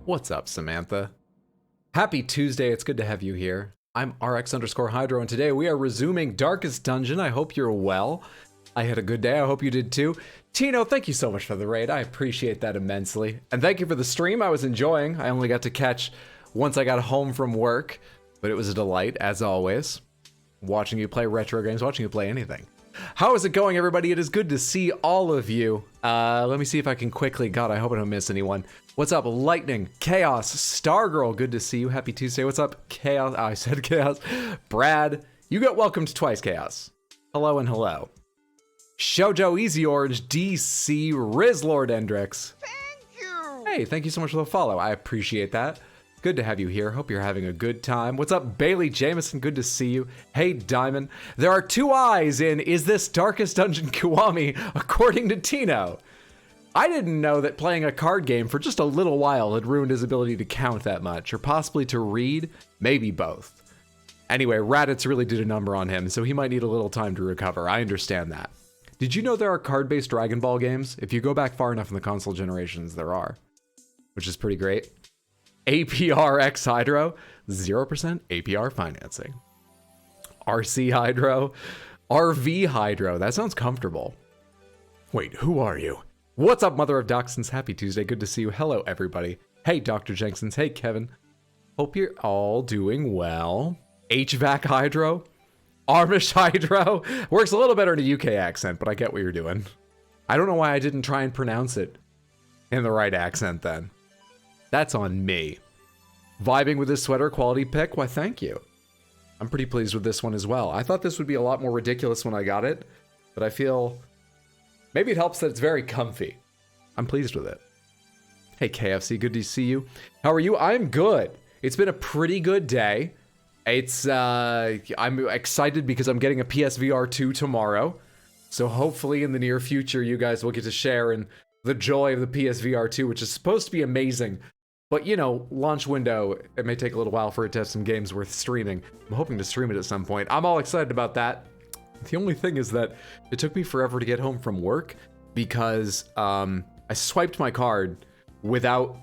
What's up, Samantha? Happy Tuesday, it's good to have you here. I'm RX_Hydro, and today we are resuming Darkest Dungeon. I hope you're well. I had a good day, I hope you did too. Tino, thank you so much for the raid, I appreciate that immensely. And thank you for the stream, I was enjoying. I only got to catch once I got home from work, but it was a delight, as always. Watching you play retro games, watching you play anything. How is it going, everybody? It is good to see all of you. Let me see if I can quickly, God, I hope I don't miss anyone. What's up, Lightning, Chaos, Stargirl, good to see you. Happy Tuesday. What's up, Chaos? Oh, I said Chaos. Brad, you got welcomed twice, Chaos. Hello and hello. Shoujo, Easy Orange, DC, Rizlord Endrix. Thank you! Hey, thank you so much for the follow. I appreciate that. Good to have you here. Hope you're having a good time. What's up, Bailey Jameson? Good to see you. Hey, Diamond. There are two eyes in Is This Darkest Dungeon Kiwami, according to Tino. I didn't know that playing a card game for just a little while had ruined his ability to count that much, or possibly to read, maybe both. Anyway, Raditz really did a number on him, so he might need a little time to recover. I understand that. Did you know there are card-based Dragon Ball games? If you go back far enough in the console generations, there are, which is pretty great. APR X Hydro, 0% APR financing. RC Hydro, RV Hydro, that sounds comfortable. Wait, who are you? What's up, Mother of Dachshunds? Happy Tuesday, good to see you. Hello, everybody. Hey, Dr. Jenksons. Hey, Kevin. Hope you're all doing well. HVAC Hydro, Armish Hydro. Works a little better in a UK accent, but I get what you're doing. I don't know why I didn't try and pronounce it in the right accent then. That's on me. Vibing with this sweater, quality pick? Why, thank you. I'm pretty pleased with this one as well. I thought this would be a lot more ridiculous when I got it, but I feel maybe it helps that it's very comfy. I'm pleased with it. Hey, KFC, good to see you. How are you? I'm good. It's been a pretty good day. It's, I'm excited because I'm getting a PSVR 2 tomorrow. So hopefully in the near future, you guys will get to share in the joy of the PSVR 2, which is supposed to be amazing. But, you know, launch window, it may take a little while for it to have some games worth streaming. I'm hoping to stream it at some point. I'm all excited about that. The only thing is that it took me forever to get home from work because I swiped my card without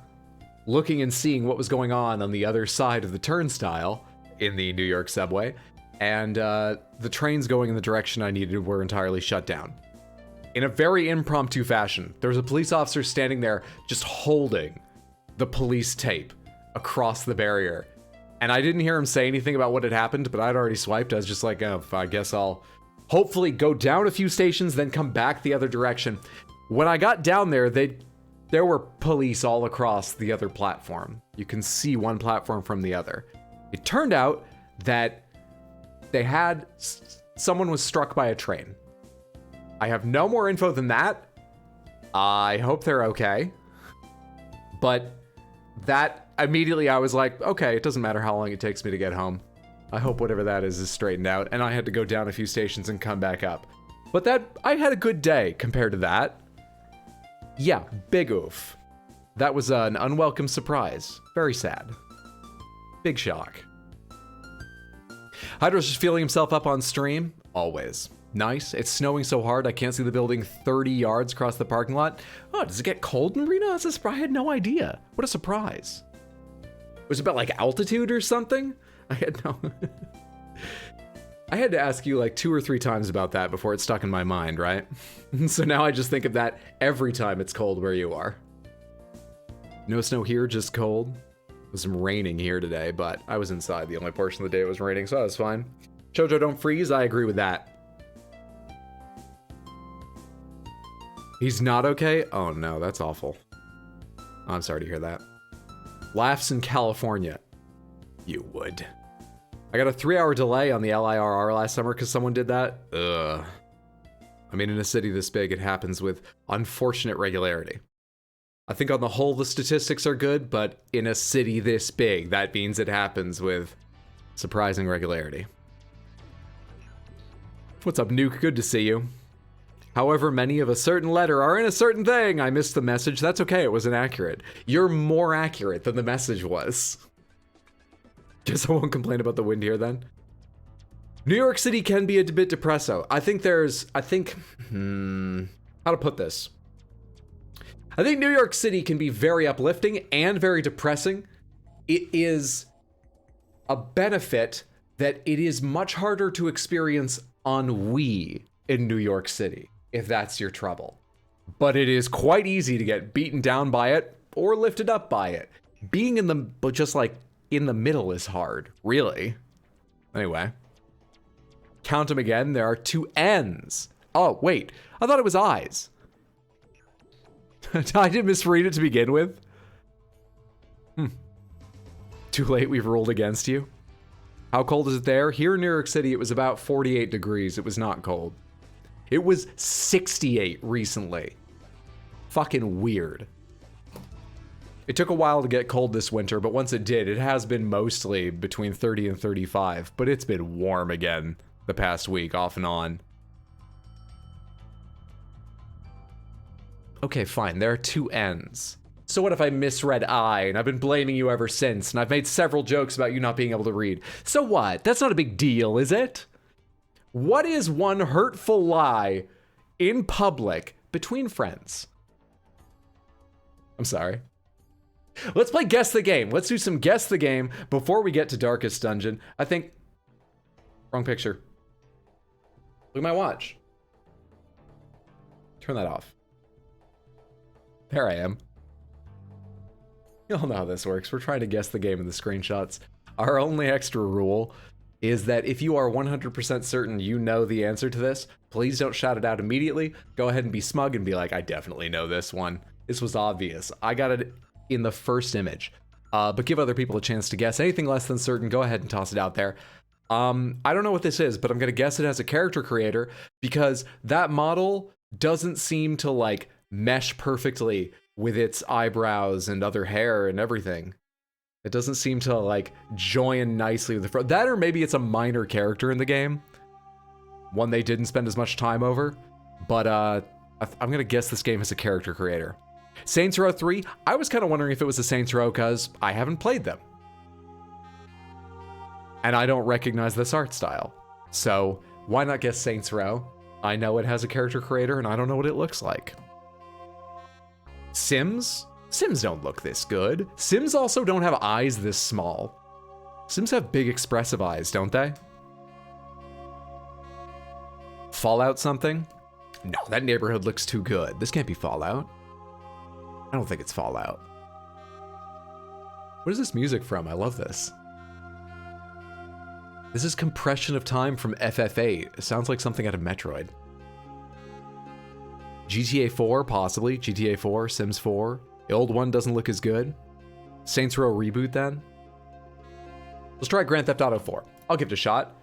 looking and seeing what was going on the other side of the turnstile in the New York subway. And the trains going in the direction I needed were entirely shut down. In a very impromptu fashion, there was a police officer standing there just holding the police tape across the barrier. And I didn't hear him say anything about what had happened, but I'd already swiped. I was just like, oh, I guess I'll hopefully go down a few stations, then come back the other direction. When I got down there, there were police all across the other platform. You can see one platform from the other. It turned out that they had someone was struck by a train. I have no more info than that. I hope they're okay. But that immediately I was like, okay, it doesn't matter how long it takes me to get home. I hope whatever that is straightened out. And I had to go down a few stations and come back up. But I had a good day compared to that. Yeah, big oof. That was an unwelcome surprise. Very sad. Big shock. Hydro's just feeling himself up on stream. Always. Nice. It's snowing so hard I can't see the building 30 yards across the parking lot. Oh, does it get cold in Reno? That's a surprise. I had no idea. What a surprise. Was it about like altitude or something? I had no... I had to ask you like 2 or 3 times about that before it stuck in my mind, right? So now I just think of that every time it's cold where you are. No snow here, just cold. It was raining here today, but I was inside the only portion of the day it was raining, so that was fine. Jojo, don't freeze. I agree with that. He's not okay? Oh no, that's awful. I'm sorry to hear that. Laughs in California. You would. I got a 3-hour delay on the LIRR last summer because someone did that. Ugh. I mean, in a city this big, it happens with unfortunate regularity. I think on the whole, the statistics are good, but in a city this big, that means it happens with surprising regularity. What's up, Nuke? Good to see you. However many of a certain letter are in a certain thing. I missed the message. That's okay, it was inaccurate. You're more accurate than the message was. Guess I won't complain about the wind here then. New York City can be a bit depresso. I think how to put this? I think New York City can be very uplifting and very depressing. It is a benefit that it is much harder to experience ennui in New York City, if that's your trouble. But it is quite easy to get beaten down by it or lifted up by it. Being in the, but just like in the middle is hard, really. Anyway. Count them again, there are 2 N's. Oh, wait, I thought it was I's. I did misread it to begin with. Too late, we've ruled against you. How cold is it there? Here in New York City, it was about 48 degrees. It was not cold. It was 68 recently. Fucking weird. It took a while to get cold this winter, but once it did, it has been mostly between 30 and 35, but it's been warm again the past week, off and on. Okay, fine, there are 2 N's. So what if I misread I, and I've been blaming you ever since, and I've made several jokes about you not being able to read. So what? That's not a big deal, is it? What is one hurtful lie in public between friends? I'm sorry. Let's play Guess the Game. Let's do some Guess the Game before we get to Darkest Dungeon. I think... Wrong picture. Look at my watch. Turn that off. There I am. You all know how this works. We're trying to guess the game in the screenshots. Our only extra rule is that if you are 100% certain you know the answer to this, please don't shout it out immediately. Go ahead and be smug and be like, I definitely know this one. This was obvious. I got it in the first image. But give other people a chance to guess. Anything less than certain, go ahead and toss it out there. I don't know what this is, but I'm gonna guess it has a character creator because that model doesn't seem to like mesh perfectly with its eyebrows and other hair and everything. It doesn't seem to like join nicely with the front. That or maybe it's a minor character in the game. One they didn't spend as much time over. But I'm gonna guess this game has a character creator. Saints Row 3, I was kind of wondering if it was a Saints Row because I haven't played them. And I don't recognize this art style. So why not guess Saints Row? I know it has a character creator and I don't know what it looks like. Sims? Sims don't look this good. Sims also don't have eyes this small. Sims have big expressive eyes, don't they? Fallout something? No, that neighborhood looks too good. This can't be Fallout. I don't think it's Fallout. What is this music from? I love this. This is Compression of Time from FF8. It sounds like something out of Metroid. GTA 4, possibly. GTA 4, Sims 4. The old one doesn't look as good. Saints Row reboot, then. Let's try Grand Theft Auto 4. I'll give it a shot.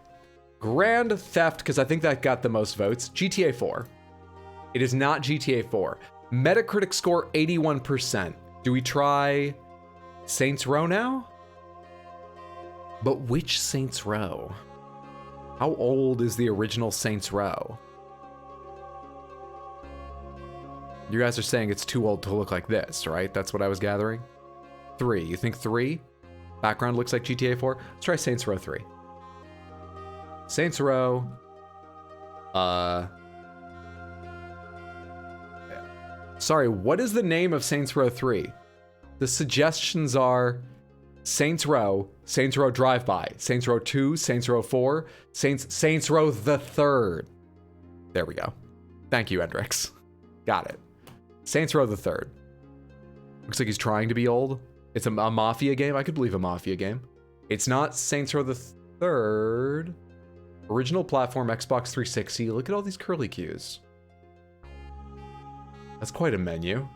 Grand Theft, because I think that got the most votes. GTA 4. It is not GTA 4. Metacritic score 81%. Do we try Saints Row now? But which Saints Row? How old is the original Saints Row? You guys are saying it's too old to look like this, right? That's what I was gathering. 3, you think 3? Background looks like GTA 4? Let's try Saints Row 3. Saints Row. Sorry, what is the name of Saints Row 3? The suggestions are Saints Row Drive-By, Saints Row 2, Saints Row 4, Saints Row the Third. There we go. Thank you, Hendrix. Got it. Saints Row the Third. Looks like he's trying to be old. It's a Mafia game. I could believe a Mafia game. It's not Saints Row the Third. Original platform, Xbox 360. Look at all these curly cues. That's quite a menu.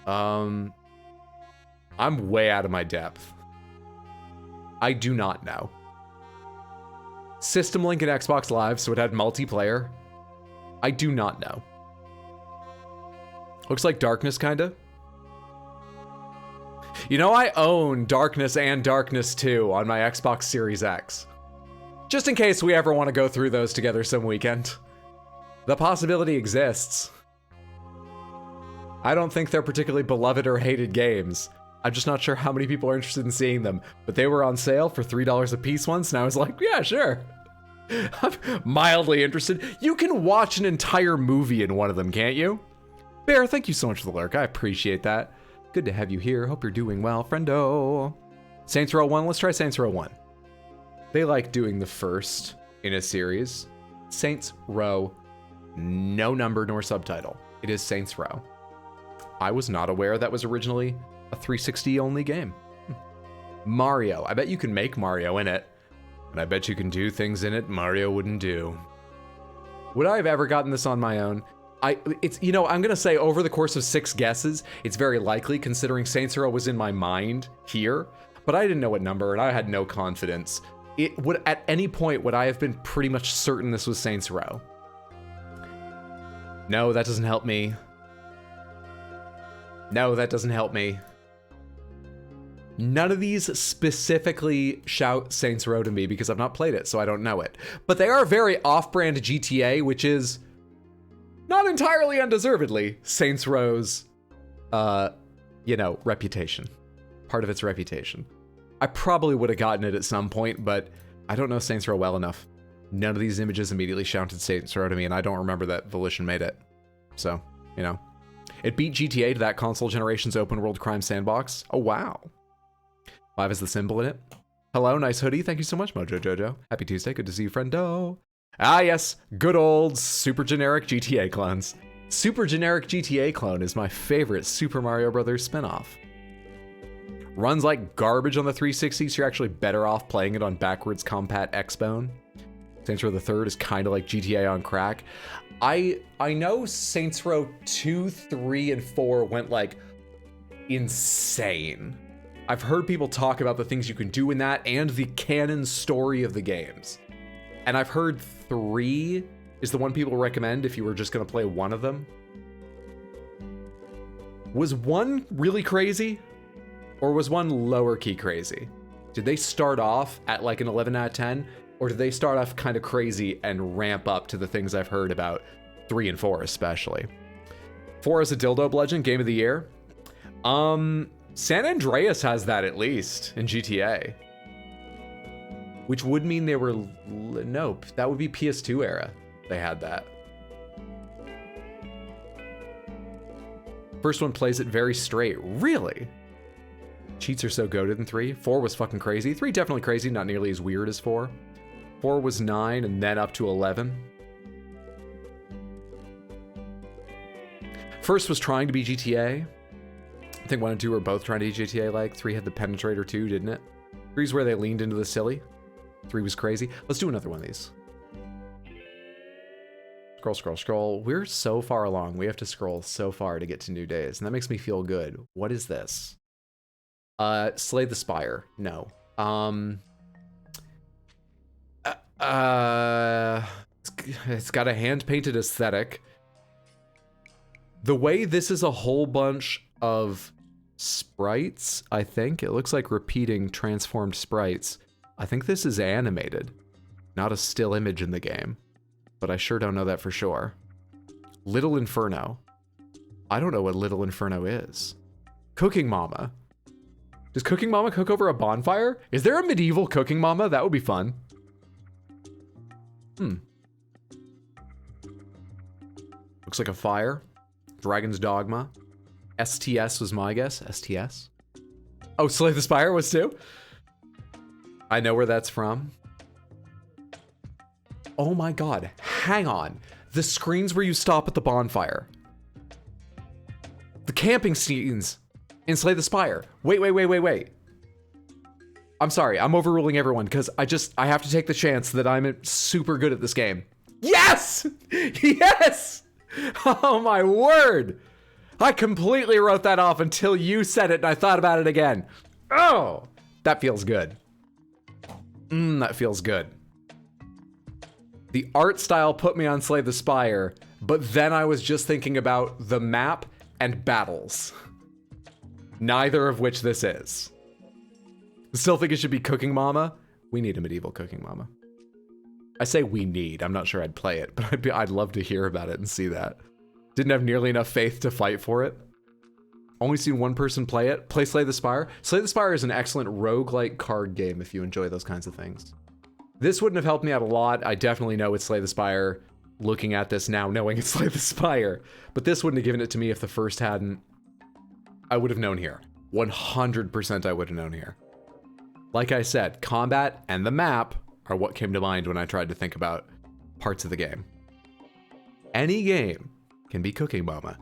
I'm way out of my depth. I do not know. System Link and Xbox Live, so it had multiplayer. I do not know. Looks like Darkness, kinda. You know, I own Darkness and Darkness 2 on my Xbox Series X. Just in case we ever want to go through those together some weekend. The possibility exists. I don't think they're particularly beloved or hated games. I'm just not sure how many people are interested in seeing them, but they were on sale for $3 a piece once, and I was like, yeah, sure. I'm mildly interested. You can watch an entire movie in one of them, can't you? Bear, thank you so much for the lurk. I appreciate that. Good to have you here. Hope you're doing well, friendo. Saints Row 1. Let's try Saints Row 1. They like doing the first in a series. Saints Row, no number nor subtitle. It is Saints Row. I was not aware that was originally a 360 only game. Mario. I bet you can make Mario in it. And I bet you can do things in it Mario wouldn't do. Would I have ever gotten this on my own? It's, you know, I'm gonna say over the course of 6 guesses, it's very likely considering Saints Row was in my mind here, but I didn't know what number and I had no confidence. It would, at any point, would I have been pretty much certain this was Saints Row? No, that doesn't help me. No, that doesn't help me. None of these specifically shout Saints Row to me because I've not played it, so I don't know it. But they are very off-brand GTA, which is not entirely undeservedly Saints Row's, you know, reputation. Part of its reputation. I probably would have gotten it at some point, but I don't know Saints Row well enough. None of these images immediately shouted Saints Row to me, and I don't remember that Volition made it. So, you know. It beat GTA to that console generation's open world crime sandbox. Oh, wow. 5 is the symbol in it. Hello, nice hoodie. Thank you so much, Mojo Jojo. Happy Tuesday. Good to see you, friendo. Ah, yes. Good old super generic GTA clones. Super generic GTA clone is my favorite Super Mario Brothers spinoff. Runs like garbage on the 360, so you're actually better off playing it on backwards compat Xbone. Saints Row the Third is kind of like GTA on crack. I know Saints Row 2, 3, and 4 went like insane. I've heard people talk about the things you can do in that and the canon story of the games. And I've heard 3 is the one people recommend if you were just gonna play one of them. Was 1 really crazy? Or was 1 lower key crazy? Did they start off at like an 11 out of 10? Or did they start off kind of crazy and ramp up to the things I've heard about 3 and 4 especially? 4 is a dildo bludgeon, game of the year. San Andreas has that at least in GTA. Which would mean they were, nope, that would be PS2 era. They had that. First one plays it very straight, really? Cheats are so goated in 3. 4 was fucking crazy. 3 definitely crazy, not nearly as weird as 4. 4 was 9 and then up to 11. First was trying to be GTA. I think 1 and 2 were both trying to be GTA like. 3 had the Penetrator 2, didn't it? 3's where they leaned into the silly. 3 was crazy. Let's do another one of these. Scroll, scroll, scroll. We're so far along. We have to scroll so far to get to New Days, and that makes me feel good. What is this? Slay the Spire. No. It's got a hand-painted aesthetic. The way this is a whole bunch of sprites, I think. It looks like repeating transformed sprites. I think this is animated, not a still image in the game. But I sure don't know that for sure. Little Inferno. I don't know what Little Inferno is. Cooking Mama. Does Cooking Mama cook over a bonfire? Is there a medieval Cooking Mama? That would be fun. Looks like a fire. Dragon's Dogma. STS was my guess. STS? Oh, Slay the Spire was too? I know where that's from. Oh my god. Hang on. The screens where you stop at the bonfire. The camping scenes in Slay the Spire. Wait. I'm sorry. I'm overruling everyone because I have to take the chance that I'm super good at this game. Yes! Yes! Oh my word! I completely wrote that off until you said it and I thought about it again. Oh! That feels good. That feels good. The art style put me on Slay the Spire, but then I was just thinking about the map and battles. Neither of which this is. Still think it should be Cooking Mama. We need a medieval Cooking Mama. I say we need. I'm not sure I'd play it, but I'd love to hear about it and see that. Didn't have nearly enough faith to fight for it. Only seen one person play it. Play Slay the Spire. Slay the Spire is an excellent roguelike card game if you enjoy those kinds of things. This wouldn't have helped me out a lot. I definitely know it's Slay the Spire looking at this now, knowing it's Slay the Spire. But this wouldn't have given it to me if the first hadn't. I would have known here. 100% I would have known here. Like I said, combat and the map are what came to mind when I tried to think about parts of the game. Any game can be Cooking Mama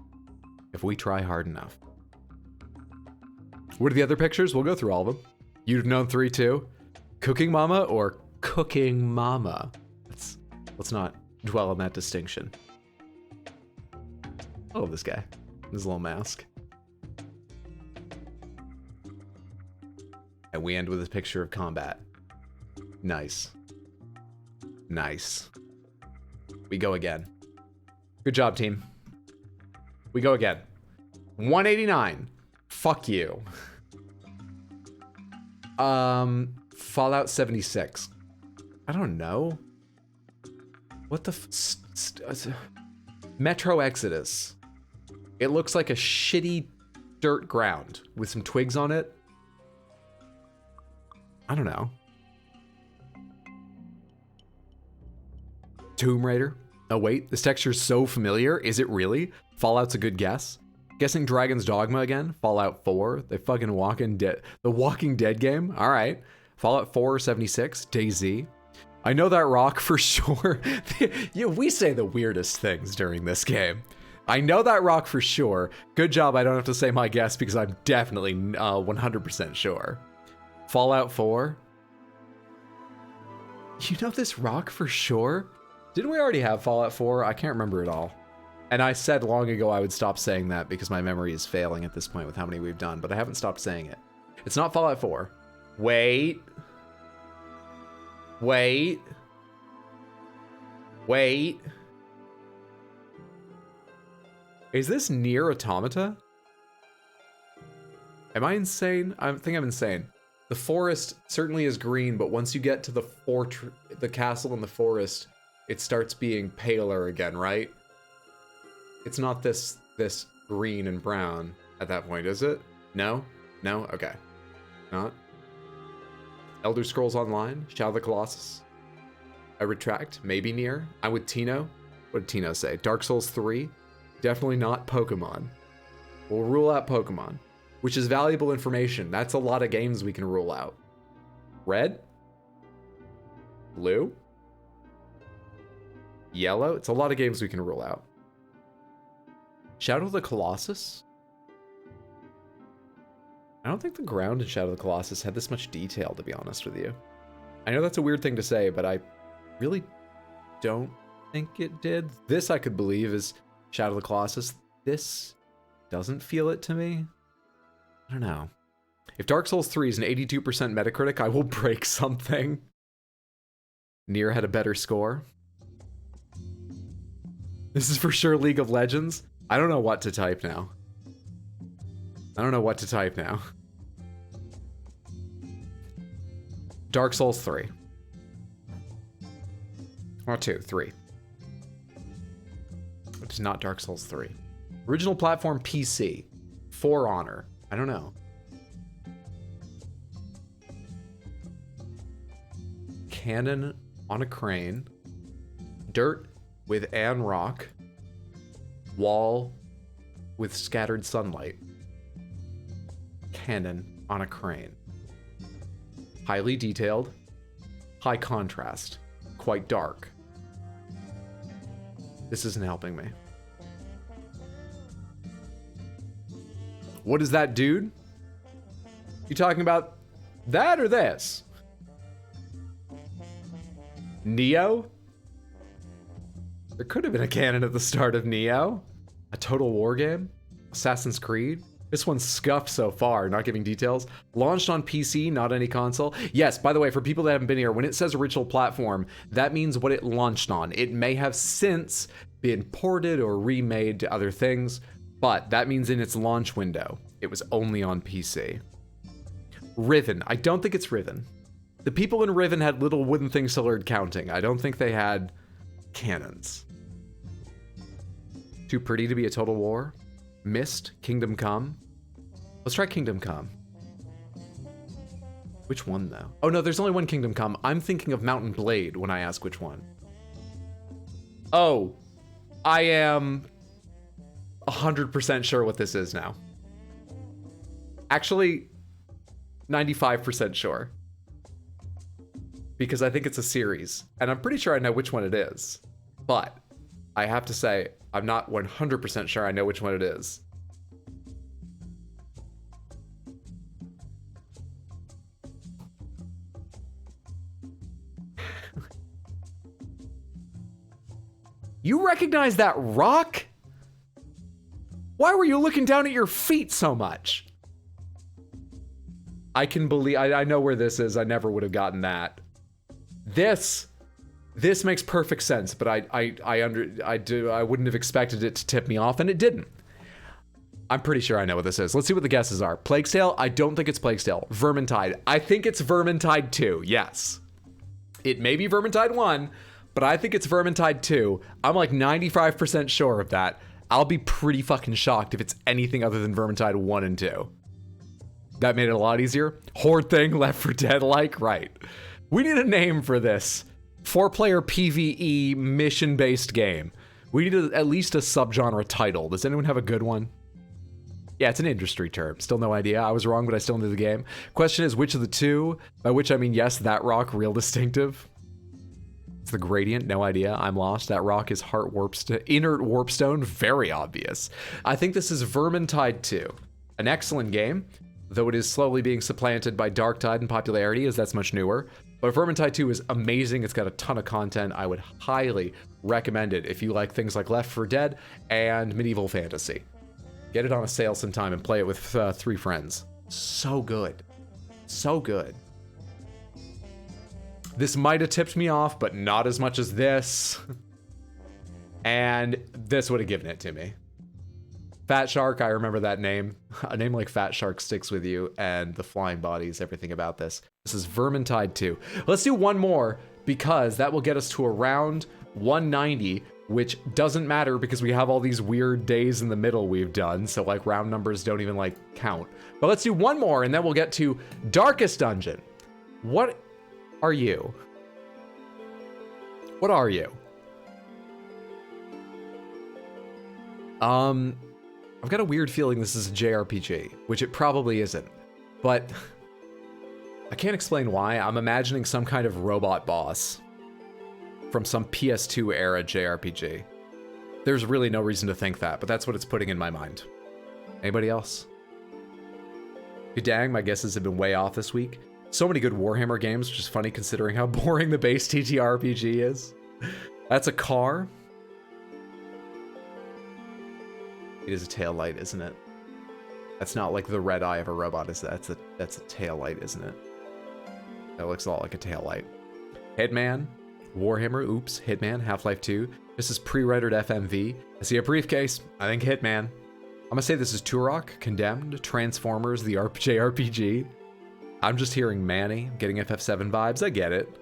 if we try hard enough. What are the other pictures? We'll go through all of them. You'd have known 3 too. Cooking Mama or Cooking Mama? Let's not dwell on that distinction. I love this guy. His little mask. And we end with a picture of combat. Nice. Nice. We go again. Good job, team. We go again. 189. Fuck you. Fallout 76. I don't know. What the Metro Exodus. It looks like a shitty dirt ground with some twigs on it. I don't know. Tomb Raider. Oh wait, this texture's so familiar. Is it really? Fallout's a good guess. Guessing Dragon's Dogma again. Fallout 4. The fucking The Walking Dead game. All right. Fallout 4 76. DayZ. I know that rock for sure. Yeah, we say the weirdest things during this game. I know that rock for sure. Good job. I don't have to say my guess because I'm definitely 100% sure. Fallout 4. You know this rock for sure? Didn't we already have Fallout 4? I can't remember it all. And I said long ago I would stop saying that because my memory is failing at this point with how many we've done, but I haven't stopped saying it. It's not Fallout 4. Wait. Wait. Wait. Is this Nier Automata? Am I insane? I think I'm insane. The forest certainly is green, but once you get to the castle in the forest, it starts being paler again, right? It's not this green and brown at that point, is it? No? No? Okay. Not? Elder Scrolls Online? Shadow of the Colossus? I retract. Maybe Nier? I'm with Tino. What did Tino say? Dark Souls 3? Definitely not Pokemon. We'll rule out Pokemon, which is valuable information. That's a lot of games we can rule out. Red? Blue? Yellow? It's a lot of games we can rule out. Shadow of the Colossus? I don't think the ground in Shadow of the Colossus had this much detail, to be honest with you. I know that's a weird thing to say, but I really don't think it did. This I could believe is Shadow of the Colossus. This doesn't feel it to me. I don't know. If Dark Souls 3 is an 82% Metacritic, I will break something. Nier had a better score. This is for sure League of Legends. I don't know what to type now. I don't know what to type now. Dark Souls 3. Or 2, 3. Which is not Dark Souls 3. Original platform PC. For Honor. I don't know. Cannon on a crane. Dirt with Anne Rock. Wall with scattered sunlight. Cannon on a crane. Highly detailed. High contrast. Quite dark. This isn't helping me. What is that, dude? You talking about that or this? Neo? There could have been a canon at the start of Neo. A Total War game? Assassin's Creed? This one's scuffed so far, not giving details. Launched on PC, not any console. Yes, by the way, for people that haven't been here, when it says original platform, that means what it launched on. It may have since been ported or remade to other things, but that means in its launch window, it was only on PC. Riven. I don't think it's Riven. The people in Riven had little wooden things to learn counting. I don't think they had cannons. Too pretty to be a Total War. Myst, Kingdom Come. Let's try Kingdom Come. Which one, though? Oh, no, there's only one Kingdom Come. I'm thinking of Mountain Blade when I ask which one. Oh, I am 100% sure what this is now. Actually, 95% sure. Because I think it's a series. And I'm pretty sure I know which one it is. But I have to say, I'm not 100% sure I know which one it is. You recognize that rock? Why were you looking down at your feet so much? I can believe, I know where this is. I never would have gotten that. This makes perfect sense, but I wouldn't have expected it to tip me off, and it didn't. I'm pretty sure I know what this is. Let's see what the guesses are. Plague's Tale? I don't think it's Plague's Tale. Vermintide? I think it's Vermintide 2, yes. It may be Vermintide 1, but I think it's Vermintide 2. I'm like 95% sure of that. I'll be pretty fucking shocked if it's anything other than Vermintide 1 and 2. That made it a lot easier. Horde thing, Left 4 Dead-like, right. We need a name for this 4-player PvE mission-based game. We need at least a subgenre title. Does anyone have a good one? Yeah, it's an industry term. Still no idea. I was wrong, but I still knew the game. Question is, which of the two? By which I mean, yes, that rock, real distinctive. It's the gradient, no idea. I'm lost. That rock is inert warpstone, very obvious. I think this is Vermintide 2. An excellent game, though it is slowly being supplanted by Darktide in popularity, as that's much newer. But Vermintide 2 is amazing. It's got a ton of content. I would highly recommend it if you like things like Left 4 Dead and medieval fantasy. Get it on a sale sometime and play it with 3 friends. So good. So good. This might have tipped me off, but not as much as this. And this would have given it to me. Fat Shark, I remember that name. A name like Fat Shark sticks with you, and the flying bodies, everything about this. This is Vermintide 2. Let's do one more, because that will get us to around 190, which doesn't matter because we have all these weird days in the middle we've done, so like round numbers don't even like count. But let's do one more, and then we'll get to Darkest Dungeon. What are you? What are you? I've got a weird feeling this is a JRPG, which it probably isn't, but I can't explain why. I'm imagining some kind of robot boss from some PS2 era JRPG. There's really no reason to think that, but that's what it's putting in my mind. Anybody else? Dang, my guesses have been way off this week. So many good Warhammer games, which is funny considering how boring the base TTRPG is. That's a car. It is a tail light, isn't it? That's not like the red eye of a robot, is that? That's a tail light, isn't it? That looks a lot like a tail light. Hitman, Warhammer, oops, Hitman, Half-Life 2. This is pre-rendered FMV. I see a briefcase. I think Hitman. I'm gonna say this is Turok, Condemned, Transformers, the JRPG. I'm just hearing Manny, getting FF7 vibes. I get it.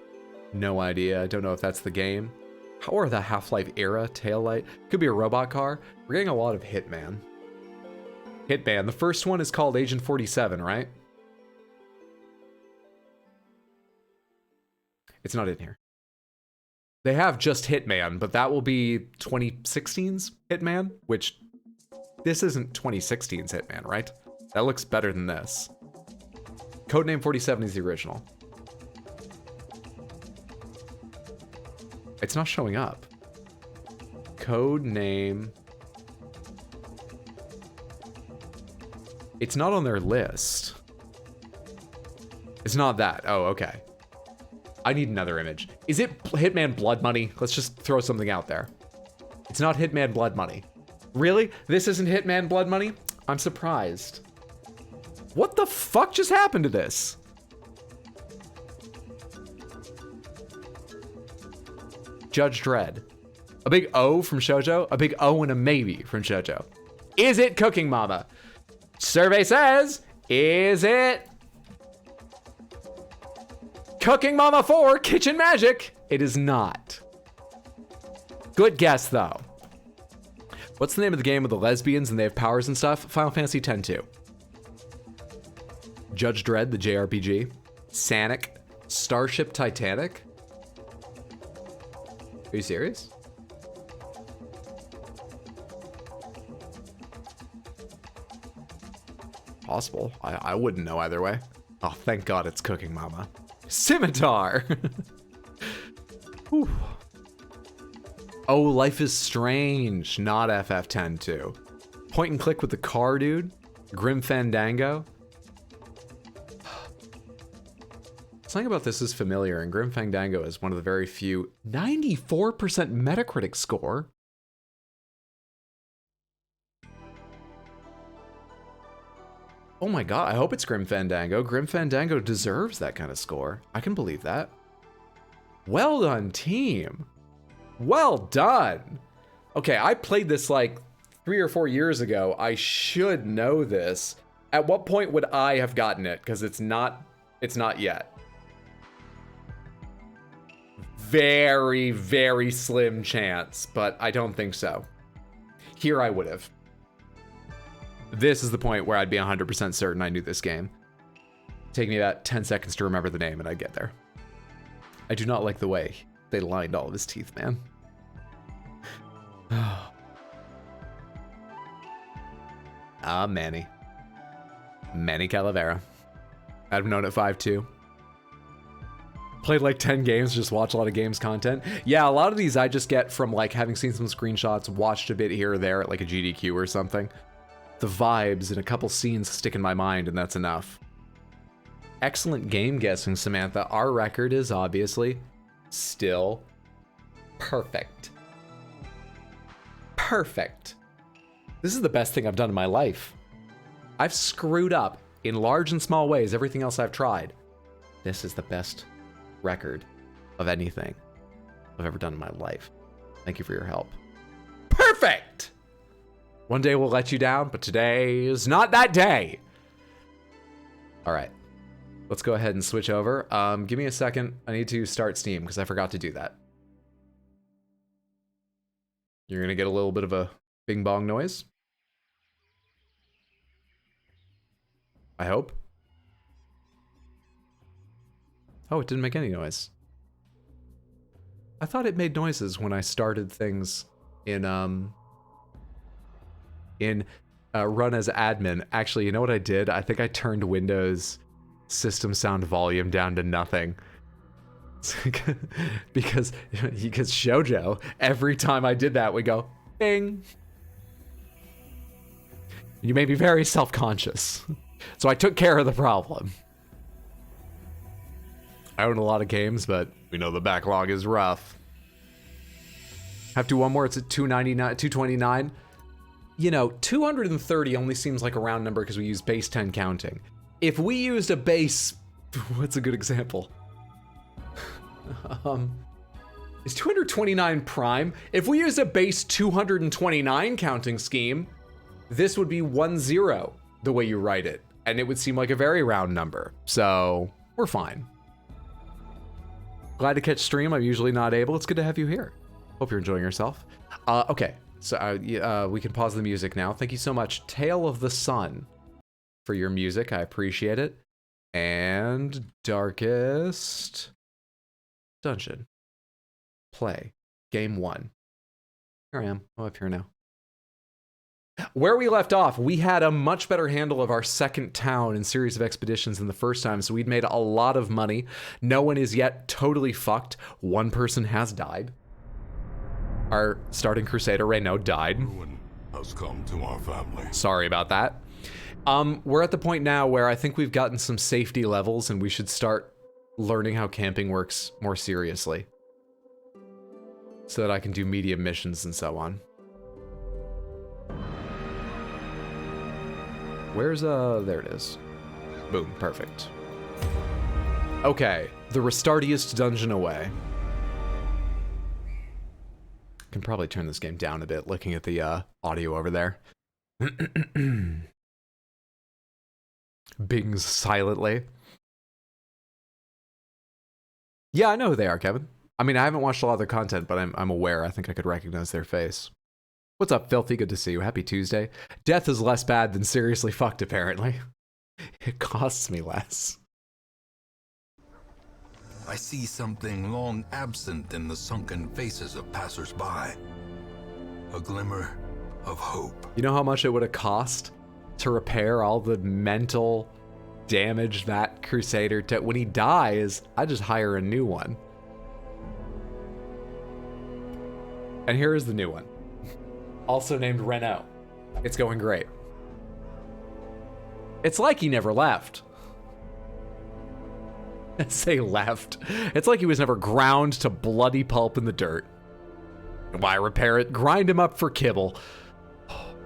No idea. I don't know if that's the game. Or the Half-Life era taillight. Could be a robot car. We're getting a lot of Hitman. Hitman. The first one is called Agent 47, right? It's not in here. They have just Hitman, but that will be 2016's Hitman, which this isn't 2016's Hitman, right? That looks better than this. Codename 47 is the original. It's not showing up. Codename. It's not on their list. It's not that. Oh, okay. I need another image. Is it Hitman Blood Money? Let's just throw something out there. It's not Hitman Blood Money. Really? This isn't Hitman Blood Money? I'm surprised. What the fuck just happened to this? Judge Dredd. A big O from Shoujo, a big O and a maybe from Shoujo. Is it Cooking Mama? Survey says, is it Cooking Mama 4 Kitchen Magic? It is not. Good guess though. What's the name of the game with the lesbians and they have powers and stuff? Final Fantasy X-2. Judge Dredd, the JRPG. Sanic. Starship Titanic? Are you serious? Possible. I wouldn't know either way. Oh, thank God it's Cooking Mama. Scimitar! Whew. Oh, Life is Strange, not FF10 too. Point and click with the car, dude. Grim Fandango. Something about this is familiar, and Grim Fandango is one of the very few. 94% Metacritic score. Oh my God, I hope it's Grim Fandango. Grim Fandango deserves that kind of score. I can believe that. Well done, team. Well done. Okay, I played this like 3 or 4 years ago. I should know this. At what point would I have gotten it? Because it's not yet. Very, very slim chance, but I don't think so. Here I would have. This is the point where I'd be 100% certain I knew this game. Take me about 10 seconds to remember the name and I'd get there. I do not like the way they lined all of his teeth, man. Manny. Manny Calavera. I've known at 5'2". Played like 10 games, just watch a lot of games content. Yeah, a lot of these I just get from like having seen some screenshots, watched a bit here or there at like a GDQ or something. The vibes and a couple scenes stick in my mind, and that's enough. Excellent game guessing, Samantha. Our record is obviously still perfect. Perfect. This is the best thing I've done in my life. I've screwed up in large and small ways everything else I've tried. This is the best record of anything I've ever done in my life. Thank you for your help. Perfect! One day we'll let you down, but today is not that day. All right, let's go ahead and switch over. Give me a second. I need to start Steam because I forgot to do that. You're gonna get a little bit of a bing bong noise. I hope. Oh, it didn't make any noise. I thought it made noises when I started things in run as admin. Actually, you know what I did? I think I turned Windows system sound volume down to nothing. because Shoujo, every time I did that, would go, bing. You made me very self-conscious. So I took care of the problem. I own a lot of games, but we know the backlog is rough. Have to one more, it's at 229. You know, 230 only seems like a round number because we use base 10 counting. If we used a base, what's a good example? Is 229 prime? If we used a base 229 counting scheme, this would be 10 the way you write it, and it would seem like a very round number. So we're fine. Glad to catch stream. I'm usually not able. It's good to have you here. Hope you're enjoying yourself. Okay, so we can pause the music now. Thank you so much, Tale of the Sun, for your music. I appreciate it. And Darkest Dungeon. Play. Game 1. Here I am. I'm up here now. Where we left off, we had a much better handle of our second town and series of expeditions than the first time, so we'd made a lot of money. No one is yet totally fucked. One person has died. Our starting crusader, Reyno, died. Ruin has come to our family. Sorry about that. We're at the point now where I think we've gotten some safety levels and we should start learning how camping works more seriously, so that I can do medium missions and so on. Where's, there it is. Boom, perfect. Okay, the Restartiest dungeon away. Can probably turn this game down a bit, looking at the audio over there. Bings silently. Yeah, I know who they are, Kevin. I mean, I haven't watched a lot of their content, but I'm aware. I think I could recognize their face. What's up, Filthy? Good to see you. Happy Tuesday. Death is less bad than seriously fucked, apparently. It costs me less. I see something long absent in the sunken faces of passers-by. A glimmer of hope. You know how much it would have cost to repair all the mental damage that Crusader took? When he dies, I just hire a new one. And here is the new one. Also named Renault. It's going great. It's like he never left. I say left. It's like he was never ground to bloody pulp in the dirt. Why repair it? Grind him up for kibble.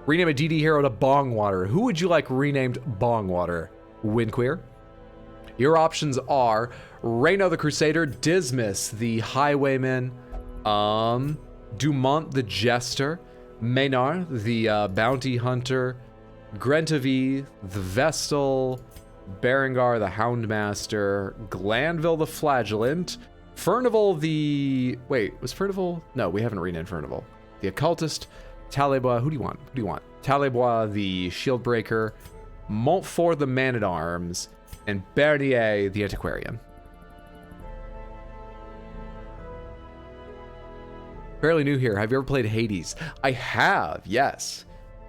Rename a DD hero to Bongwater. Who would you like renamed Bongwater? Windqueer? Your options are Reyno the Crusader, Dismas the Highwayman, Dumont the Jester, Maynard the Bounty Hunter, Grentavi the Vestal, Berengar the Houndmaster, Glanville the Flagellant, Furnival the... Wait, was Furnival? No, we haven't renamed Furnival. The Occultist, Talebois... Who do you want? Who do you want? Talebois the Shieldbreaker, Montfort the Man-at-Arms, and Bernier the Antiquarian. Fairly new here. Have you ever played Hades? I have, yes.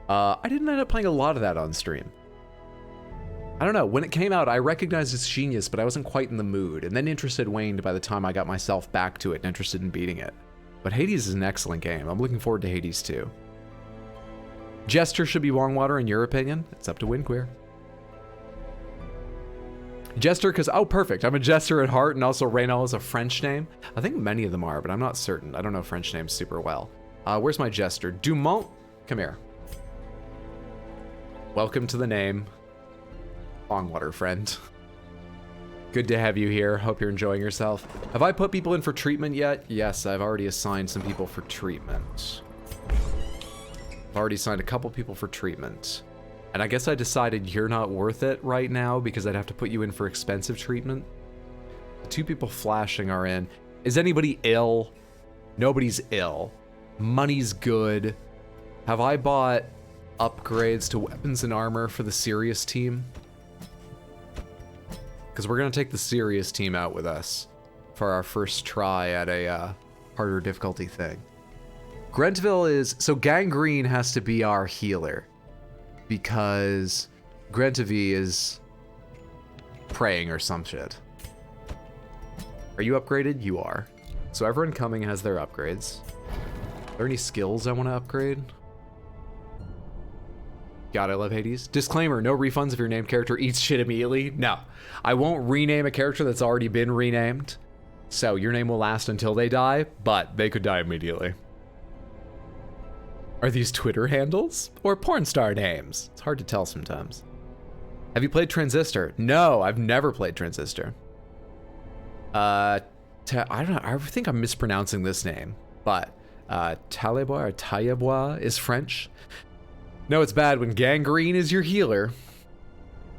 I didn't end up playing a lot of that on stream. I don't know. When it came out, I recognized its genius, but I wasn't quite in the mood, and then interest waned by the time I got myself back to it and interested in beating it. But Hades is an excellent game. I'm looking forward to Hades too. Jester should be Bongwater in your opinion? It's up to Windqueer. Jester, because, oh, perfect. I'm a Jester at heart, and also Reyno is a French name. I think many of them are, but I'm not certain. I don't know French names super well. Where's my Jester? Dumont, come here. Welcome to the name. Bongwater, friend. Good to have you here. Hope you're enjoying yourself. Have I put people in for treatment yet? Yes, I've already assigned some people for treatment. I've already assigned a couple people for treatment. And I guess I decided you're not worth it right now because I'd have to put you in for expensive treatment. The two people flashing are in. Is anybody ill? Nobody's ill. Money's good. Have I bought upgrades to weapons and armor for the serious team? Because we're going to take the serious team out with us for our first try at a harder difficulty thing. Grentville is... So Gangrene has to be our healer. Because Grentavi is praying or some shit. Are you upgraded? You are. So everyone coming has their upgrades. Are there any skills I want to upgrade? God, I love Hades. Disclaimer, no refunds if your named character eats shit immediately. No, I won't rename a character that's already been renamed. So your name will last until they die, but they could die immediately. Are these Twitter handles or porn star names? It's hard to tell sometimes. Have you played Transistor? No, I've never played Transistor. I don't know, I think I'm mispronouncing this name, but Talebois or Tayebois is French. No, it's bad when Gangrene is your healer.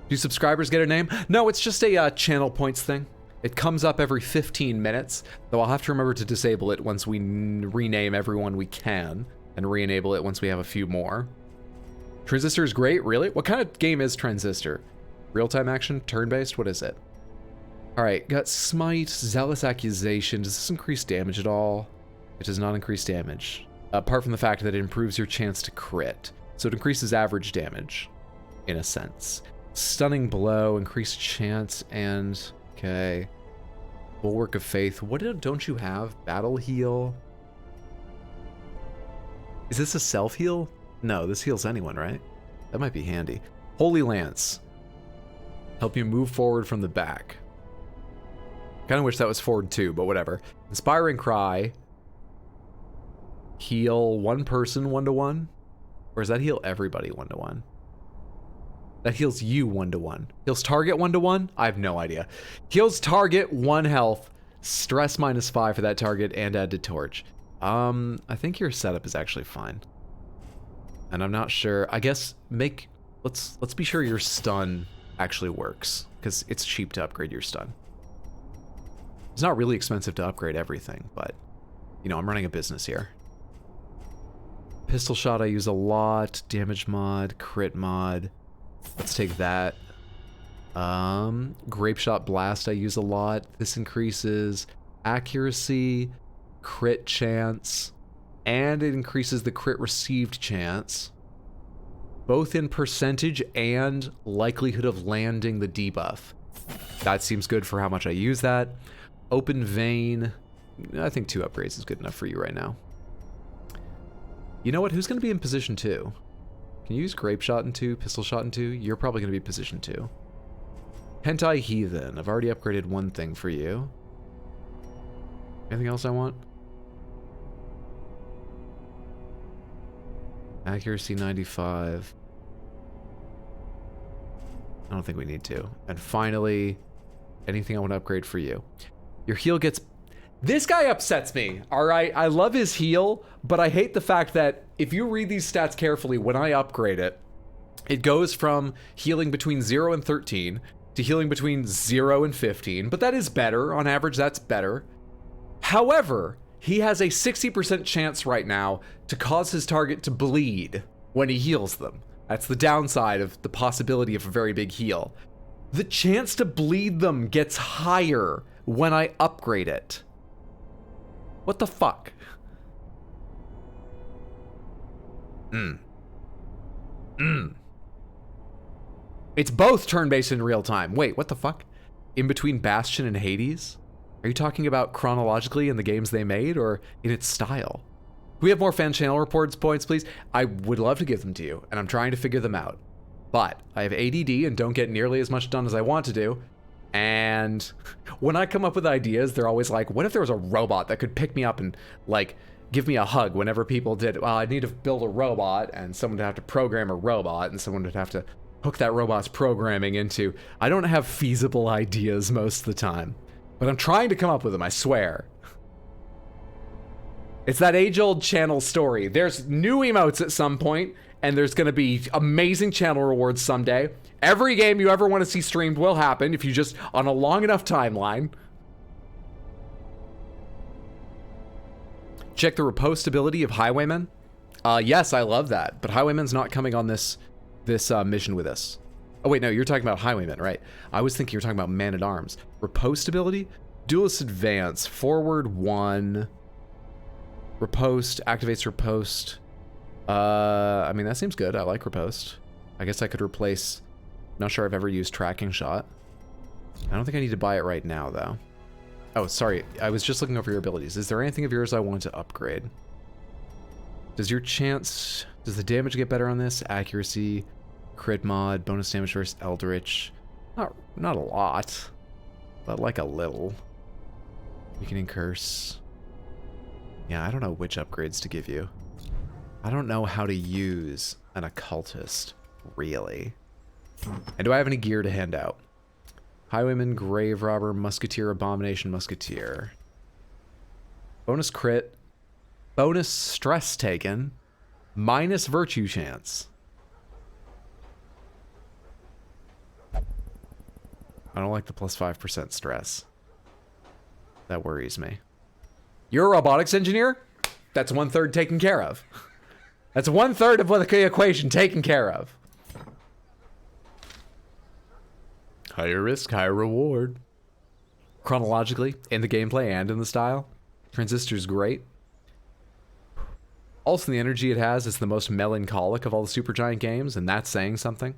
Do subscribers get a name? No, it's just a channel points thing. It comes up every 15 minutes, though I'll have to remember to disable it once we rename everyone we can, and re-enable it once we have a few more. Transistor is great, really? What kind of game is Transistor? Real-time action, turn-based, what is it? All right, got Smite, Zealous Accusation. Does this increase damage at all? It does not increase damage, apart from the fact that it improves your chance to crit. So it increases average damage, in a sense. Stunning Blow, increased chance, and, okay. Bulwark of Faith, don't you have? Battle Heal? Is this a self-heal? No, this heals anyone, right? That might be handy. Holy Lance. Help you move forward from the back. Kind of wish that was forward too, but whatever. Inspiring Cry. Heal one person 1-to-1? Or does that heal everybody 1-to-1? That heals you 1-to-1. Heals target 1-to-1? I have no idea. Heals target 1 health. Stress -5 for that target and add to torch. I think your setup is actually fine. And I'm not sure. I guess let's be sure your stun actually works, because it's cheap to upgrade your stun. It's not really expensive to upgrade everything, but you know, I'm running a business here. Pistol shot I use a lot. Damage mod, crit mod. Let's take that. Grape Shot Blast I use a lot. This increases accuracy, crit chance, and it increases the crit received chance, both in percentage and likelihood of landing the debuff. That seems good for how much I use that. Open Vein, I think 2 upgrades is good enough for you right now. You know what? Who's going to be in position 2? Can you use Grape Shot in 2, Pistol Shot in 2? You're probably going to be position 2. Hentai Heathen. I've already upgraded one thing for you. Anything else I want? Accuracy 95. I don't think we need to. And finally, anything I want to upgrade for you. Your heal gets... This guy upsets me, all right? I love his heal, but I hate the fact that if you read these stats carefully, when I upgrade it, it goes from healing between 0 and 13 to healing between 0 and 15, but that is better. On average, that's better. However, he has a 60% chance right now to cause his target to bleed when he heals them. That's the downside of the possibility of a very big heal. The chance to bleed them gets higher when I upgrade it. What the fuck? It's both turn-based and real-time. Wait, what the fuck? In between Bastion and Hades? Are you talking about chronologically in the games they made, or in its style? Can we have more fan channel reports points, please? I would love to give them to you, and I'm trying to figure them out. But I have ADD and don't get nearly as much done as I want to do. And when I come up with ideas, they're always like, what if there was a robot that could pick me up and, like, give me a hug whenever people did, well, I'd need to build a robot, and someone would have to program a robot, and someone would have to hook that robot's programming into... I don't have feasible ideas most of the time, but I'm trying to come up with them, I swear. It's that age-old channel story. There's new emotes at some point, and there's going to be amazing channel rewards someday. Every game you ever want to see streamed will happen if you just, on a long enough timeline. Check the riposte ability of Highwayman. Yes, I love that, but Highwayman's not coming on this mission with us. Oh wait, no, you're talking about Highwayman, right? I was thinking you were talking about Man-at-Arms. Riposte ability? Duelist Advance, forward 1. Riposte, activates riposte. I mean, that seems good. I like riposte. I guess I could replace... Not sure I've ever used tracking shot. I don't think I need to buy it right now, though. Oh, sorry. I was just looking over your abilities. Is there anything of yours I want to upgrade? Does your chance... Does the damage get better on this? Accuracy, crit mod, bonus damage versus Eldritch. Not a lot, but like a little. Weakening curse. Yeah, I don't know which upgrades to give you. I don't know how to use an occultist, really. And do I have any gear to hand out? Highwayman, Grave Robber, Musketeer, Abomination, Musketeer. Bonus crit. Bonus stress taken. Minus virtue chance. I don't like the plus 5% stress. That worries me. You're a robotics engineer? That's 1/3 taken care of. That's 1/3 of what the equation taken care of. Higher risk, higher reward. Chronologically, in the gameplay and in the style, Transistor's great. Also, the energy it has is the most melancholic of all the Supergiant games, and that's saying something.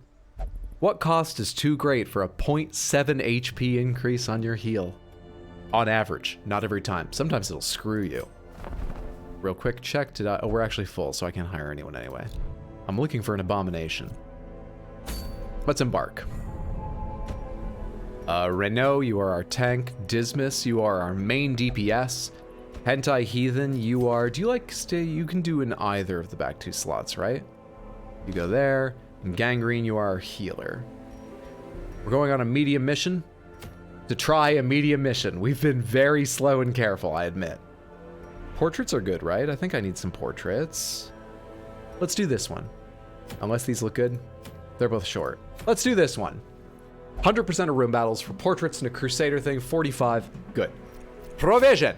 What cost is too great for a 0.7 HP increase on your heal? On average, not every time. Sometimes it'll screw you. Real quick check, oh, we're actually full, so I can't hire anyone anyway. I'm looking for an Abomination. Let's embark. Renault, you are our tank. Dismas, you are our main DPS. Hentai Heathen, you are... Do you like stay... You can do in either of the back 2 slots, right? You go there. And Gangrene, you are our healer. We're going on a medium mission. To try a medium mission. We've been very slow and careful, I admit. Portraits are good, right? I think I need some portraits. Let's do this one. Unless these look good. They're both short. Let's do this one. 100% of room battles for portraits and a Crusader thing. 45. Good. Provision.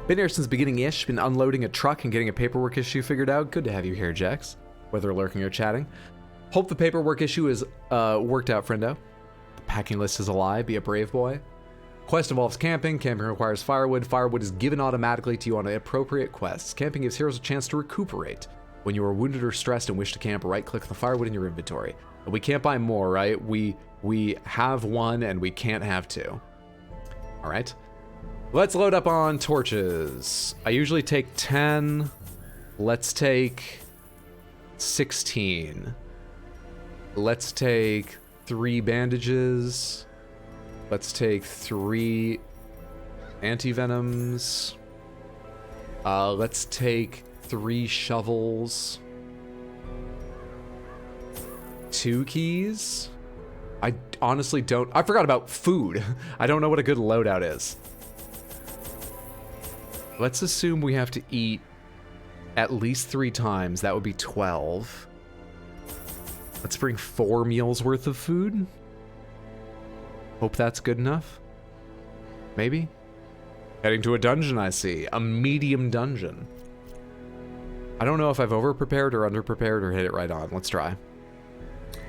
Been here since beginning-ish. Been unloading a truck and getting a paperwork issue figured out. Good to have you here, Jax. Whether lurking or chatting. Hope the paperwork issue is worked out, friendo. The packing list is a lie. Be a brave boy. Quest involves camping. Camping requires firewood. Firewood is given automatically to you on appropriate quests. Camping gives heroes a chance to recuperate. When you are wounded or stressed and wish to camp, right-click the firewood in your inventory. And we can't buy more, right? We have one and we can't have two. All right. Let's load up on torches. I usually take 10. Let's take 16. Let's take 3 bandages. Let's take 3 anti-venoms. Let's take 3 shovels. 2 keys. I honestly don't... I forgot about food. I don't know what a good loadout is. Let's assume we have to eat at least 3 times. That would be 12. Let's bring 4 meals worth of food. Hope that's good enough. Maybe. Heading to a dungeon, I see. A medium dungeon. I don't know if I've over-prepared or under-prepared or hit it right on. Let's try.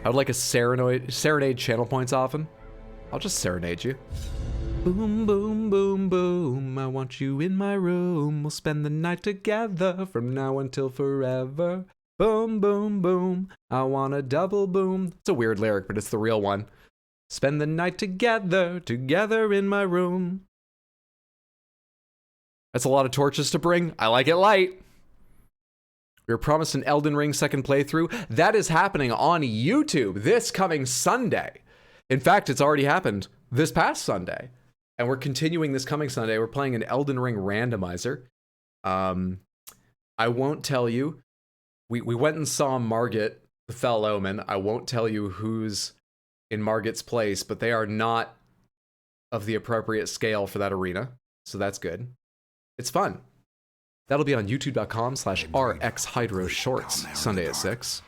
I would like a serenade channel points often. I'll just serenade you. Boom, boom, boom, boom. I want you in my room. We'll spend the night together from now until forever. Boom, boom, boom. I want a double boom. It's a weird lyric, but it's the real one. Spend the night together, together in my room. That's a lot of torches to bring. I like it light. We were promised an Elden Ring second playthrough. That is happening on YouTube this coming Sunday. In fact, it's already happened this past Sunday. And we're continuing this coming Sunday. We're playing an Elden Ring randomizer. I won't tell you. We went and saw Margit, the Fell Omen. I won't tell you who's in Margit's place, but they are not of the appropriate scale for that arena. So that's good. It's fun. That'll be on youtube.com/rxhydroshorts Sunday at 6.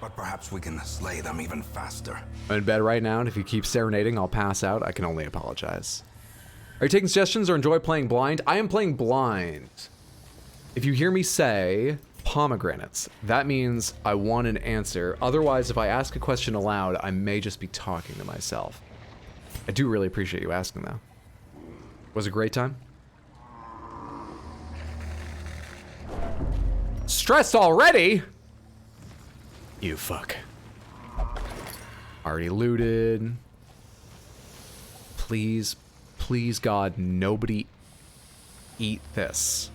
But perhaps we can slay them even faster. I'm in bed right now, and if you keep serenading, I'll pass out. I can only apologize. Are you taking suggestions or enjoy playing blind? I am playing blind. If you hear me say pomegranates, that means I want an answer. Otherwise, if I ask a question aloud, I may just be talking to myself. I do really appreciate you asking, though. Was it a great time? Stressed already? You fuck. Already looted. Please, please God, nobody eat this.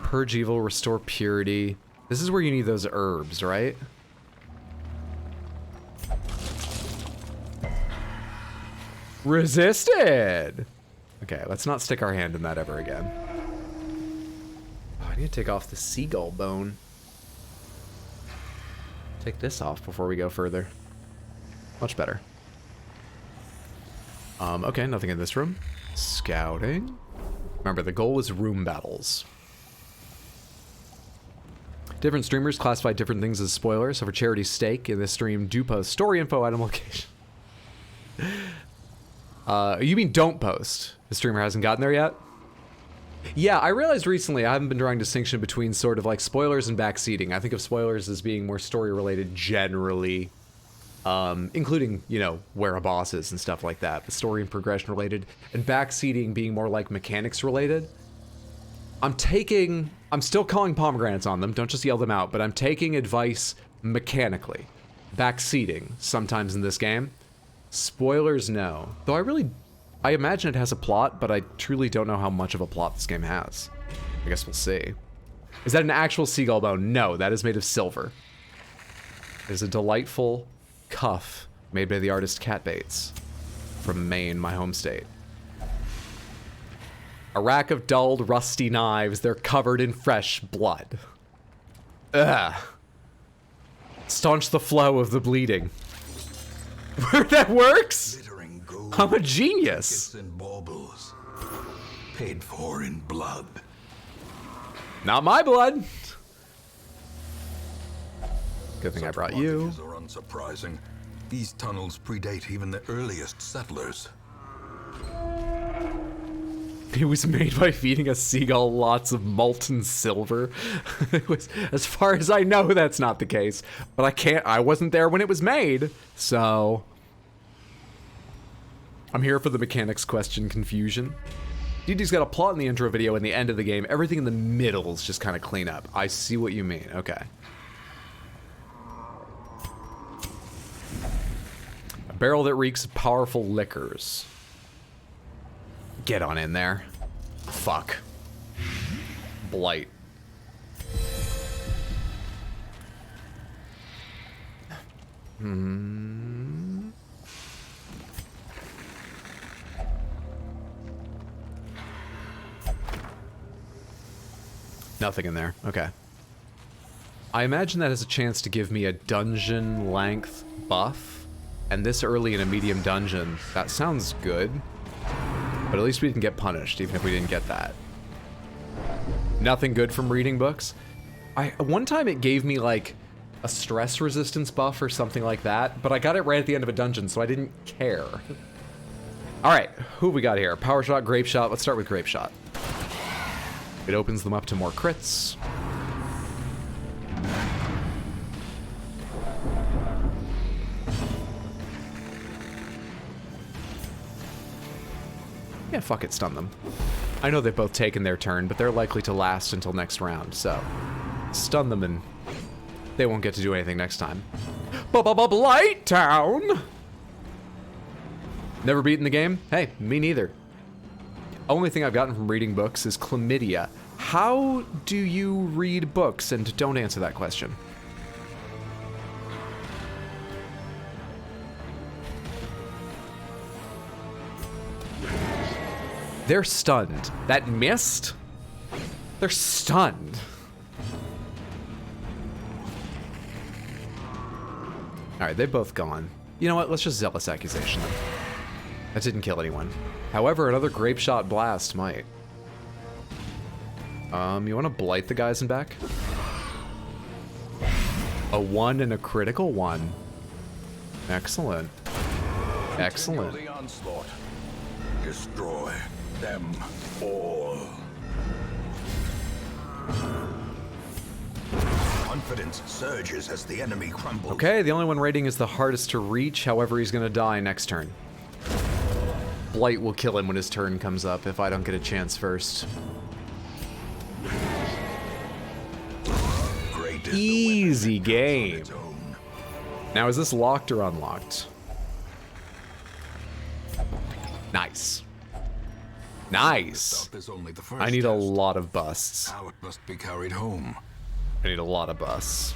Purge evil, restore purity. This is where you need those herbs, right? Resisted! Okay, let's not stick our hand in that ever again. Oh, I need to take off the seagull bone. Take this off before we go further. Much better. Okay, nothing in this room. Scouting. Remember, the goal is room battles. Different streamers classify different things as spoilers, so for charity's sake, in this stream, do post story info, item location. You mean don't post? The streamer hasn't gotten there yet? Yeah, I realized recently I haven't been drawing distinction between sort of like spoilers and backseating. I think of spoilers as being more story-related generally, including, you know, where a boss is and stuff like that, but story and progression related, and backseating being more like mechanics related. I'm still calling pomegranates on them, don't just yell them out, but I'm taking advice mechanically. Backseating sometimes in this game. Spoilers, no. Though I imagine it has a plot, but I truly don't know how much of a plot this game has. I guess we'll see. Is that an actual seagull bone? No, that is made of silver. It is a delightful cuff made by the artist Cat Bates from Maine, my home state. A rack of dulled, rusty knives. They're covered in fresh blood. Ugh. Staunch the flow of the bleeding. That works? I'm a genius. And baubles, paid for in blood. Not my blood. Good thing I brought you. Are unsurprising. These tunnels predate even the earliest settlers. It was made by feeding a seagull lots of molten silver. It was, as far as I know, that's not the case. But I wasn't there when it was made, so... I'm here for the mechanics question confusion. DD's got a plot in the intro video and the end of the game. Everything in the middle is just kind of clean up. I see what you mean. Okay. A barrel that reeks of powerful liquors. Get on in there. Fuck. Blight. Nothing in there. Okay. I imagine that has a chance to give me a dungeon length buff. And this early in a medium dungeon, that sounds good. But at least we didn't get punished, even if we didn't get that. Nothing good from reading books. One time it gave me like a stress resistance buff or something like that, but I got it right at the end of a dungeon, so I didn't care. All right, who we got here? Power shot, grape shot. Let's start with grape shot. It opens them up to more crits. Yeah, fuck it, stun them. I know they've both taken their turn, but they're likely to last until next round, so... Stun them and they won't get to do anything next time. Blight Town! Never beaten the game? Hey, me neither. Only thing I've gotten from reading books is chlamydia. How do you read books? And don't answer that question. They're stunned. That missed? They're stunned. Alright, they've both gone. You know what? Let's just Zealous Accusation them. That didn't kill anyone. However, another Grape Shot Blast might. You want to Blight the guys in back? A 1 and a critical 1. Excellent. Excellent. The onslaught. Destroy them all. Confidence surges as the enemy crumbles. Okay, the only one rating is the hardest to reach. However, he's gonna die next turn. Blight will kill him when his turn comes up if I don't get a chance first. Easy game. Now, is this locked or unlocked? Nice. Nice. I need a lot of busts. How it must be carried home. I need a lot of busts.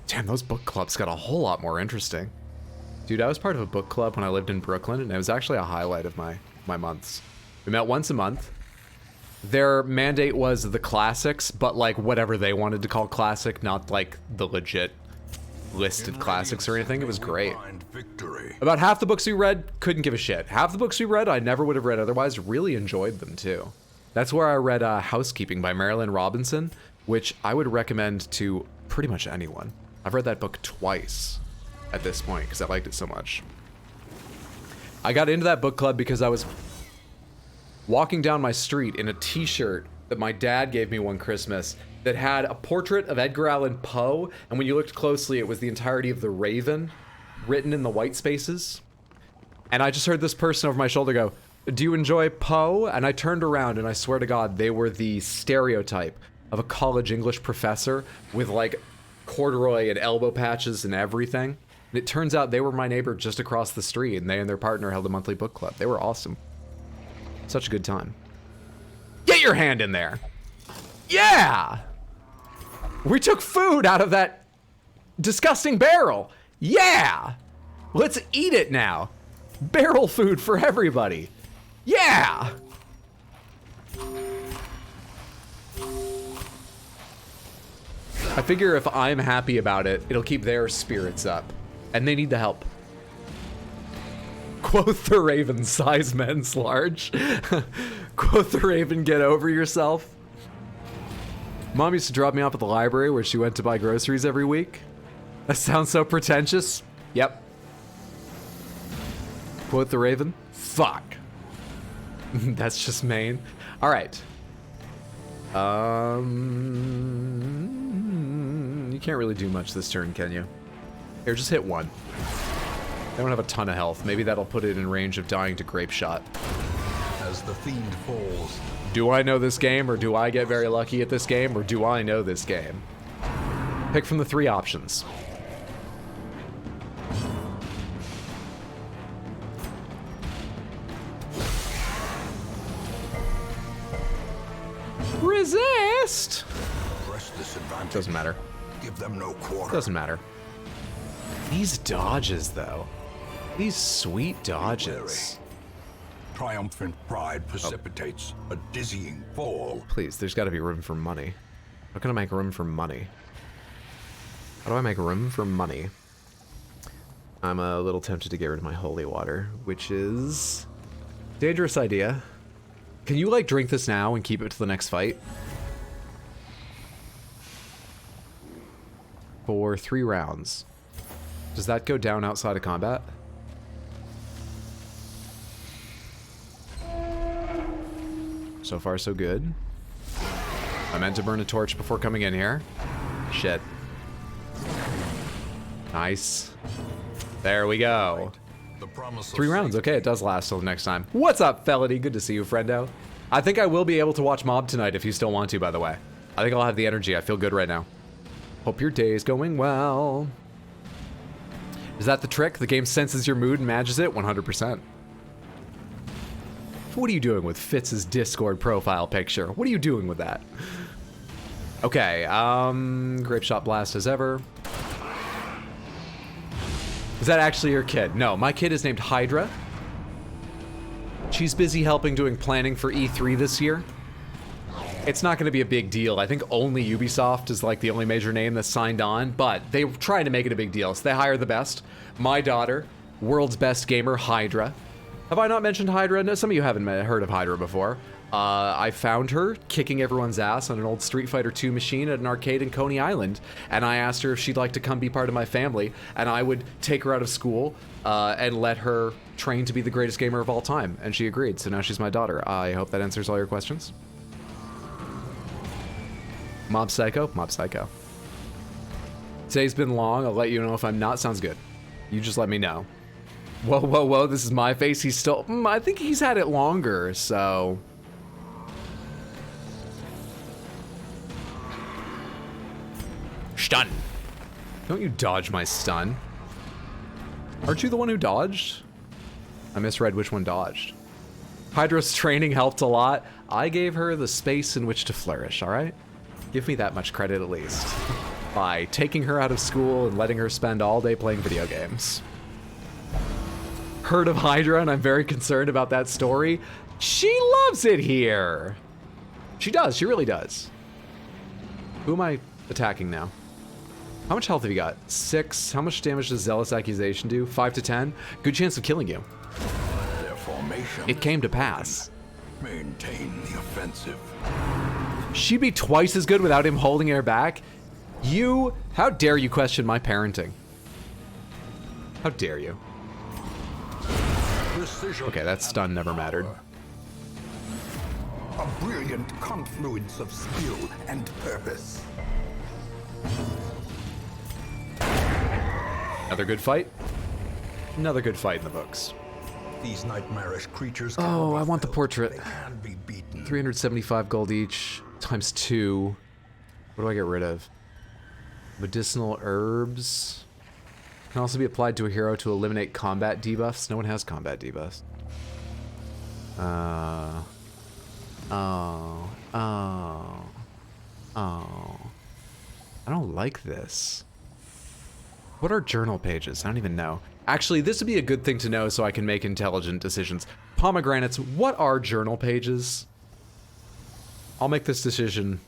Damn, those book clubs got a whole lot more interesting. Dude, I was part of a book club when I lived in Brooklyn, and it was actually a highlight of my months. We met once a month. Their mandate was the classics, but like whatever they wanted to call classic, not like the legit listed classics or anything. It was great. About half the books we read, couldn't give a shit. Half the books we read, I never would have read otherwise. Really enjoyed them too. That's where I read Housekeeping by Marilynne Robinson, which I would recommend to pretty much anyone. I've read that book twice at this point because I liked it so much. I got into that book club because I was walking down my street in a t-shirt that my dad gave me one Christmas that had a portrait of Edgar Allan Poe, and when you looked closely, it was the entirety of The Raven written in the white spaces. And I just heard this person over my shoulder go, "Do you enjoy Poe?" And I turned around, and I swear to God, they were the stereotype of a college English professor with like corduroy and elbow patches and everything. And it turns out they were my neighbor just across the street, and they and their partner held a monthly book club. They were awesome. Such a good time. Get your hand in there. Yeah! We took food out of that disgusting barrel. Yeah! Let's eat it now. Barrel food for everybody. Yeah! I figure if I'm happy about it, it'll keep their spirits up. And they need the help. Quoth the Raven, size men's large. Quoth the Raven, get over yourself. Mom used to drop me off at the library where she went to buy groceries every week. That sounds so pretentious. Yep. Quoth the Raven, fuck. That's just main. All right. You can't really do much this turn, can you? Here, just hit one. I don't have a ton of health. Maybe that'll put it in range of dying to Grape Shot. As the fiend falls, Do I know this game, or do I get very lucky at this game, or do I know this game? Pick from the 3 options. Resist! press this advantage. Doesn't matter. Give them no quarter. Doesn't matter. These dodges, though. These sweet dodges. Triumphant pride precipitates a dizzying fall. Please, there's got to be room for money. How can I make room for money? How do I make room for money? I'm a little tempted to get rid of my holy water, which is dangerous idea. Can you, like, drink this now and keep it to the next fight? For 3 rounds. Does that go down outside of combat? So far, so good. I meant to burn a torch before coming in here. Shit. Nice. There we go. The promise of 3 rounds. Okay, it does last till the next time. What's up, Felony? Good to see you, friendo. I think I will be able to watch Mob tonight if you still want to, by the way. I think I'll have the energy. I feel good right now. Hope your day's going well. Is that the trick? The game senses your mood and matches it? 100%. What are you doing with Fitz's Discord profile picture? What are you doing with that? Okay, Grape Shot Blast as ever. Is that actually your kid? No, my kid is named Hydra. She's busy helping doing planning for E3 this year. It's not going to be a big deal. I think only Ubisoft is like the only major name that's signed on, but they try to make it a big deal, so they hire the best. My daughter, world's best gamer, Hydra. Have I not mentioned Hydra? No, some of you haven't heard of Hydra before. I found her kicking everyone's ass on an old Street Fighter 2 machine at an arcade in Coney Island, and I asked her if she'd like to come be part of my family, and I would take her out of school and let her train to be the greatest gamer of all time, and she agreed, so now she's my daughter. I hope that answers all your questions. Mob Psycho? Mob Psycho. Today's been long. I'll let you know if I'm not. Sounds good. You just let me know. Whoa, whoa, whoa. This is my face. He's still... I think he's had it longer, so... Stun. Don't you dodge my stun. Aren't you the one who dodged? I misread which one dodged. Hydra's training helped a lot. I gave her the space in which to flourish, all right? Give me that much credit at least. By taking her out of school and letting her spend all day playing video games. Heard of Hydra, and I'm very concerned about that story. She loves it here. She does, she really does. Who am I attacking now? How much health have you got? 6. How much damage does Zealous Accusation do? 5 to 10? Good chance of killing you. their formation. It came to pass. Maintain the offensive. She'd be twice as good without him holding her back. You, how dare you question my parenting? How dare you? Precision Okay, that stun never mattered. A brilliant confluence of skill and purpose. Another good fight. Another good fight in the books. These nightmarish creatures. Oh, I want the portrait. They can be beaten. 375 gold each, times 2. What do I get rid of? Medicinal herbs. Can also be applied to a hero to eliminate combat debuffs. No one has combat debuffs. Oh. I don't like this. What are journal pages? I don't even know. Actually, this would be a good thing to know so I can make intelligent decisions. Pomegranates, what are journal pages? I'll make this decision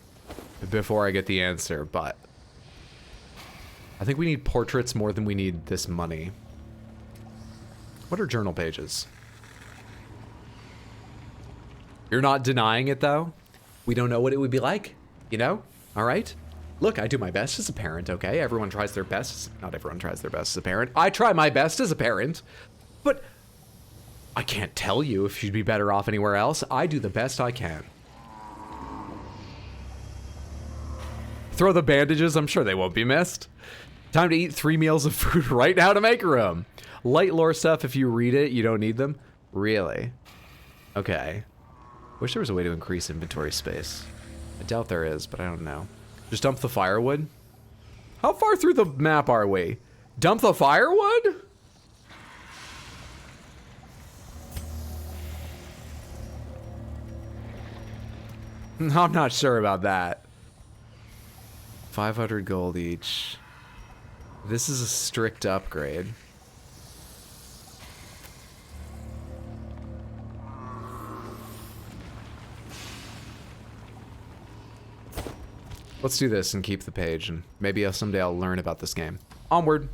before I get the answer, but I think we need portraits more than we need this money. What are journal pages? You're not denying it, though? We don't know what it would be like, you know? All right? Look, I do my best as a parent, okay? Everyone tries their best. Not everyone tries their best as a parent. I try my best as a parent. But I can't tell you if you'd be better off anywhere else. I do the best I can. Throw the bandages, I'm sure they won't be missed. Time to eat 3 meals of food right now to make room. Light lore stuff, if you read it, you don't need them. Really? Okay. Wish there was a way to increase inventory space. I doubt there is, but I don't know. Just dump the firewood? How far through the map are we? Dump the firewood? I'm not sure about that. 500 gold each. This is a strict upgrade. Let's do this and keep the page, and maybe someday I'll learn about this game. Onward.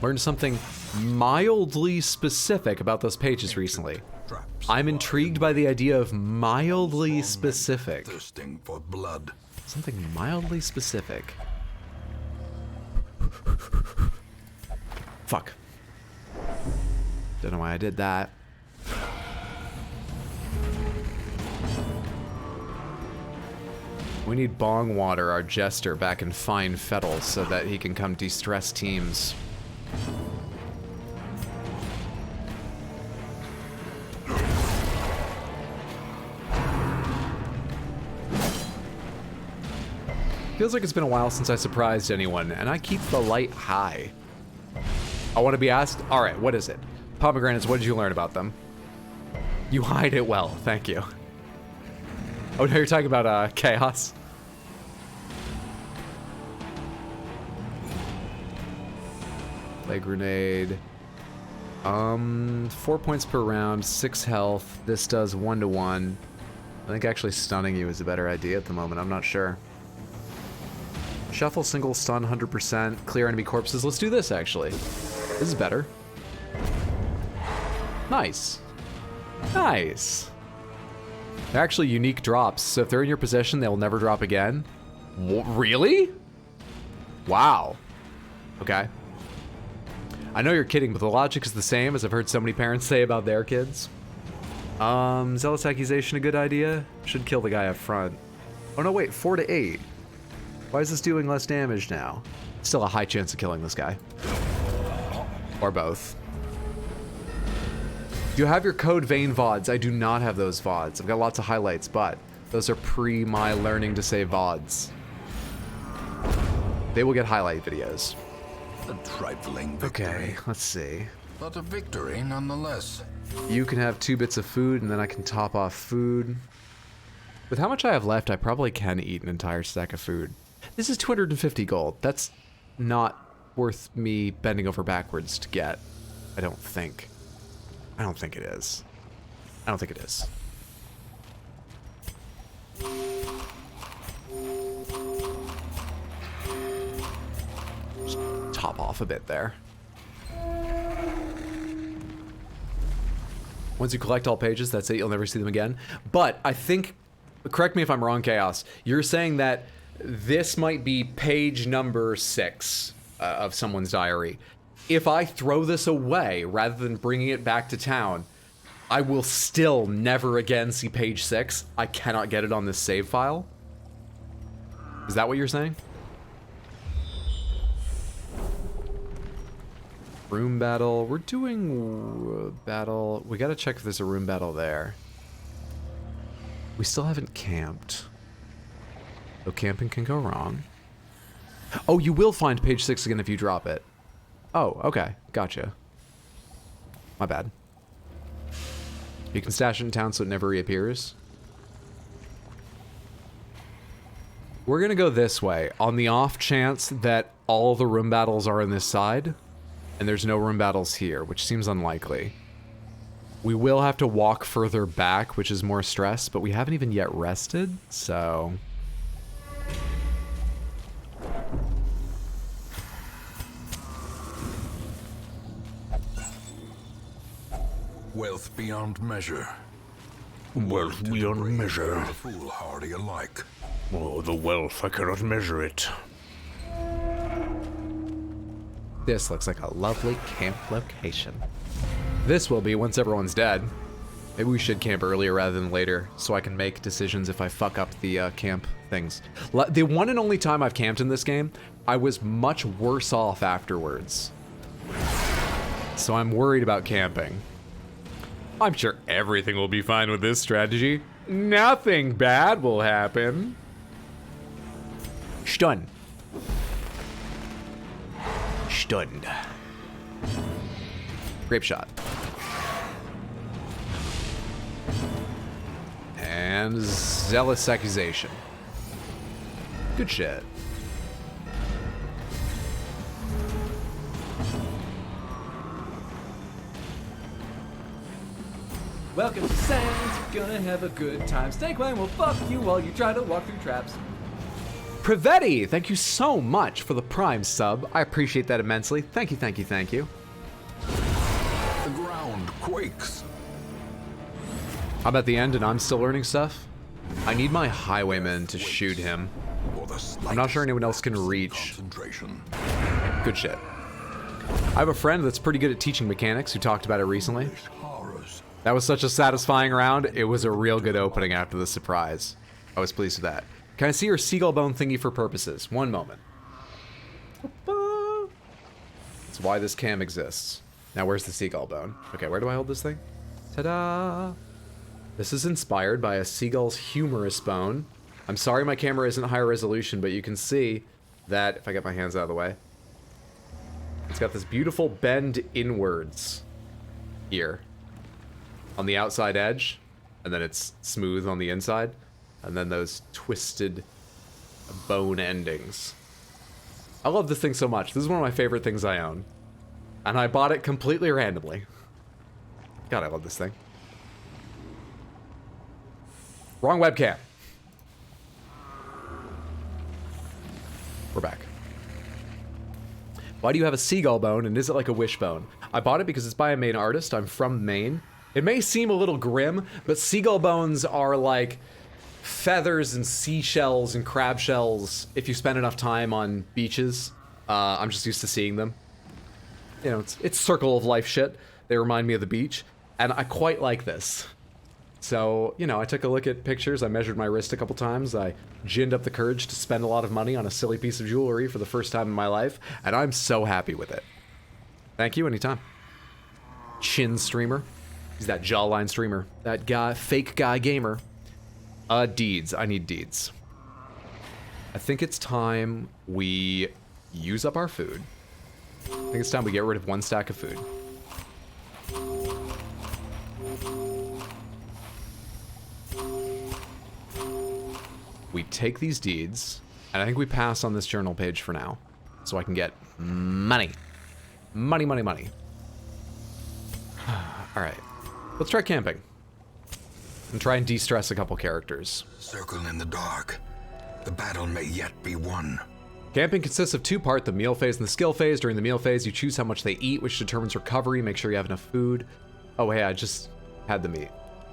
Learned something mildly specific about those pages recently. I'm intrigued by the idea of mildly specific. Thirsting for blood. Something mildly specific. Fuck. Don't know why I did that. We need Bongwater, our jester, back in Fine Fettle so that he can come de-stress teams. Feels like it's been a while since I surprised anyone, and I keep the light high. I want to be asked? Alright, what is it? Pomegranates, what did you learn about them? You hide it well, thank you. Oh, no, you're talking about chaos? Play grenade. 4 points per round, 6 health. This does 1-to-1. I think actually stunning you is a better idea at the moment, I'm not sure. Shuffle, single, stun, 100%, clear enemy corpses. Let's do this, actually. This is better. Nice. Nice. They're actually unique drops, so if they're in your possession, they will never drop again. Really? Wow. Okay. I know you're kidding, but the logic is the same, as I've heard so many parents say about their kids. Zealous Accusation a good idea? Should kill the guy up front. Oh no, wait, 4 to 8. Why is this doing less damage now? Still a high chance of killing this guy. Or both. Do you have your code vein VODs? I do not have those VODs. I've got lots of highlights, but those are pre my learning to say VODs. They will get highlight videos. A trifling victory. Okay, let's see. But a victory nonetheless. You can have 2 bits of food, and then I can top off food. With how much I have left, I probably can eat an entire stack of food. This is 250 gold. That's not worth me bending over backwards to get. I don't think. I don't think it is. I don't think it is. Just top off a bit there. Once you collect all pages, that's it. You'll never see them again. But I think, correct me if I'm wrong, Chaos, you're saying that this might be page number 6 of someone's diary. If I throw this away rather than bringing it back to town, I will still never again see page 6. I cannot get it on this save file. Is that what you're saying? Room battle. We're doing battle. We gotta check if there's a room battle there. We still haven't camped. So camping can go wrong. Oh, you will find page 6 again if you drop it. Oh, okay. Gotcha. My bad. You can stash it in town so it never reappears. We're gonna go this way. On the off chance that all the room battles are on this side, and there's no room battles here, which seems unlikely. We will have to walk further back, which is more stress, but we haven't even yet rested, so... Wealth beyond measure. Wealth beyond measure. The foolhardy alike. Oh, the wealth, I cannot measure it. This looks like a lovely camp location. This will be once everyone's dead. Maybe we should camp earlier rather than later, so I can make decisions if I fuck up the camp things. The one and only time I've camped in this game, I was much worse off afterwards. So I'm worried about camping. I'm sure everything will be fine with this strategy. Nothing bad will happen. Stunned. Stunned. Grape shot. And zealous accusation. Good shit. Welcome to Sans, you're gonna have a good time. Snakewang will fuck you while you try to walk through traps. Privetti, thank you so much for the Prime sub. I appreciate that immensely. Thank you, thank you, thank you. The ground quakes. I'm at the end and I'm still learning stuff. I need my highwayman to shoot him. I'm not sure anyone else can reach. Good shit. I have a friend that's pretty good at teaching mechanics who talked about it recently. That was such a satisfying round. It was a real good opening after the surprise. I was pleased with that. Can I see your seagull bone thingy for purposes? One moment. That's why this cam exists. Now where's the seagull bone? Okay, where do I hold this thing? Ta-da! This is inspired by a seagull's humerus bone. I'm sorry my camera isn't higher resolution, but you can see that, if I get my hands out of the way, it's got this beautiful bend inwards here on the outside edge, and then it's smooth on the inside, and then those twisted bone endings. I love this thing so much. This is one of my favorite things I own. And I bought it completely randomly. God, I love this thing. Wrong webcam. We're back. Why do you have a seagull bone, and is it like a wishbone? I bought it because it's by a Maine artist. I'm from Maine. It may seem a little grim, but seagull bones are like feathers and seashells and crab shells if you spend enough time on beaches. I'm just used to seeing them. You know, it's circle of life shit. They remind me of the beach, and I quite like this. So, you know, I took a look at pictures, I measured my wrist a couple times, I ginned up the courage to spend a lot of money on a silly piece of jewelry for the first time in my life, and I'm so happy with it. Thank you, anytime. Chin streamer. He's that jawline streamer. That guy, fake guy gamer. Deeds. I need deeds. I think it's time we use up our food. I think it's time we get rid of one stack of food. We take these deeds, and I think we pass on this journal page for now, so I can get money. Money, money, money. All right. Let's try camping. And try and de-stress a couple characters. Circle in the dark. The battle may yet be won. Camping consists of two parts, the meal phase and the skill phase. During the meal phase, you choose how much they eat, which determines recovery. Make sure you have enough food. Oh, hey, I just had them eat.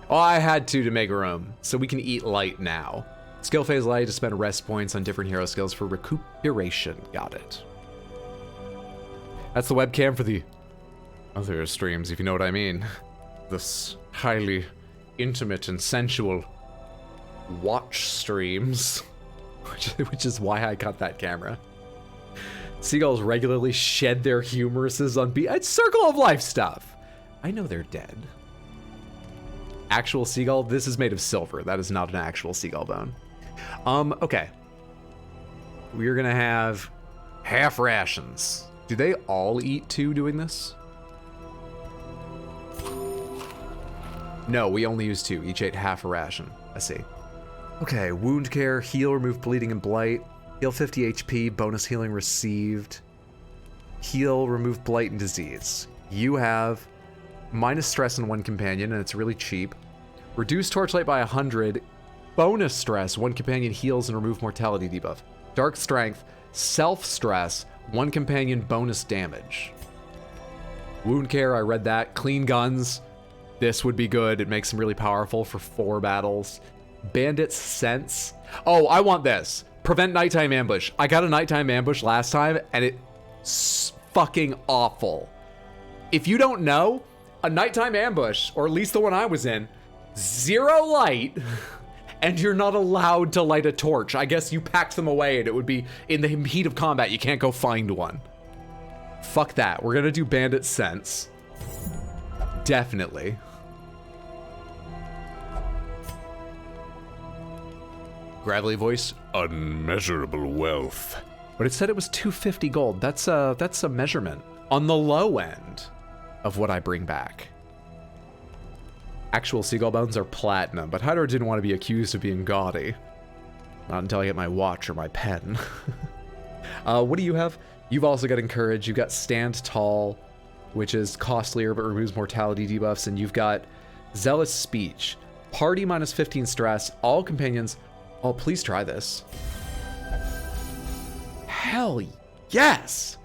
Oh, I had to make room. So we can eat light now. Skill phase allows you to spend rest points on different hero skills for recuperation. Got it. That's the webcam for the other streams, if you know what I mean. This highly intimate and sensual watch streams, which is why I got that camera. Seagulls regularly shed their humeruses on it's circle of life stuff. I know they're dead. Actual seagull, this is made of silver. That is not an actual seagull bone. Okay. We're gonna have half rations. Do they all eat two doing this? No, we only use two. Each ate half a ration. I see. Okay, wound care, heal, remove bleeding and blight. Heal 50 HP, bonus healing received. Heal, remove blight and disease. You have minus stress on one companion, and it's really cheap. Reduce torchlight by 100. Bonus stress, one companion heals and remove mortality debuff. Dark strength, self-stress, one companion bonus damage. Wound care, I read that. Clean guns. This would be good. It makes them really powerful for 4 battles. Bandit's sense. Oh, I want this. Prevent nighttime ambush. I got a nighttime ambush last time, and it's fucking awful. If you don't know, a nighttime ambush, or at least the one I was in, 0 light, and you're not allowed to light a torch. I guess you packed them away and it would be in the heat of combat. You can't go find one. Fuck that. We're gonna do Bandit Sense. Definitely. Gravelly voice. Unmeasurable wealth. But it said it was 250 gold. That's a measurement on the low end of what I bring back. Actual seagull bones are platinum, but Hydro didn't want to be accused of being gaudy. Not until I get my watch or my pen. What do you have? You've also got Encourage. You've got Stand Tall, which is costlier but removes mortality debuffs, and you've got Zealous Speech. Party minus 15 stress. All companions. Oh, please try this. Hell yes!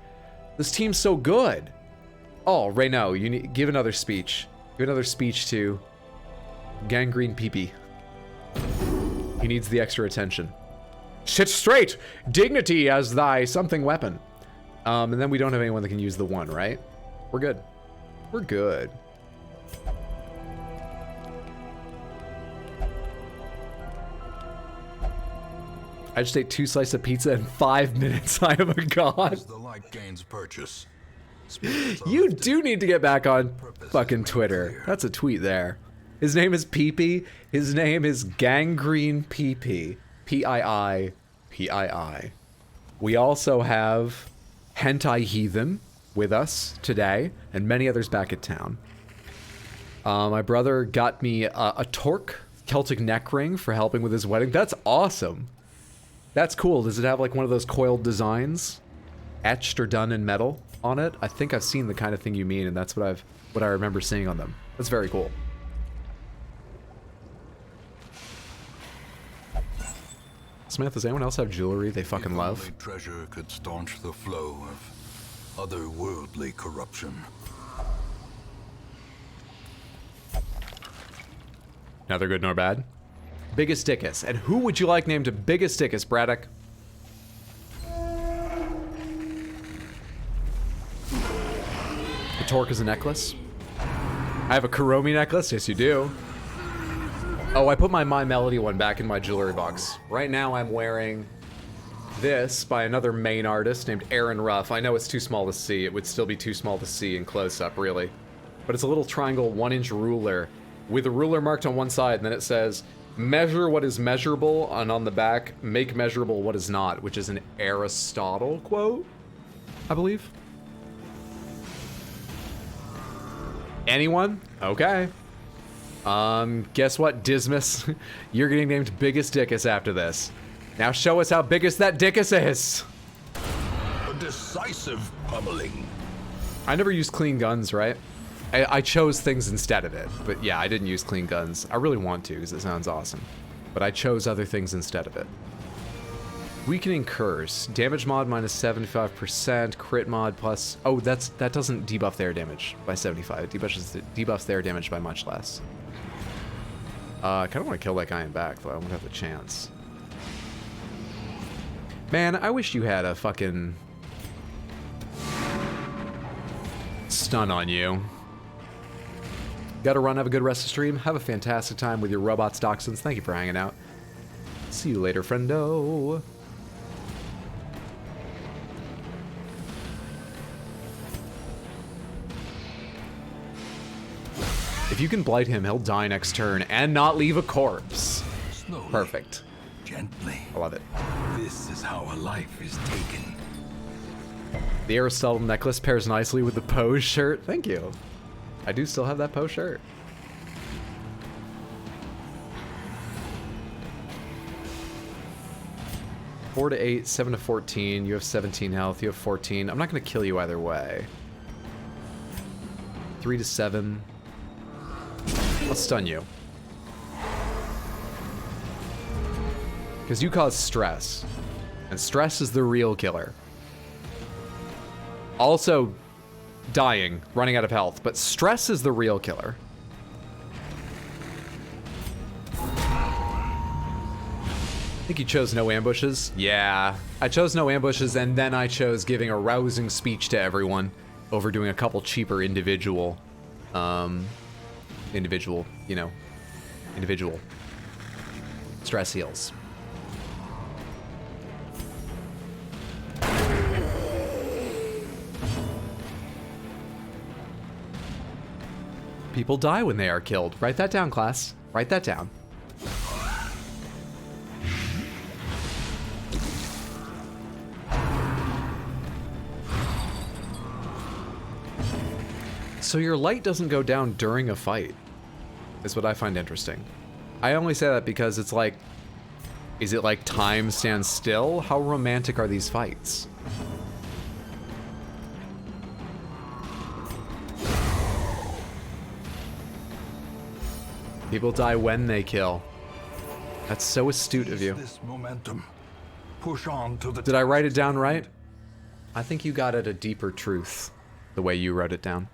This team's so good. Oh, Reyno, you need give another speech. Give another speech to Gangrene Peepee. He needs the extra attention. Sit straight! Dignity as thy something weapon. And then we don't have anyone that can use the one, right? We're good. We're good. I just ate 2 slices of pizza in 5 minutes. I am a god. As the light gains purchase. You do need to get back on fucking Twitter. That's a tweet there. His name is Peepee. His name is Gangrene Peepee. P-I-I-P-I-I. We also have Hentai Heathen with us today, and many others back at town. My brother got me a Torque Celtic neck ring for helping with his wedding. That's awesome. That's cool. Does it have like one of those coiled designs, etched or done in metal on it? I think I've seen the kind of thing you mean, and that's what I remember seeing on them. That's very cool. Samantha, does anyone else have jewelry they fucking If love? only treasure could staunch the flow of otherworldly corruption. Neither good nor bad. Biggest Dickus. And who would you like named Biggest Dickus, Braddock? The Torque is a necklace. I have a Kuromi necklace. Yes, you do. Oh, I put my Melody one back in my jewelry box. Right now I'm wearing this by another main artist named Aaron Ruff. I know it's too small to see. It would still be too small to see in close-up, really. But it's a little triangle 1-inch ruler with a ruler marked on one side, and then it says, measure what is measurable, and on the back, make measurable what is not, which is an Aristotle quote, I believe. Anyone? Okay. Guess what, Dismas? You're getting named Biggest Dickus after this. Now show us how biggest that Dickus is. A decisive pummeling. I never used clean guns, right? I chose things instead of it, but yeah, I didn't use clean guns. I really want to, because it sounds awesome. But I chose other things instead of it. Weakening Curse. Damage mod minus 75%, crit mod plus... Oh, that doesn't debuff their damage by 75. It debuffs their damage by much less. I kind of want to kill that guy in back, though. I won't have the chance. Man, I wish you had a fucking... stun on you. Gotta run, have a good rest of stream. Have a fantastic time with your robots, Dachshunds. Thank you for hanging out. See you later, friendo. If you can blight him, he'll die next turn and not leave a corpse. Slowly, Perfect. gently. I love it. This is how a life is taken. The Aristotle necklace pairs nicely with the Pose shirt. Thank you. I do still have that Pose shirt. Four to 8, 7 to 14. You have 17 health. You have 14. I'm not going to kill you either way. 3 to 7. I'll stun you. Because you cause stress. And stress is the real killer. Also, dying, running out of health, but stress is the real killer. I think you chose no ambushes. Yeah, I chose no ambushes, and then I chose giving a rousing speech to everyone over doing a couple cheaper individual individual, individual stress heals. People die when they are killed. Write that down, class. Write that down. So your light doesn't go down during a fight, is what I find interesting. I only say that because it's like, is it like time stands still? How romantic are these fights? People die when they kill. That's so astute of you. This momentum. Push on to the Did I write it down right? I think you got at a deeper truth the way you wrote it down.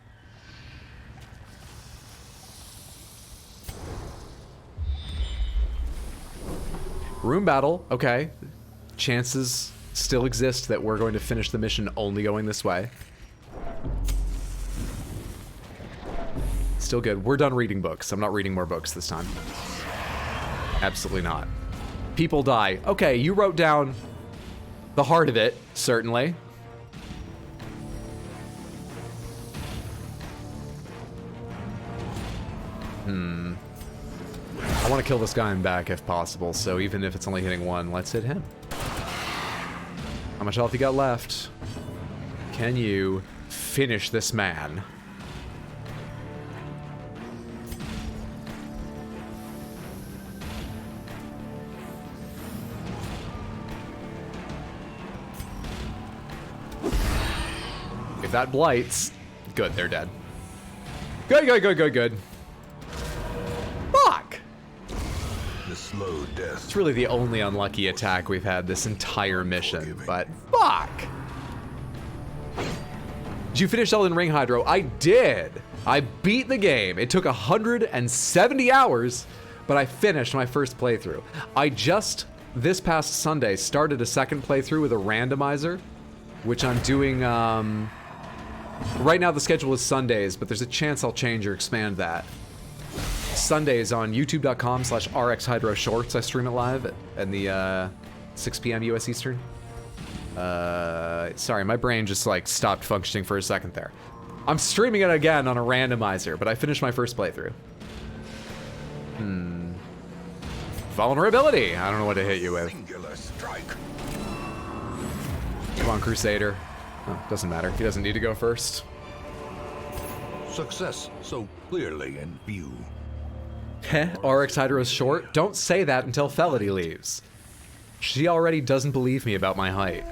Room battle, okay. Chances still exist that we're going to finish the mission only going this way. Still good. We're done reading books. I'm not reading more books this time. Absolutely not. People die. Okay, you wrote down the heart of it, certainly. I want to kill this guy in back if possible, so even if it's only hitting one, let's hit him. How much health you got left? Can you finish this man? If that blights, good, they're dead. Good, good, good, good, good. Fuck! The slow death. It's really the only unlucky attack we've had this entire mission, but fuck! Did you finish Elden Ring, Hydro? I did! I beat the game. It took 170 hours, but I finished my first playthrough. I just, this past Sunday, started a second playthrough with a randomizer, which I'm doing, right now the schedule is Sundays, but there's a chance I'll change or expand that. Sundays on youtube.com/rxhydroshorts. I stream it live at the 6 p.m. US Eastern. Sorry, my brain just like stopped functioning for a second there. I'm streaming it again on a randomizer, but I finished my first playthrough. Vulnerability. I don't know what to hit you with. Singular strike. Come on, Crusader. Oh, doesn't matter. He doesn't need to go first. Success so clearly in view. Heh, RX Hydro's short? Don't say that until Felity leaves. She already doesn't believe me about my height.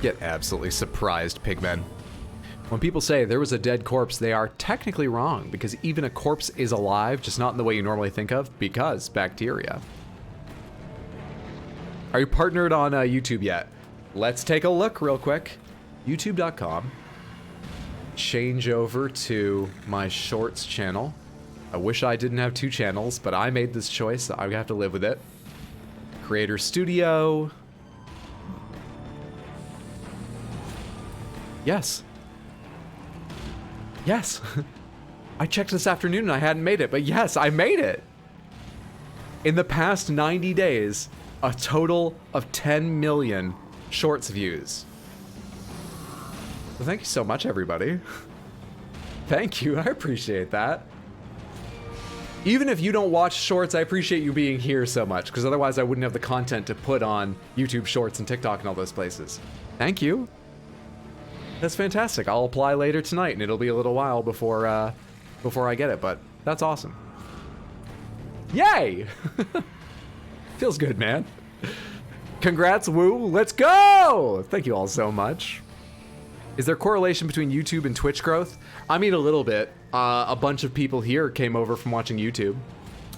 Get absolutely surprised, pigmen. When people say there was a dead corpse, they are technically wrong, because even a corpse is alive, just not in the way you normally think of, because bacteria. Are you partnered on YouTube yet? Let's take a look real quick. YouTube.com. Change over to my shorts channel. I wish I didn't have two channels, but I made this choice. So I have to live with it. Creator Studio. Yes. Yes. I checked this afternoon and I hadn't made it, but yes, I made it. In the past 90 days, a total of 10 million shorts views. So thank you so much, everybody. Thank you, I appreciate that. Even if you don't watch shorts, I appreciate you being here so much, because otherwise I wouldn't have the content to put on YouTube Shorts and TikTok and all those places. Thank you. That's fantastic. I'll apply later tonight, and it'll be a little while before I get it, but that's awesome. Yay! Feels good, man. Congrats, Woo. Let's go! Thank you all so much. Is there correlation between YouTube and Twitch growth? I mean, a little bit. A bunch of people here came over from watching YouTube,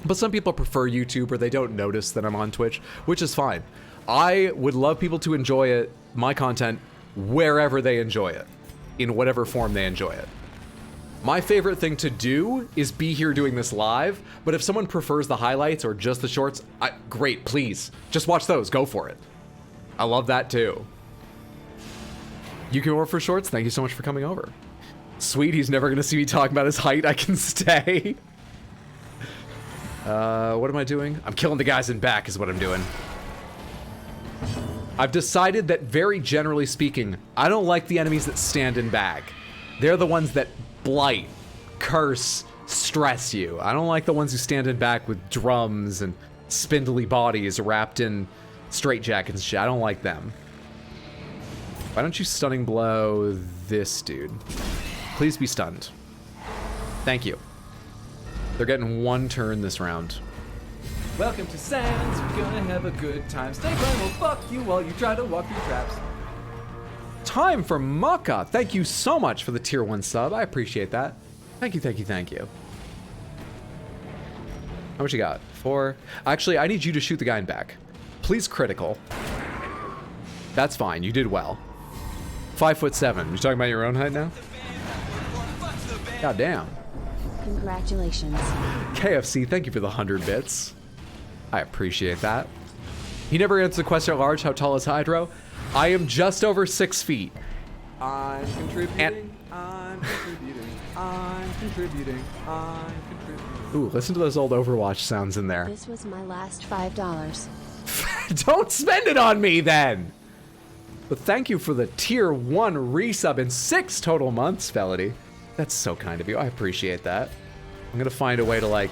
but some people prefer YouTube or they don't notice that I'm on Twitch, which is fine. I would love people to enjoy it, my content, wherever they enjoy it, in whatever form they enjoy it. My favorite thing to do is be here doing this live, but if someone prefers the highlights or just the shorts, great, please. Just watch those, go for it. I love that too. Yuki for Shorts, thank you so much for coming over. Sweet, he's never gonna see me talking about his height. I can stay. What am I doing? I'm killing the guys in back is what I'm doing. I've decided that, very generally speaking, I don't like the enemies that stand in back. They're the ones that blight, curse, stress you. I don't like the ones who stand in back with drums and spindly bodies wrapped in straitjackets and shit. I don't like them. Why don't you stunning blow this dude? Please be stunned. Thank you. They're getting one turn this round. Welcome to Sans, you're gonna have a good time. Snake Clan will fuck you while you try to walk through traps. Time for Maka. Thank you so much for the tier 1 sub. I appreciate that. Thank you, thank you, thank you. How much you got? 4. Actually, I need you to shoot the guy in back. Please critical. That's fine, you did well. 5'7". You talking about your own height now? God damn. Congratulations. KFC, thank you for the 100 bits. I appreciate that. He never answered the question at large, how tall is Hydro? I am just over 6 feet. I'm contributing, I'm contributing, I'm contributing, I'm contributing. Ooh, listen to those old Overwatch sounds in there. This was my last $5. Don't spend it on me then! But thank you for the tier 1 resub in 6 total months, Felody. That's so kind of you. I appreciate that. I'm gonna find a way to, like,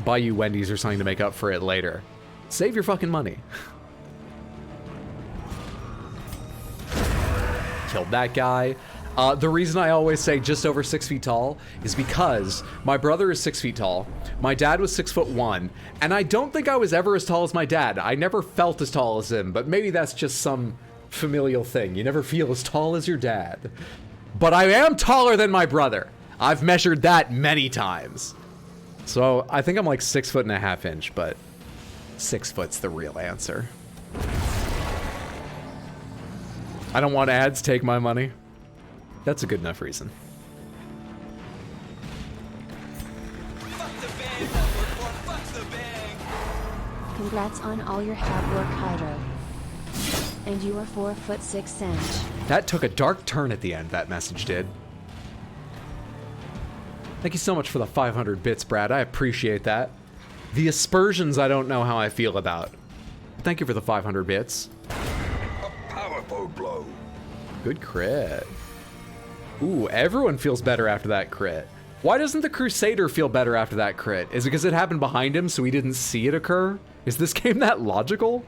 buy you Wendy's or something to make up for it later. Save your fucking money. Killed that guy. The reason I always say just over 6 feet tall is because my brother is 6 feet tall, my dad was 6'1", and I don't think I was ever as tall as my dad. I never felt as tall as him, but maybe that's just some familial thing. You never feel as tall as your dad. But I am taller than my brother. I've measured that many times. So I think I'm like 6'1.5 inches, but 6 foot's the real answer. I don't want ads, take my money. That's a good enough reason. Congrats on all your hard work, Hydro. And you are 4'6". That took a dark turn at the end, that message did. Thank you so much for the 500 bits, Brad. I appreciate that. The aspersions I don't know how I feel about. Thank you for the 500 bits. A powerful blow. Good crit. Ooh, everyone feels better after that crit. Why doesn't the Crusader feel better after that crit? Is it because it happened behind him so he didn't see it occur? Is this game that logical?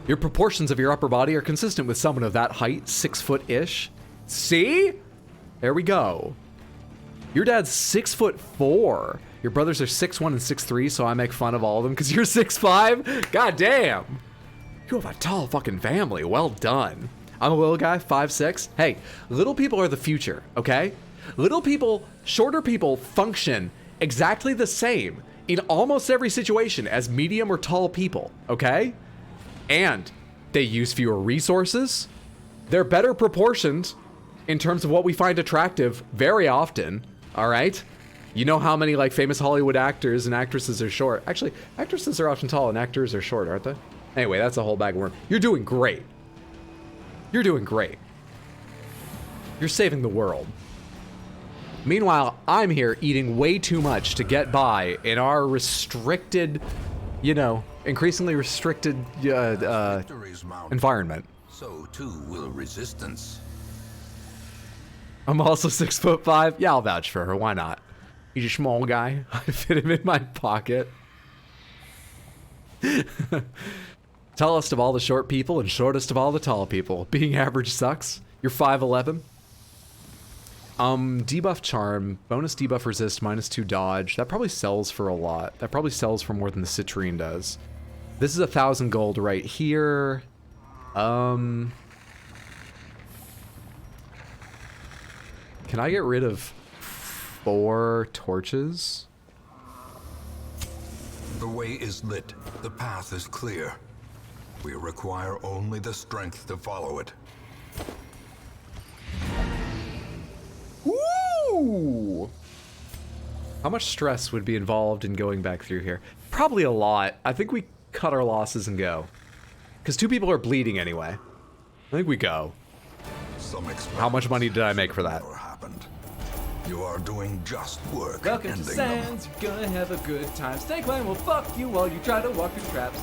Your proportions of your upper body are consistent with someone of that height, 6 foot-ish. See? There we go. Your dad's 6'4". Your brothers are 6'1" and 6'3", so I make fun of all of them because you're 6'5". God damn. You have a tall fucking family. Well done. I'm a little guy, 5'6". Hey, little people are the future, okay? Little people, shorter people function exactly the same in almost every situation as medium or tall people, okay? And they use fewer resources. They're better proportioned in terms of what we find attractive very often, all right? You know how many, like, famous Hollywood actors and actresses are short. Actually, actresses are often tall and actors are short, aren't they? Anyway, that's a whole bag of worm. You're doing great. You're doing great. You're saving the world. Meanwhile, I'm here eating way too much to get by in our restricted, you know, increasingly restricted Victory's mounted. environment. So too will resistance. I'm also 6'5". Yeah, I'll vouch for her. Why not? He's a small guy. I fit him in my pocket. Tallest of all the short people and shortest of all the tall people. Being average sucks. You're 5'11". Debuff charm, bonus debuff resist, -2 dodge. That probably sells for a lot. That probably sells for more than the citrine does. This is 1,000 gold right here. Can I get rid of 4 torches? The way is lit. The path is clear. We require only the strength to follow it. Ooh! How much stress would be involved in going back through here? Probably a lot. I think we cut our losses and go. Because 2 people are bleeding anyway. I think we go. Some How much money did I make for that? never happened. You are doing just work. Welcome to ending Sands, you're gonna have a good time. Snake Clan will fuck you while you try to walk through traps.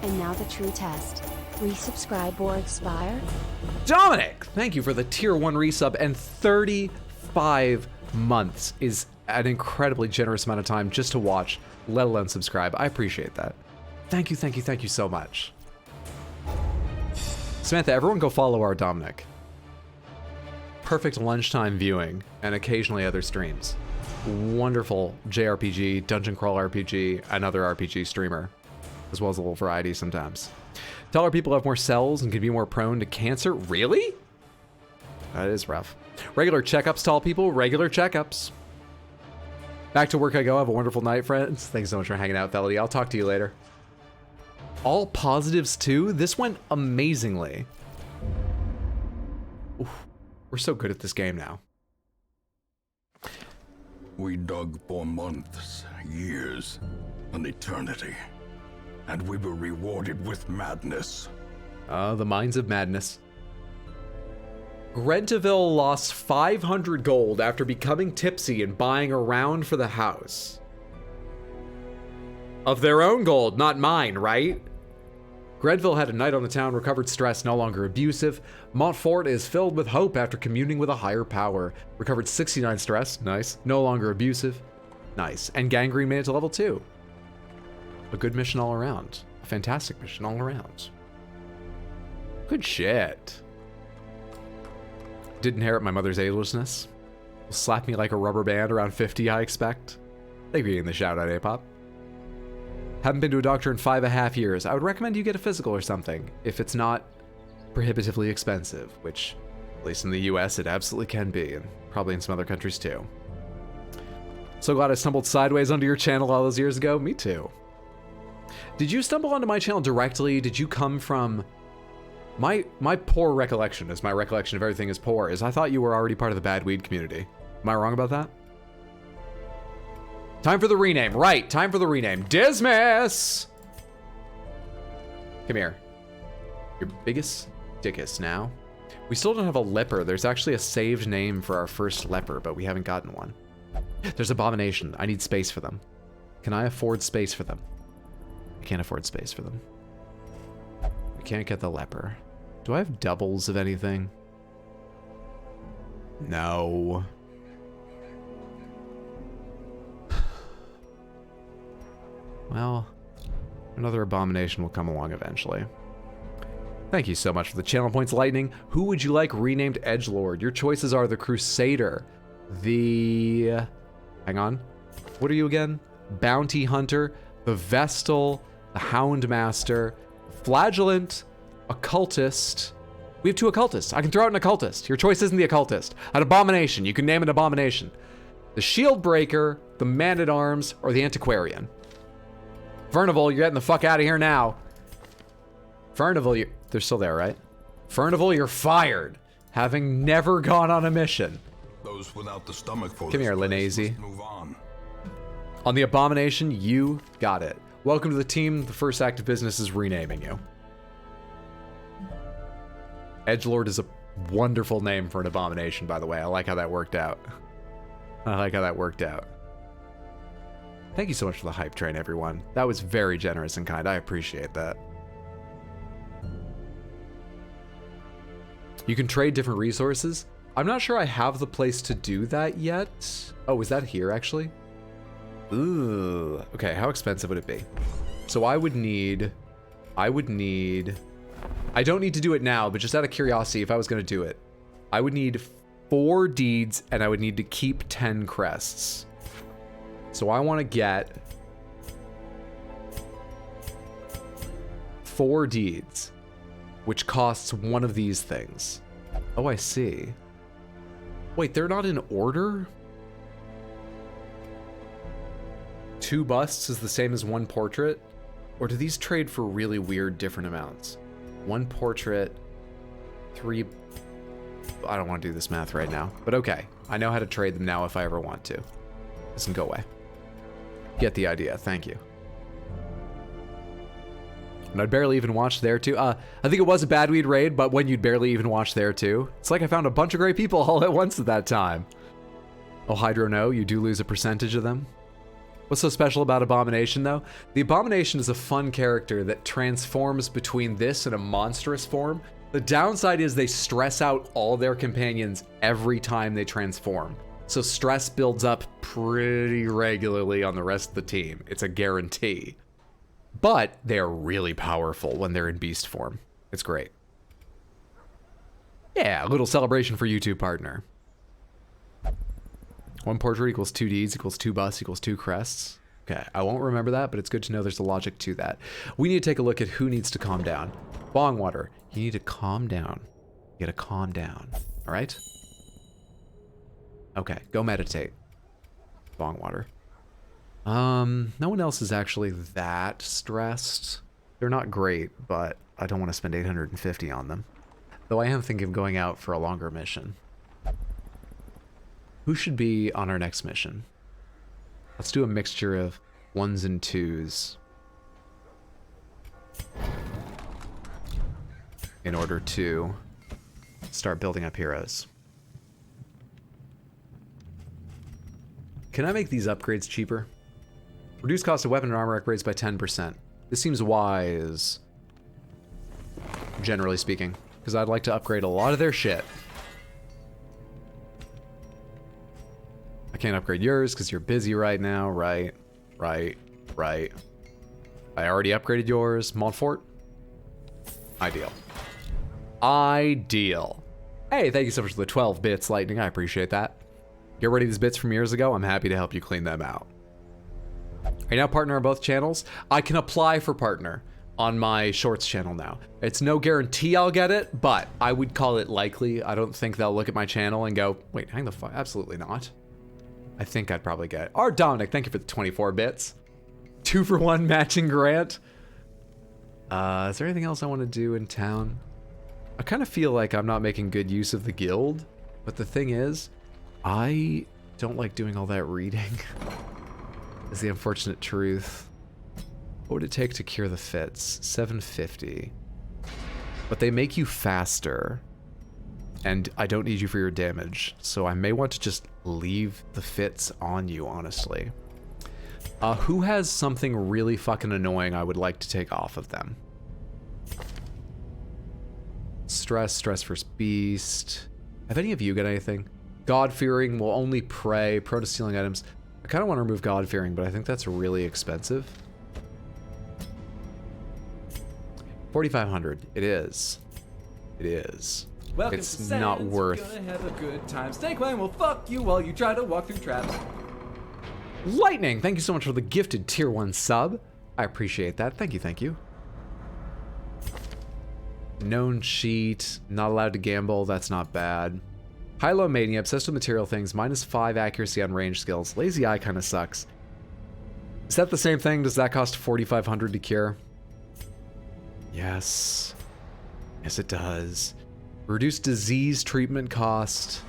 And now the true test. Resubscribe or expire? Dominic, thank you for the tier 1 resub, and 35 months is an incredibly generous amount of time just to watch, let alone subscribe. I appreciate that. Thank you, thank you, thank you so much. Samantha, everyone go follow our Dominic. Perfect lunchtime viewing and occasionally other streams. Wonderful JRPG, Dungeon Crawl RPG, another RPG streamer, as well as a little variety sometimes. Taller people have more cells and can be more prone to cancer. Really? That is rough. Regular checkups, tall people, regular checkups. Back to work I go. Have a wonderful night, friends. Thanks so much for hanging out, Felody. I'll talk to you later. All positives too? This went amazingly. Oof. We're so good at this game now. We dug for months, years, an eternity. And we were rewarded with madness. The Mines of Madness. Grentaville lost 500 gold after becoming tipsy and buying a round for the house. Of their own gold, not mine, right? Grenville had a night on the town, recovered stress, no longer abusive. Montfort is filled with hope after communing with a higher power. Recovered 69 stress, nice. No longer abusive, nice. And Gangrene made it to level 2. A good mission all around. A fantastic mission all around. Good shit. Did inherit my mother's agelessness. Will slap me like a rubber band around 50, I expect. Thank you for getting the shout out, Apop. Haven't been to a doctor in 5.5 years. I would recommend you get a physical or something, if it's not prohibitively expensive, which, at least in the US, it absolutely can be, and probably in some other countries too. So glad I stumbled sideways onto your channel all those years ago. Me too. Did you stumble onto my channel directly? Did you come from... My poor recollection, as my recollection of everything is poor, is I thought you were already part of the Bad Weed community. Am I wrong about that? Time for the rename. Right, time for the rename. Dismas! Come here. Your biggest dickus now. We still don't have a leper. There's actually a saved name for our first leper, but we haven't gotten one. There's Abomination. I need space for them. Can I afford space for them? I can't afford space for them. We can't get the leper. Do I have doubles of anything? No. Well, another Abomination will come along eventually. Thank you so much for the channel points, Lightning. Who would you like renamed Edgelord? Your choices are the Crusader, the... Hang on. What are you again? Bounty Hunter, the Vestal, the Houndmaster, Flagellant, Occultist. We have 2 Occultists. I can throw out an Occultist. Your choice isn't the Occultist. An Abomination. You can name an Abomination. The Shield Breaker, the Man-at-Arms, or the Antiquarian. Furnival, you're getting the fuck out of here now. Furnival, they're still there, right? Furnival, you're fired, having never gone on a mission. Those without the stomach for Come this here, place Linnazy. must move on. On the Abomination, you got it. Welcome to the team. The first act of business is renaming you. Edgelord is a wonderful name for an Abomination, by the way. I like how that worked out. I like how that worked out. Thank you so much for the hype train, everyone. That was very generous and kind. I appreciate that. You can trade different resources. I'm not sure I have the place to do that yet. Oh, is that here, actually? Ooh. Okay, how expensive would it be? So I don't need to do it now, but just out of curiosity, if I was going to do it, I would need 4 deeds and I would need to keep 10 crests. So I want to get 4 deeds, which costs one of these things. Oh, I see. Wait, they're not in order? 2 busts is the same as 1 portrait? Or do these trade for really weird different amounts? 1 portrait, 3... I don't want to do this math right now, but okay. I know how to trade them now if I ever want to. Doesn't go away. Get the idea, thank you. And I'd barely even watch there too. I think it was a Badweed raid, but when you'd barely even watch there too. It's like I found a bunch of great people all at once at that time. Oh, Hydro, no, you do lose a percentage of them. What's so special about Abomination, though? The Abomination is a fun character that transforms between this and a monstrous form. The downside is they stress out all their companions every time they transform. So stress builds up pretty regularly on the rest of the team. It's a guarantee. But they are really powerful when they're in beast form. It's great. Yeah, a little celebration for YouTube partner. 1 portrait equals 2 deeds equals 2 busts equals 2 crests. Okay, I won't remember that, but it's good to know there's a logic to that. We need to take a look at who needs to calm down. Bongwater, you need to calm down. You gotta calm down, all right? Okay, go meditate. Bongwater. No one else is actually that stressed. They're not great, but I don't want to spend 850 on them. Though I am thinking of going out for a longer mission. Who should be on our next mission? Let's do a mixture of 1s and 2s. In order to start building up heroes. Can I make these upgrades cheaper? Reduce cost of weapon and armor upgrades by 10%. This seems wise, generally speaking, because I'd like to upgrade a lot of their shit. I can't upgrade yours because you're busy right now. Right. I already upgraded yours. Montfort. Ideal. Hey, thank you so much for the 12 bits, Lightning. I appreciate that. Get rid of these bits from years ago. I'm happy to help you clean them out. Are you now partner on both channels? I can apply for partner on my shorts channel now. It's no guarantee I'll get it, but I would call it likely. I don't think they'll look at my channel and go, wait, hang the fuck, absolutely not. I think I'd probably get it. Art Dominic, thank you for the 24 bits. 2-for-1 matching grant. Is there anything else I want to do in town? I kind of feel like I'm not making good use of the guild, but the thing is, I don't like doing all that reading. Is the unfortunate truth. What would it take to cure the fits? 750. But they make you faster. And I don't need you for your damage, so I may want to just leave the fits on you, honestly. Who has something really fucking annoying I would like to take off of them? Stress versus beast. Have any of you got anything? God-fearing will only pray. Prone to stealing items. I kind of want to remove God-fearing, but I think that's really expensive. 4,500. It is. It is. Welcome It's to Sands. not worth. Gonna have a good time. Snake Clan will fuck you while you try to walk through traps. Lightning, thank you so much for the gifted tier 1 sub. I appreciate that. Thank you, thank you. Known cheat, not allowed to gamble, that's not bad. High-low mania, obsessed with material things, -5 accuracy on range skills. Lazy eye kind of sucks. Is that the same thing? Does that cost 4,500 to cure? Yes. Yes, it does. Reduce disease treatment cost.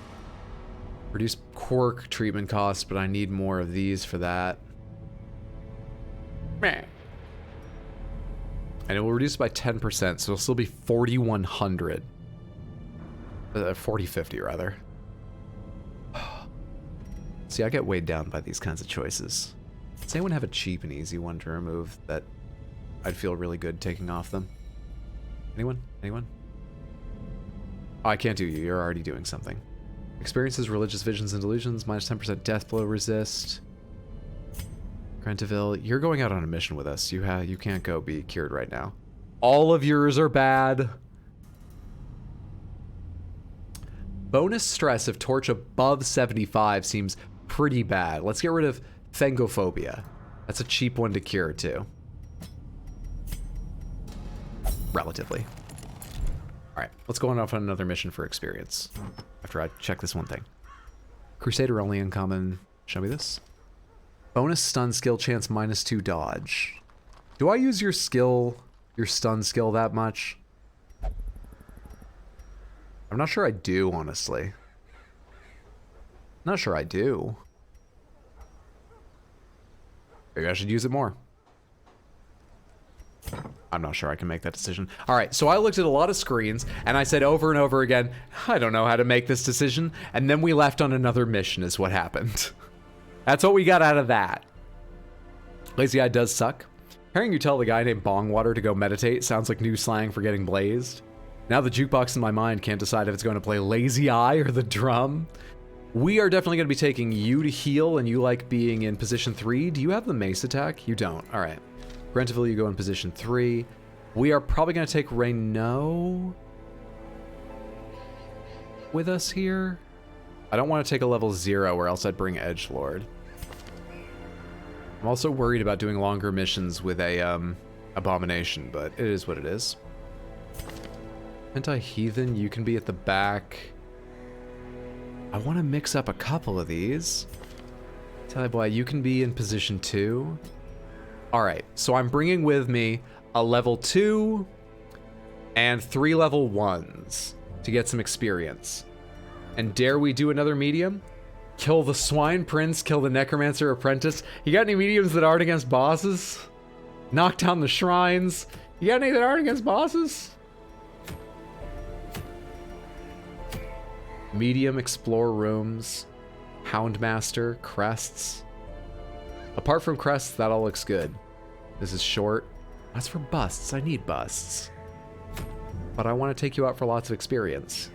Reduce quirk treatment cost, but I need more of these for that. Meh. And it will reduce by 10%, so it'll still be 4,100. 4,050 rather. See, I get weighed down by these kinds of choices. Does anyone have a cheap and easy one to remove that I'd feel really good taking off them? Anyone? Anyone? Oh, I can't do you. You're already doing something. Experiences religious visions and delusions, -10% death blow resist. Granteville, you're going out on a mission with us. You can't go be cured right now. All of yours are bad. Bonus stress if torch above 75 seems pretty bad. Let's get rid of Phengophobia. That's a cheap one to cure too. Relatively. All right, let's go on off on another mission for experience. After I check this one thing. Crusader only uncommon. Show me this. Bonus stun skill chance -2 dodge. Do I use your stun skill that much? I'm not sure I do, honestly. Not sure I do. Maybe I should use it more. I'm not sure I can make that decision. All right, so I looked at a lot of screens, and I said over and over again, I don't know how to make this decision, and then we left on another mission is what happened. That's what we got out of that. Lazy Eye does suck. Hearing you tell the guy named Bongwater to go meditate sounds like new slang for getting blazed. Now the jukebox in my mind can't decide if it's going to play Lazy Eye or the drum. We are definitely going to be taking you to heal, and you like being in position 3. Do you have the mace attack? You don't. All right. Grentiville, you go in position 3. We are probably going to take Reyno with us here. I don't want to take a level 0 or else I'd bring Edgelord. I'm also worried about doing longer missions with a Abomination, but it is what it is. Anti-Heathen, you can be at the back. I want to mix up a couple of these. Tell you boy, you can be in position 2. All right, so I'm bringing with me a level 2 and 3 level 1s to get some experience. And dare we do another medium? Kill the Swine Prince, kill the Necromancer Apprentice. You got any mediums that aren't against bosses? Knock down the shrines. You got any that aren't against bosses? Medium, explore rooms, Houndmaster, crests. Apart from crests, that all looks good. This is short. That's for busts. I need busts. But I want to take you out for lots of experience.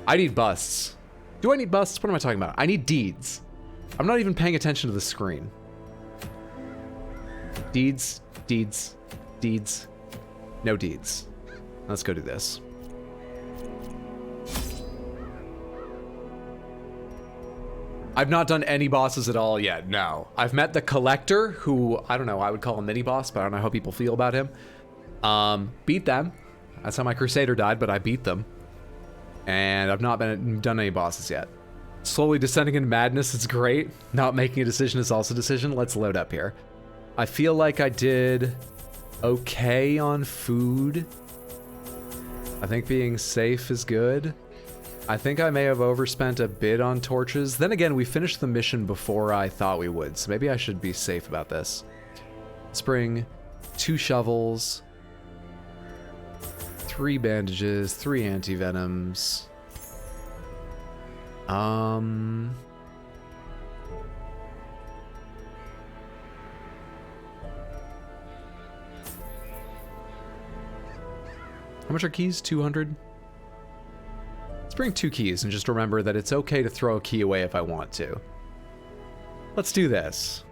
I need busts. Do I need busts? What am I talking about? I need deeds. I'm not even paying attention to the screen. Deeds, deeds, deeds. No deeds. Let's go do this. I've not done any bosses at all yet, no. I've met the Collector, who, I don't know, I would call a mini-boss, but I don't know how people feel about him. Beat them. That's how my Crusader died, but I beat them. And I've not done any bosses yet. Slowly descending into madness is great. Not making a decision is also a decision. Let's load up here. I feel like I did okay on food. I think being safe is good. I think I may have overspent a bit on torches. Then again, we finished the mission before I thought we would, so maybe I should be safe about this. Let's bring 2 shovels, 3 bandages, 3 anti-venoms. How much are keys? 200? Let's bring 2 keys and just remember that it's okay to throw a key away if I want to. Let's do this.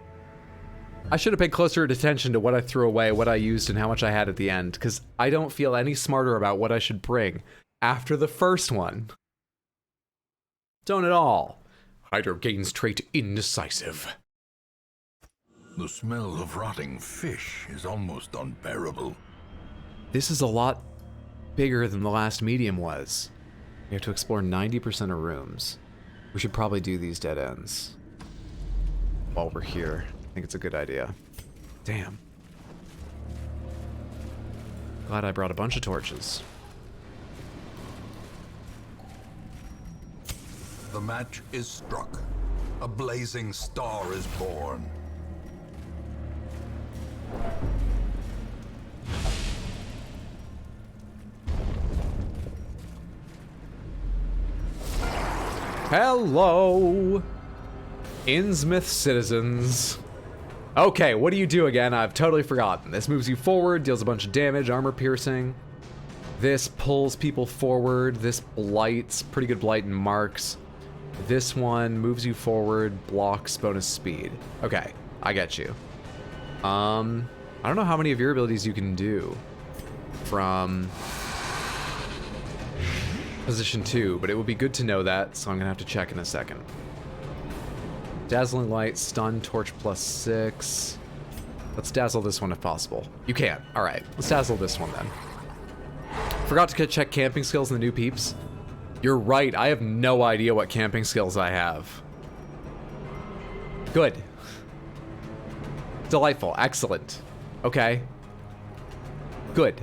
I should have paid closer attention to what I threw away, what I used, and how much I had at the end, because I don't feel any smarter about what I should bring after the first one. Don't at all. Hydro gains trait indecisive. The smell of rotting fish is almost unbearable. This is a lot bigger than the last medium was. We have to explore 90% of rooms. We should probably do these dead ends while we're here. I think it's a good idea. Damn. Glad I brought a bunch of torches. The match is struck. A blazing star is born. Hello, Innsmouth citizens. Okay, what do you do again? I've totally forgotten. This moves you forward, deals a bunch of damage, armor piercing. This pulls people forward. This blights, pretty good blight and marks. This one moves you forward, blocks, bonus speed. Okay, I get you. I don't know how many of your abilities you can do from position 2, but it would be good to know that, so I'm gonna have to check in a second. Dazzling Light, Stun, Torch +6. Let's dazzle this one if possible. You can. All right, let's dazzle this one then. Forgot to check camping skills in the new peeps. You're right, I have no idea what camping skills I have. Good. Delightful, excellent. Okay. Good.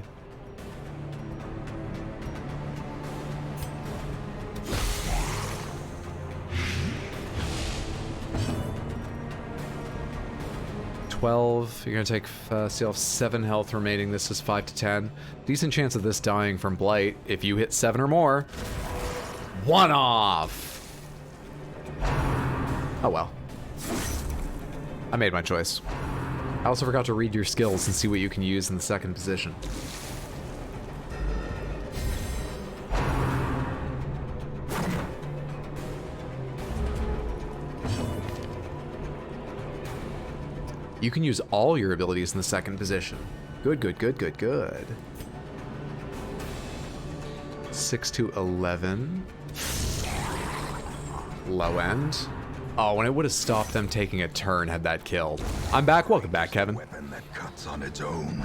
12. You're gonna take still have 7 health remaining. This is 5 to 10. Decent chance of this dying from blight if you hit 7 or more. 1 off. Oh well. I made my choice. I also forgot to read your skills and see what you can use in the second position. You can use all your abilities in the second position. Good, good, good, good, good. 6 to 11. Low end. Oh, and it would have stopped them taking a turn had that killed. I'm back. Welcome back, Kevin. Weapon that cuts on its own.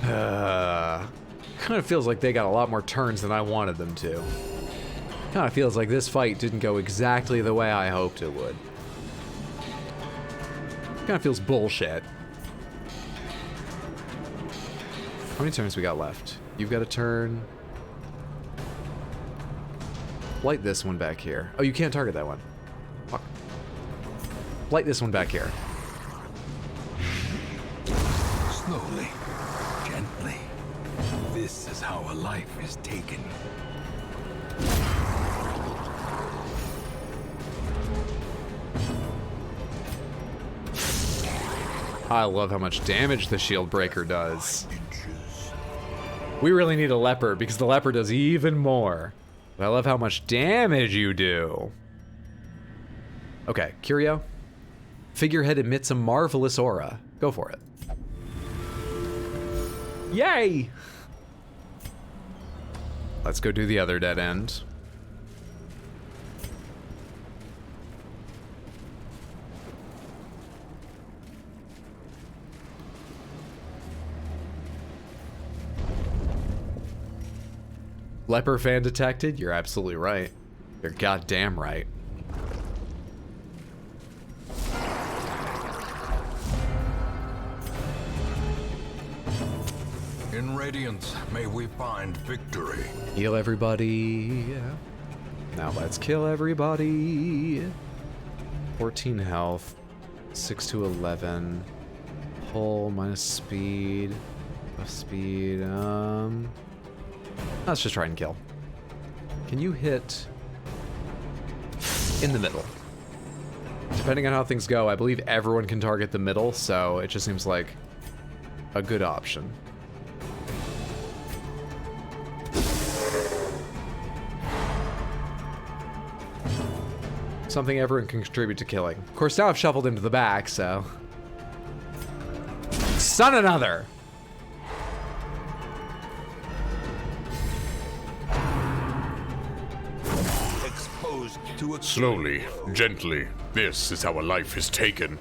Kind of feels like they got a lot more turns than I wanted them to. Kind of feels like this fight didn't go exactly the way I hoped it would. Kind of feels bullshit. How many turns we got left? You've got a turn. Light this one back here. Oh, you can't target that one. Fuck. Light this one back here. Slowly, gently. This is how a life is taken. I love how much damage the shield breaker does. We really need a leopard because the leopard does even more. But I love how much damage you do. Okay, Curio. Figurehead emits a marvelous aura. Go for it. Yay! Let's go do the other dead end. Leper fan detected? You're absolutely right. You're goddamn right. In Radiance, may we find victory. Heal everybody. Now let's kill everybody. 14 health. 6 to 11. Pull minus speed. Speed. Let's just try and kill. Can you hit in the middle? Depending on how things go, I believe everyone can target the middle, so it just seems like a good option. Something everyone can contribute to killing. Of course, now I've shuffled into the back, so... Son another! Slowly, gently. This is how a life is taken.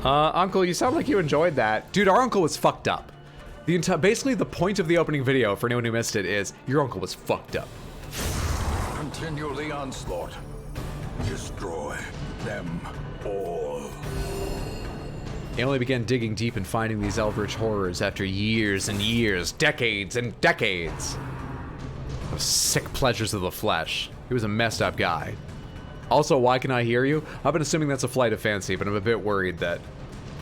Uncle, you sound like you enjoyed that. Dude, our uncle was fucked up. Basically, the point of the opening video, for anyone who missed it, is your uncle was fucked up. Continue the onslaught. Destroy them all. He only began digging deep and finding these eldritch horrors after years and years, decades and decades of sick pleasures of the flesh. He was a messed up guy. Also, why can I hear you? I've been assuming that's a flight of fancy, but I'm a bit worried that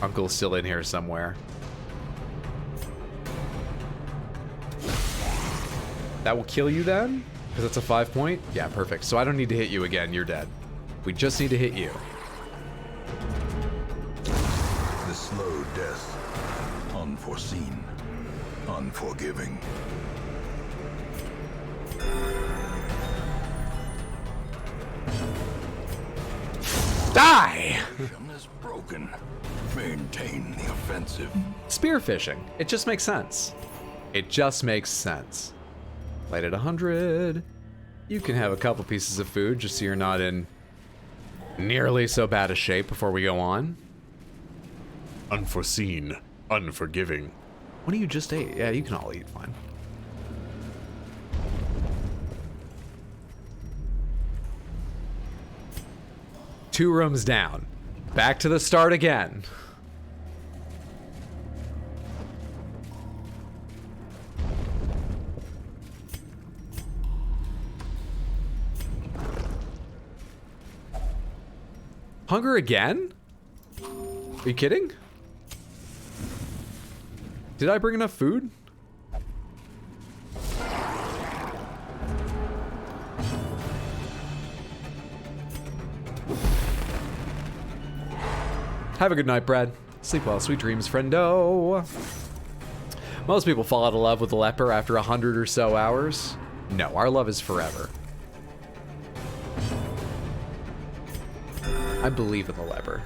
Uncle's still in here somewhere. That will kill you then? Because it's a 5-point? Yeah, perfect. So I don't need to hit you again. You're dead. We just need to hit you. The slow death. Unforeseen. Unforgiving. Die! Is broken. Maintain the offensive. Spearfishing. It just makes sense. It just makes sense. Light at 100. You can have a couple pieces of food just so you're not in nearly so bad a shape before we go on. Unforeseen, unforgiving. What do you just ate? Yeah, you can all eat, fine. Two rooms down. Back to the start again. Hunger again? Are you kidding? Did I bring enough food? Have a good night, Brad. Sleep well, sweet dreams, friendo. Most people fall out of love with a leper after 100 or so hours. No, our love is forever. I believe in the leper.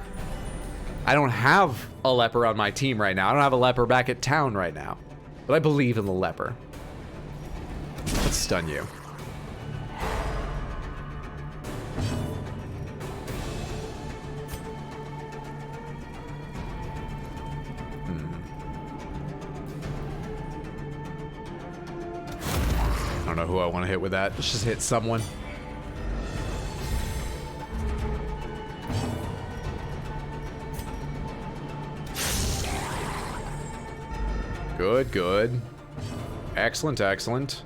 I don't have a leper on my team right now. I don't have a leper back at town right now. But I believe in the leper. Let's stun you. I don't know who I want to hit with that. Let's just hit someone. Good, good. Excellent, excellent.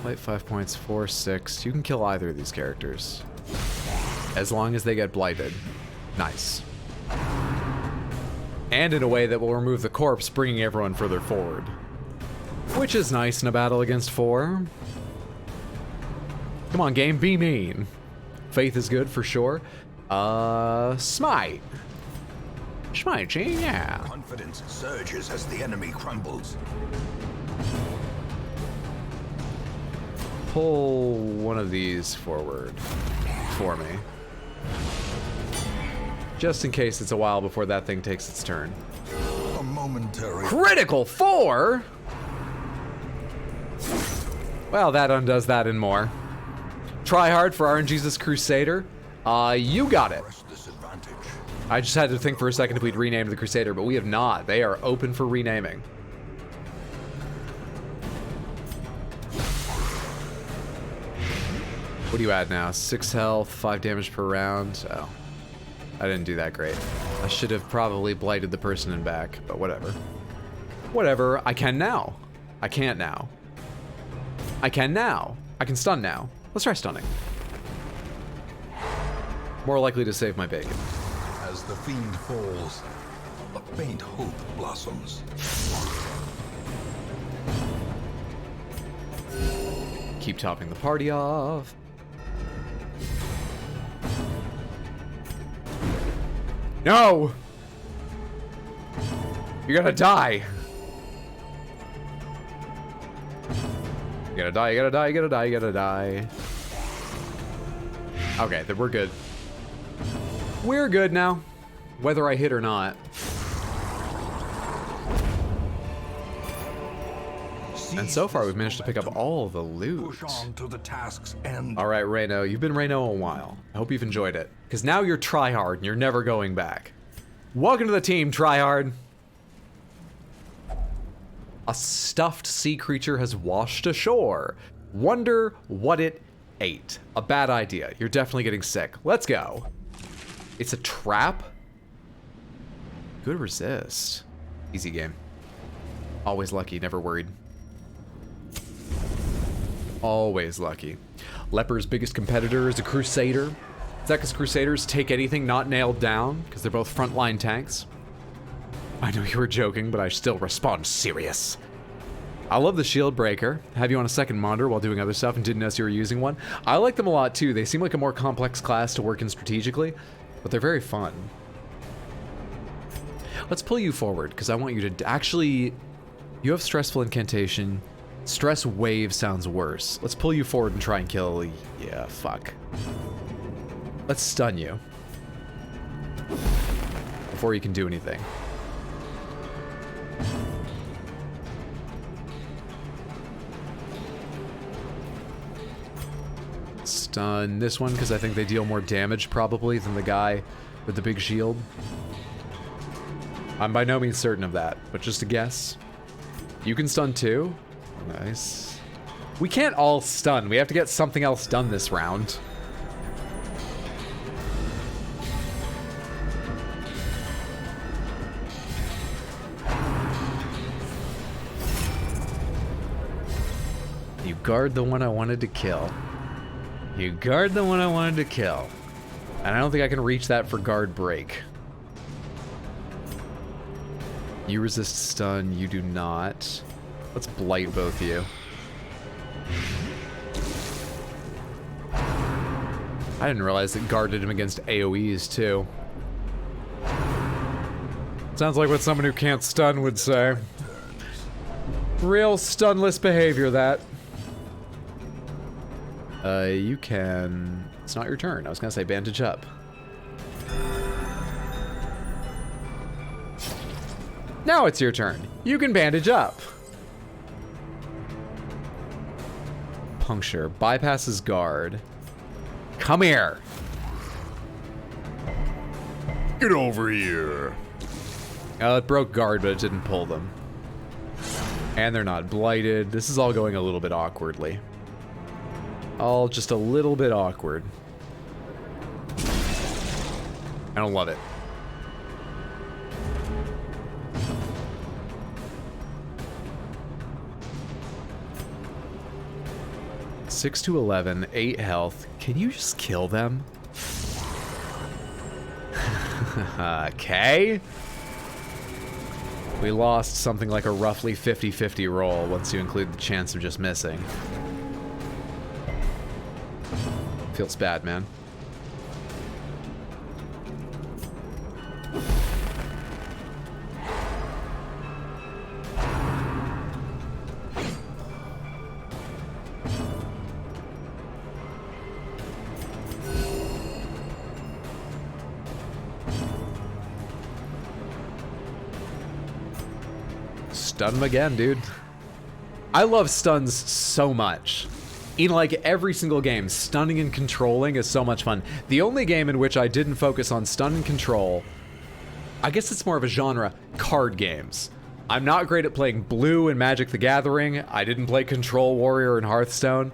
Light 5 points, 4, 6. You can kill either of these characters. As long as they get blighted. Nice. And in a way that will remove the corpse, bringing everyone further forward. Which is nice in a battle against 4. Come on, game, be mean. Faith is good for sure. Smite. Smite, yeah. Confidence surges as the enemy crumbles. Pull one of these forward for me. Just in case it's a while before that thing takes its turn. A momentary. Critical 4? Well, that undoes that and more. Try hard for RNGesus Crusader. You got it. Disadvantage. I just had to think for a second if we'd renamed the Crusader, but we have not. They are open for renaming. What do you add now? 6 health, 5 damage per round. Oh, I didn't do that great. I should have probably blighted the person in back, but whatever. Whatever, I can now. I can't now. I can now. I can stun now. Let's try stunning. More likely to save my bacon. As the fiend falls, a faint hope blossoms. Keep topping the party off. No! You're gonna die. You gotta die, you gotta die, you gotta die, you gotta die. Okay, then we're good. We're good now. Whether I hit or not. And so far, we've managed to pick up all the loot. Push on to the task's end. All right, Reno, you've been Reno a while. I hope you've enjoyed it. Because now you're tryhard and you're never going back. Welcome to the team, tryhard. A stuffed sea creature has washed ashore. Wonder what it ate. A bad idea. You're definitely getting sick. Let's go. It's a trap? Good resist. Easy game. Always lucky, never worried. Always lucky. Leper's biggest competitor is a Crusader. Zeka's Crusaders take anything not nailed down, because they're both frontline tanks. I know you were joking, but I still respond serious. I love the Shield Breaker. Have you on a second monitor while doing other stuff and didn't know you were using one. I like them a lot too. They seem like a more complex class to work in strategically, but they're very fun. Let's pull you forward, because I want you to actually... You have Stressful Incantation. Stress Wave sounds worse. Let's pull you forward and try and kill... Yeah, fuck. Let's stun you. Before you can do anything. Stun this one, because I think they deal more damage, probably, than the guy with the big shield. I'm by no means certain of that, but just a guess. You can stun too? Nice. We can't all stun. We have to get something else done this round. guard the one I wanted to kill. You guard the one I wanted to kill. And I don't think I can reach that for guard break. You resist stun, you do not. Let's blight both of you. I didn't realize it guarded him against AoEs too. Sounds like what someone who can't stun would say. Real stunless behavior, that. You can... It's not your turn. I was gonna say bandage up. Now it's your turn. You can bandage up. Puncture. Bypasses guard. Come here. Get over here. It broke guard, but it didn't pull them. And they're not blighted. This is all going a little bit awkwardly. All just a little bit awkward. I don't love it. Six to 11, 8 health. Can you just kill them? Okay. We lost something like a roughly 50-50 roll once you include the chance of just missing. Feels bad, man. Stun him again, dude. I love stuns so much. In like every single game, stunning and controlling is so much fun. The only game in which I didn't focus on stun and control, I guess it's more of a genre, card games. I'm not great at playing Blue in Magic the Gathering. I didn't play Control Warrior in Hearthstone.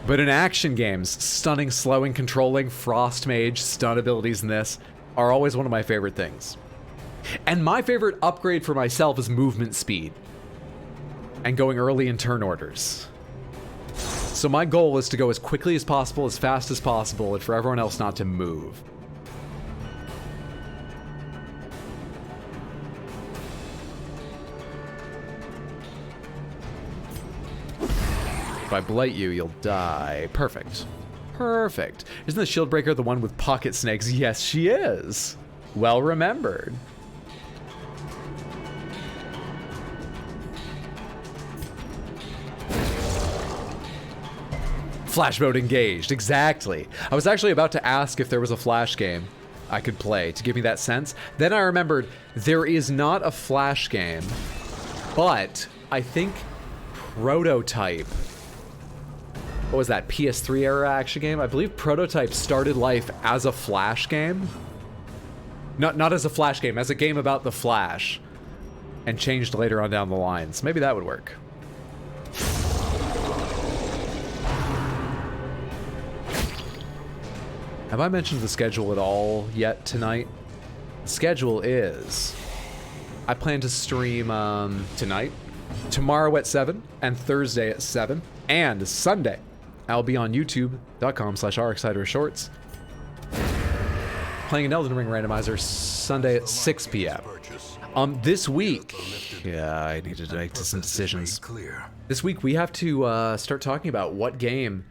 But in action games, stunning, slowing, controlling, Frost Mage, stun abilities in this are always one of my favorite things. And my favorite upgrade for myself is movement speed. And going early in turn orders. So my goal is to go as quickly as possible, as fast as possible, and for everyone else not to move. If I blight you, you'll die. Perfect. Perfect. Isn't the shield breaker the one with pocket snakes? Yes, she is. Well remembered. Flash mode engaged, exactly. I was actually about to ask if there was a Flash game I could play to give me that sense. Then I remembered there is not a Flash game, but I think Prototype, what was that, PS3 era action game? I believe Prototype started life as a Flash game. Not as a Flash game, as a game about the Flash, and changed later on down the line. So maybe that would work. Have I mentioned the schedule at all yet tonight? The schedule is, I plan to stream tonight, tomorrow at 7, and Thursday at 7, and Sunday. I'll be on youtube.com/rxcidershorts playing an Elden Ring randomizer Sunday at 6 p.m. This week, yeah, I need to make some decisions. This week we have to start talking about what game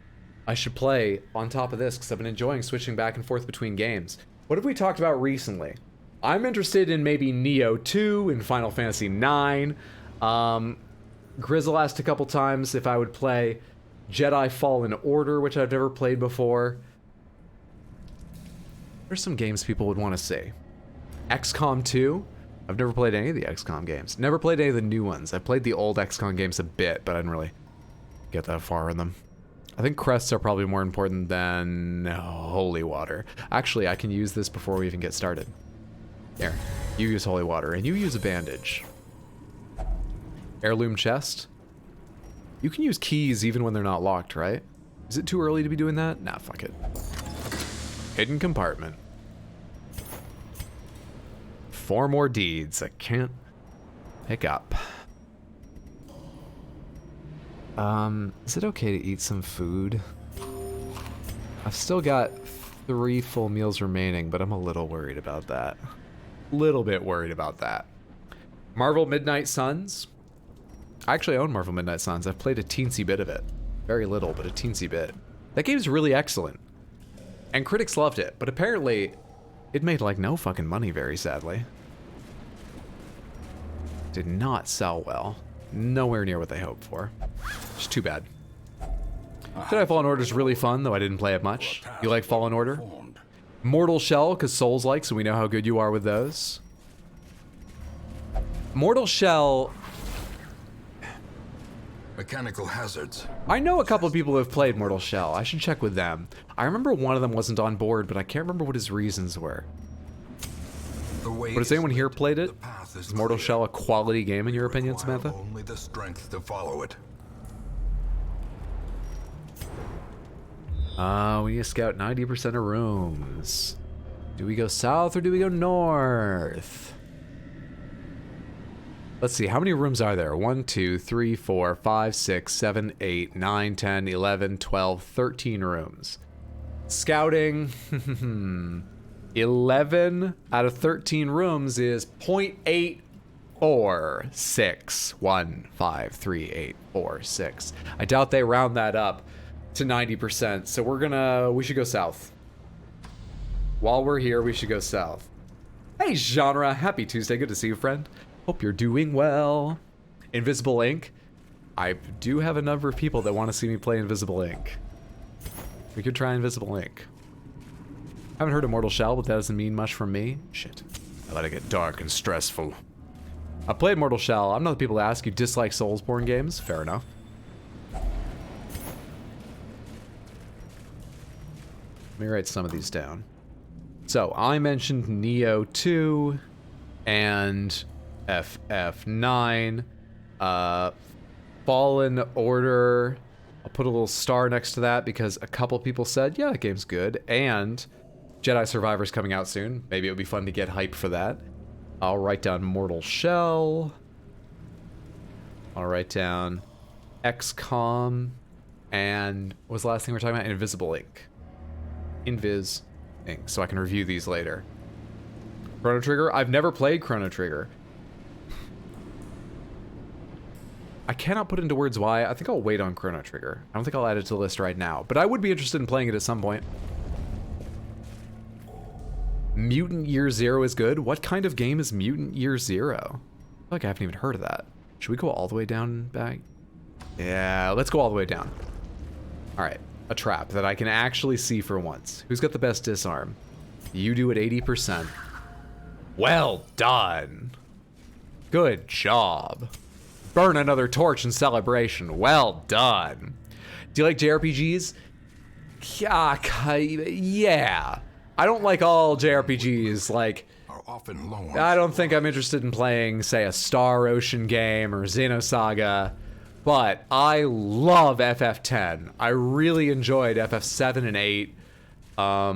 I should play on top of this, because I've been enjoying switching back and forth between games. What have we talked about recently? I'm interested in maybe Nioh 2 and Final Fantasy 9. Grizzle asked a couple times if I would play Jedi Fallen Order, which I've never played before. There's some games people would want to see. XCOM 2. I've never played any of the XCOM games. Never played any of the new ones. I played the old XCOM games a bit, but I didn't really get that far in them. I think crests are probably more important than holy water. Actually, I can use this before we even get started. Here, you use holy water, and you use a bandage. Heirloom chest. You can use keys even when they're not locked, right? Is it too early to be doing that? Nah, fuck it. Hidden compartment. 4 more deeds I can't pick up. Is it okay to eat some food? I've still got 3 full meals remaining, but I'm a little worried about that. Little bit worried about that. Marvel Midnight Suns. I actually own Marvel Midnight Suns. I've played a teensy bit of it. Very little, but a teensy bit. That game's really excellent. And critics loved it, but apparently it made like no fucking money, very sadly. Did not sell well. Nowhere near what they hoped for. Just too bad. Jedi Fallen Order is really fun, though I didn't play it much. You like Fallen Order? Mortal Shell, because Souls like, so we know how good you are with those. Mortal Shell... Mechanical hazards. I know a couple of people who have played Mortal Shell. I should check with them. I remember one of them wasn't on board, but I can't remember what his reasons were. But has anyone here played it? Is Mortal Shell a quality game in your opinion, Samantha? Only the strength to follow it. We need to scout 90% of rooms. Do we go south or do we go north? Let's see, how many rooms are there? 1, 2, 3, 4, 5, 6, 7, 8, 9, 10, 11, 12, 13 rooms. Scouting, 11 out of 13 rooms is 0.846153846. I doubt they round that up to 90%, so we should go south. While we're here, we should go south. Hey, Genre, happy Tuesday, good to see you, friend. Hope you're doing well. Invisible Ink. I do have a number of people that want to see me play Invisible Ink. We could try Invisible Ink. Haven't heard of Mortal Shell, but that doesn't mean much from me. Shit. I let it get dark and stressful. I played Mortal Shell. I'm not the people to ask. You dislike Soulsborne games? Fair enough. Let me write some of these down. So, I mentioned Neo 2 and FF9. Fallen Order. I'll put a little star next to that because a couple people said, yeah, that game's good. And Jedi Survivor's coming out soon. Maybe it would be fun to get hype for that. I'll write down Mortal Shell. I'll write down XCOM. And what was the last thing we were talking about? Invisible Ink. Invis Ink. So I can review these later. Chrono Trigger. I've never played Chrono Trigger. I cannot put into words why. I think I'll wait on Chrono Trigger. I don't think I'll add it to the list right now, but I would be interested in playing it at some point. Mutant Year Zero is good. What kind of game is Mutant Year Zero? I feel like I haven't even heard of that. Should we go all the way down and back? Yeah, let's go all the way down. All right, a trap that I can actually see for once. Who's got the best disarm? You do at 80%. Well done. Good job. Burn another torch in celebration. Well done. Do you like JRPGs? Yeah. I don't like all JRPGs. Like, Are often low on I don't think I'm interested in playing, say, a Star Ocean game or Xenosaga, but I love FF10. I really enjoyed FF7 and 8. I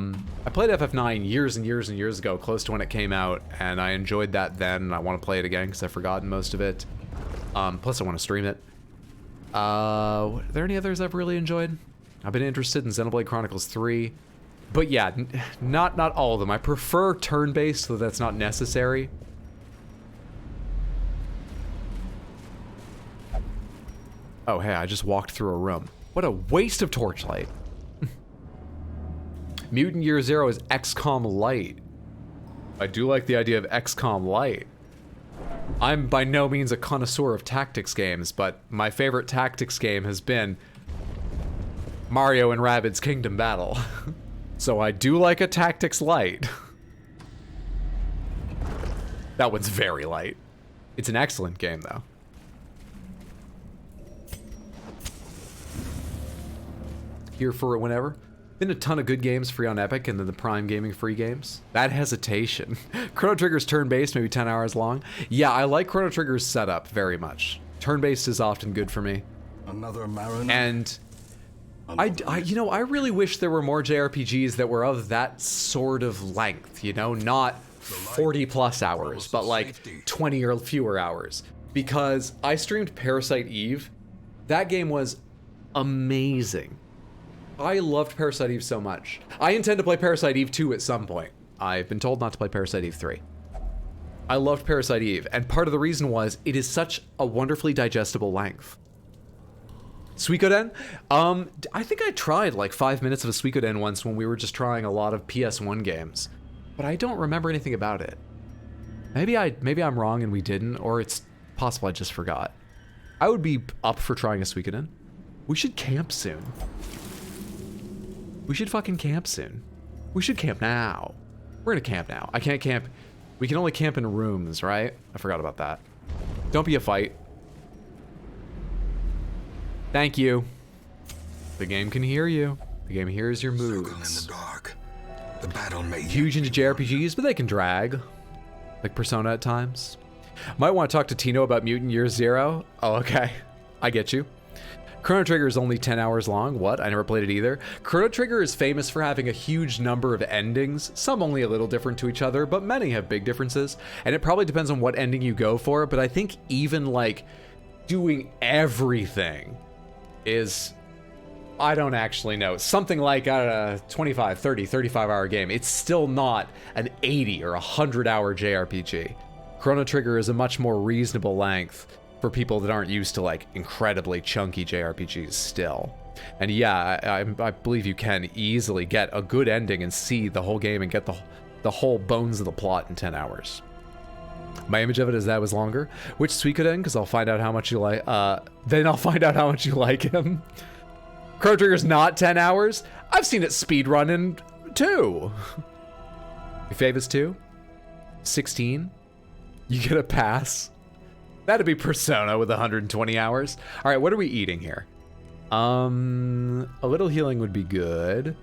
played FF9 years and years and years ago, close to when it came out, and I enjoyed that then, and I want to play it again because I've forgotten most of it. Plus I want to stream it. Are there any others I've really enjoyed? I've been interested in Xenoblade Chronicles 3. But yeah, not all of them. I prefer turn-based, though that's not necessary. Oh, hey, I just walked through a room. What a waste of torchlight. Mutant Year Zero is XCOM Lite. I do like the idea of XCOM Lite. I'm by no means a connoisseur of tactics games, but my favorite tactics game has been Mario and Rabbids Kingdom Battle. So I do like a tactics light. That one's very light. It's an excellent game, though. Here for it whenever. Been a ton of good games free on Epic and then the Prime Gaming free games. That hesitation. Chrono Trigger's turn-based, maybe 10 hours long. Yeah, I like Chrono Trigger's setup very much. Turn-based is often good for me. another mariner. And you know, I really wish there were more JRPGs that were of that sort of length, you know, not 40 plus hours, but like 20 or fewer hours. Because I streamed Parasite Eve. That game was amazing. I loved Parasite Eve so much. I intend to play Parasite Eve 2 at some point. I've been told not to play Parasite Eve 3. I loved Parasite Eve, and part of the reason was it is such a wonderfully digestible length. Suikoden? I think I tried like 5 minutes of a Suikoden once when we were just trying a lot of PS1 games, but I don't remember anything about it. Maybe I'm wrong and we didn't, or it's possible I just forgot. I would be up for trying a Suikoden. We should camp soon. We should fucking camp soon. We should camp now. We're gonna camp now. I can't camp. We can only camp in rooms, right? I forgot about that. Don't be a fight. Thank you. The game can hear you. The game hears your Circle in the moves. dark. The battle may Huge into JRPGs, but they can drag. Like Persona at times. Might want to talk to Tino about Mutant Year Zero. Oh, okay. I get you. Chrono Trigger is only 10 hours long. What? I never played it either. Chrono Trigger is famous for having a huge number of endings, some only a little different to each other, but many have big differences. And it probably depends on what ending you go for, but I think even like doing everything is, I don't actually know, something like a 25, 30, 35 hour game. It's still not an 80 or 100 hour JRPG. Chrono Trigger is a much more reasonable length for people that aren't used to like incredibly chunky JRPGs still. And yeah, I believe you can easily get a good ending and see the whole game and get the whole bones of the plot in 10 hours. My image of it is that was longer. Which Suikoden? Because I'll find out how much you like. Then I'll find out how much you like him. Chrono Trigger's not 10 hours. I've seen it speedrun in 2. Your favorite's 2? 16? You get a pass. That'd be Persona with 120 hours. All right, what are we eating here? A little healing would be good.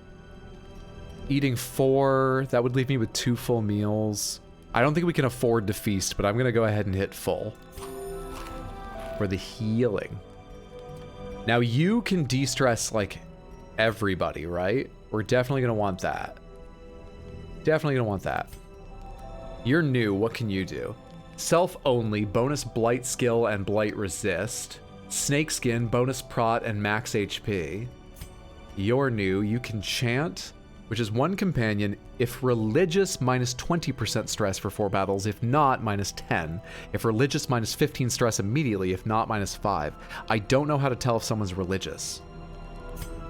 Eating 4, that would leave me with 2 full meals. I don't think we can afford to feast, but I'm gonna go ahead and hit full for the healing. Now you can de-stress like everybody, right? We're definitely gonna want that. Definitely gonna want that. You're new, what can you do? Self only, bonus blight skill and blight resist. Snake skin, bonus prot and max HP. You're new, you can chant, which is 1 companion. If religious, minus 20% stress for 4 battles. If not, minus 10. If religious, minus 15 stress immediately. If not, minus 5. I don't know how to tell if someone's religious.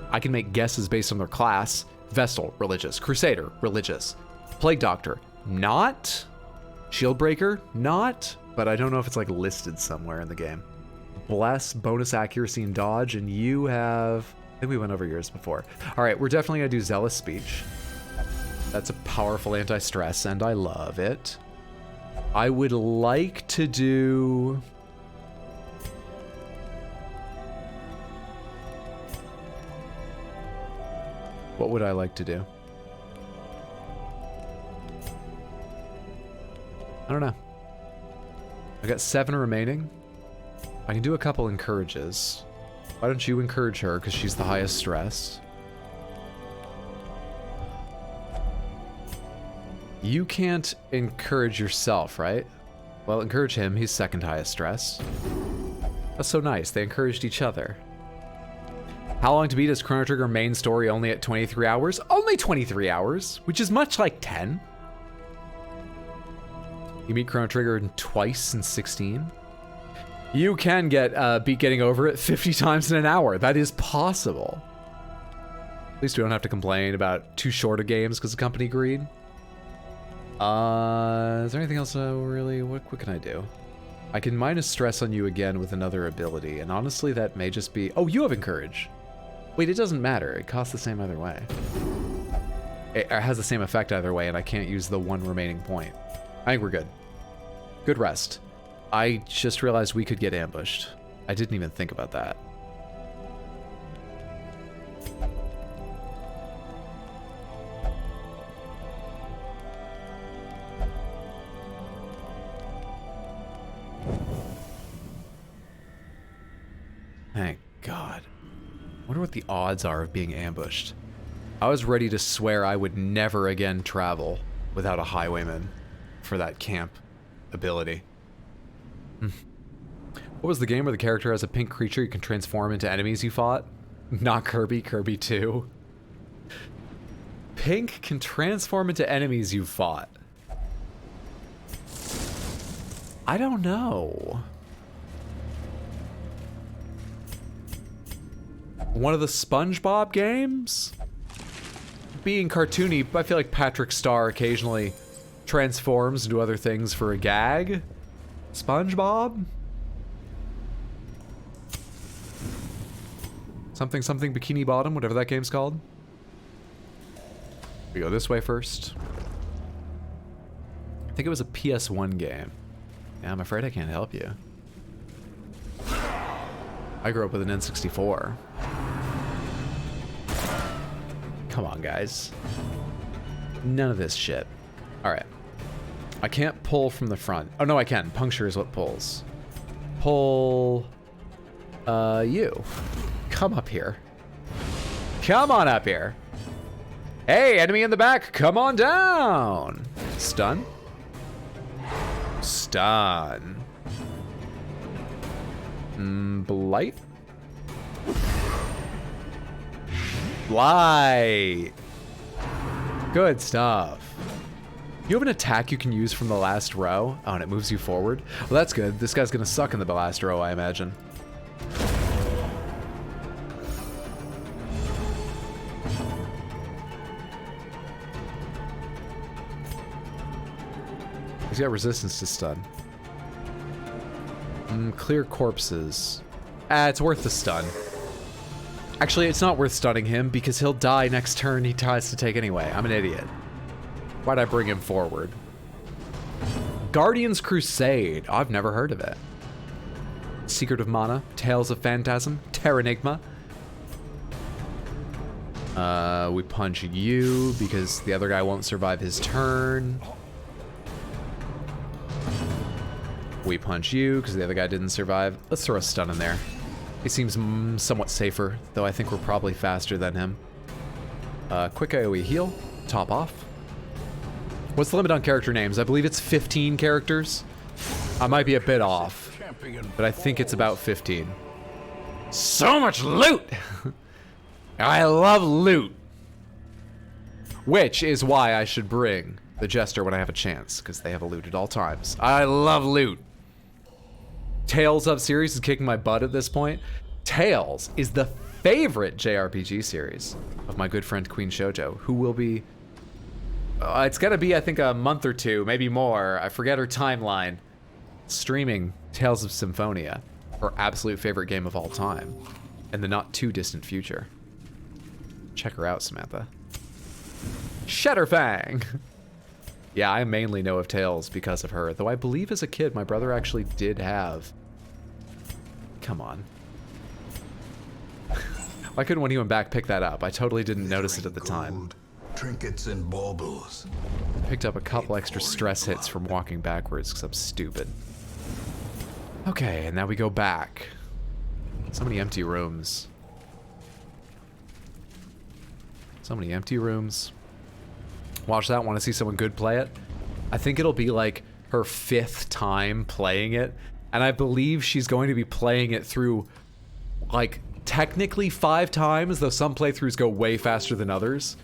I can make guesses based on their class. Vestal, religious. Crusader, religious. Plague Doctor, not. Shieldbreaker, not. But I don't know if it's like listed somewhere in the game. Bless, bonus accuracy and dodge, and you have... I think we went over yours before. All right, we're definitely gonna do Zealous Speech. That's a powerful anti-stress, and I love it. I would like to do... What would I like to do? I don't know. I got 7 remaining. I can do a couple encourages. Why don't you encourage her, because she's the highest stress? You can't encourage yourself, right? Well, encourage him. He's second highest stress. That's so nice. They encouraged each other. How long to beat is Chrono Trigger main story only at 23 hours? Only 23 hours, which is much like 10. You meet Chrono Trigger twice in 16. You can get beat getting over it 50 times in an hour. That is possible. At least we don't have to complain about too short of games because of company greed. Is there anything else really? What can I do? I can minus stress on you again with another ability, and honestly that may just be... Oh, you have encourage. Wait, it doesn't matter. It costs the same either way. It has the same effect either way, and I can't use the 1 remaining point. I think we're good. Good rest. I just realized we could get ambushed. I didn't even think about that. Thank God. Wonder what the odds are of being ambushed. I was ready to swear I would never again travel without a highwayman for that camp ability. What was the game where the character has a pink creature you can transform into enemies you fought? Not Kirby, Kirby 2. Pink can transform into enemies you fought. I don't know. One of the SpongeBob games? Being cartoony, I feel like Patrick Star occasionally transforms into other things for a gag. SpongeBob? Something something Bikini Bottom, whatever that game's called. We go this way first. I think it was a PS1 game. Yeah, I'm afraid I can't help you. I grew up with an N64. Come on, guys. None of this shit. Alright. I can't pull from the front. Oh, no, I can. Puncture is what pulls. Pull... you. Come up here. Come on up here. Hey, enemy in the back, come on down. Stun. Stun. Blight. Blight. Good stuff. You have an attack you can use from the last row? Oh, and it moves you forward? Well, that's good. This guy's gonna suck in the last row, I imagine. He's got resistance to stun. Clear corpses. It's worth the stun. Actually, it's not worth stunning him because he'll die next turn he tries to take anyway. I'm an idiot. Why'd I bring him forward? Guardian's Crusade. Oh, I've never heard of it. Secret of Mana. Tales of Phantasm. Terranigma. We punch you because the other guy won't survive his turn. We punch you because the other guy didn't survive. Let's throw a stun in there. He seems somewhat safer, though I think we're probably faster than him. Quick AoE heal. Top off. What's the limit on character names? I believe it's 15 characters. I might be a bit off, but I think it's about 15. So much loot! I love loot. Which is why I should bring the Jester when I have a chance, because they have a loot at all times. I love loot. Tales of series is kicking my butt at this point. Tales is the favorite JRPG series of my good friend Queen Shoujo, who will be... it's gonna be, I think, a month or two, maybe more. I forget her timeline. Streaming Tales of Symphonia, her absolute favorite game of all time, in the not too distant future. Check her out, Samantha. Shadowfang! Yeah, I mainly know of Tales because of her, though I believe as a kid my brother actually did have... Come on. Why couldn't one of you in back pick that up? I totally didn't notice it at the time. Trinkets and baubles. Picked up a couple extra stress hits from walking backwards because I'm stupid. Okay, and now we go back. So many empty rooms. So many empty rooms. Watch that. Want to see someone good play it? I think it'll be like her 5th time playing it, and I believe she's going to be playing it through like technically 5 times, though some playthroughs go way faster than others,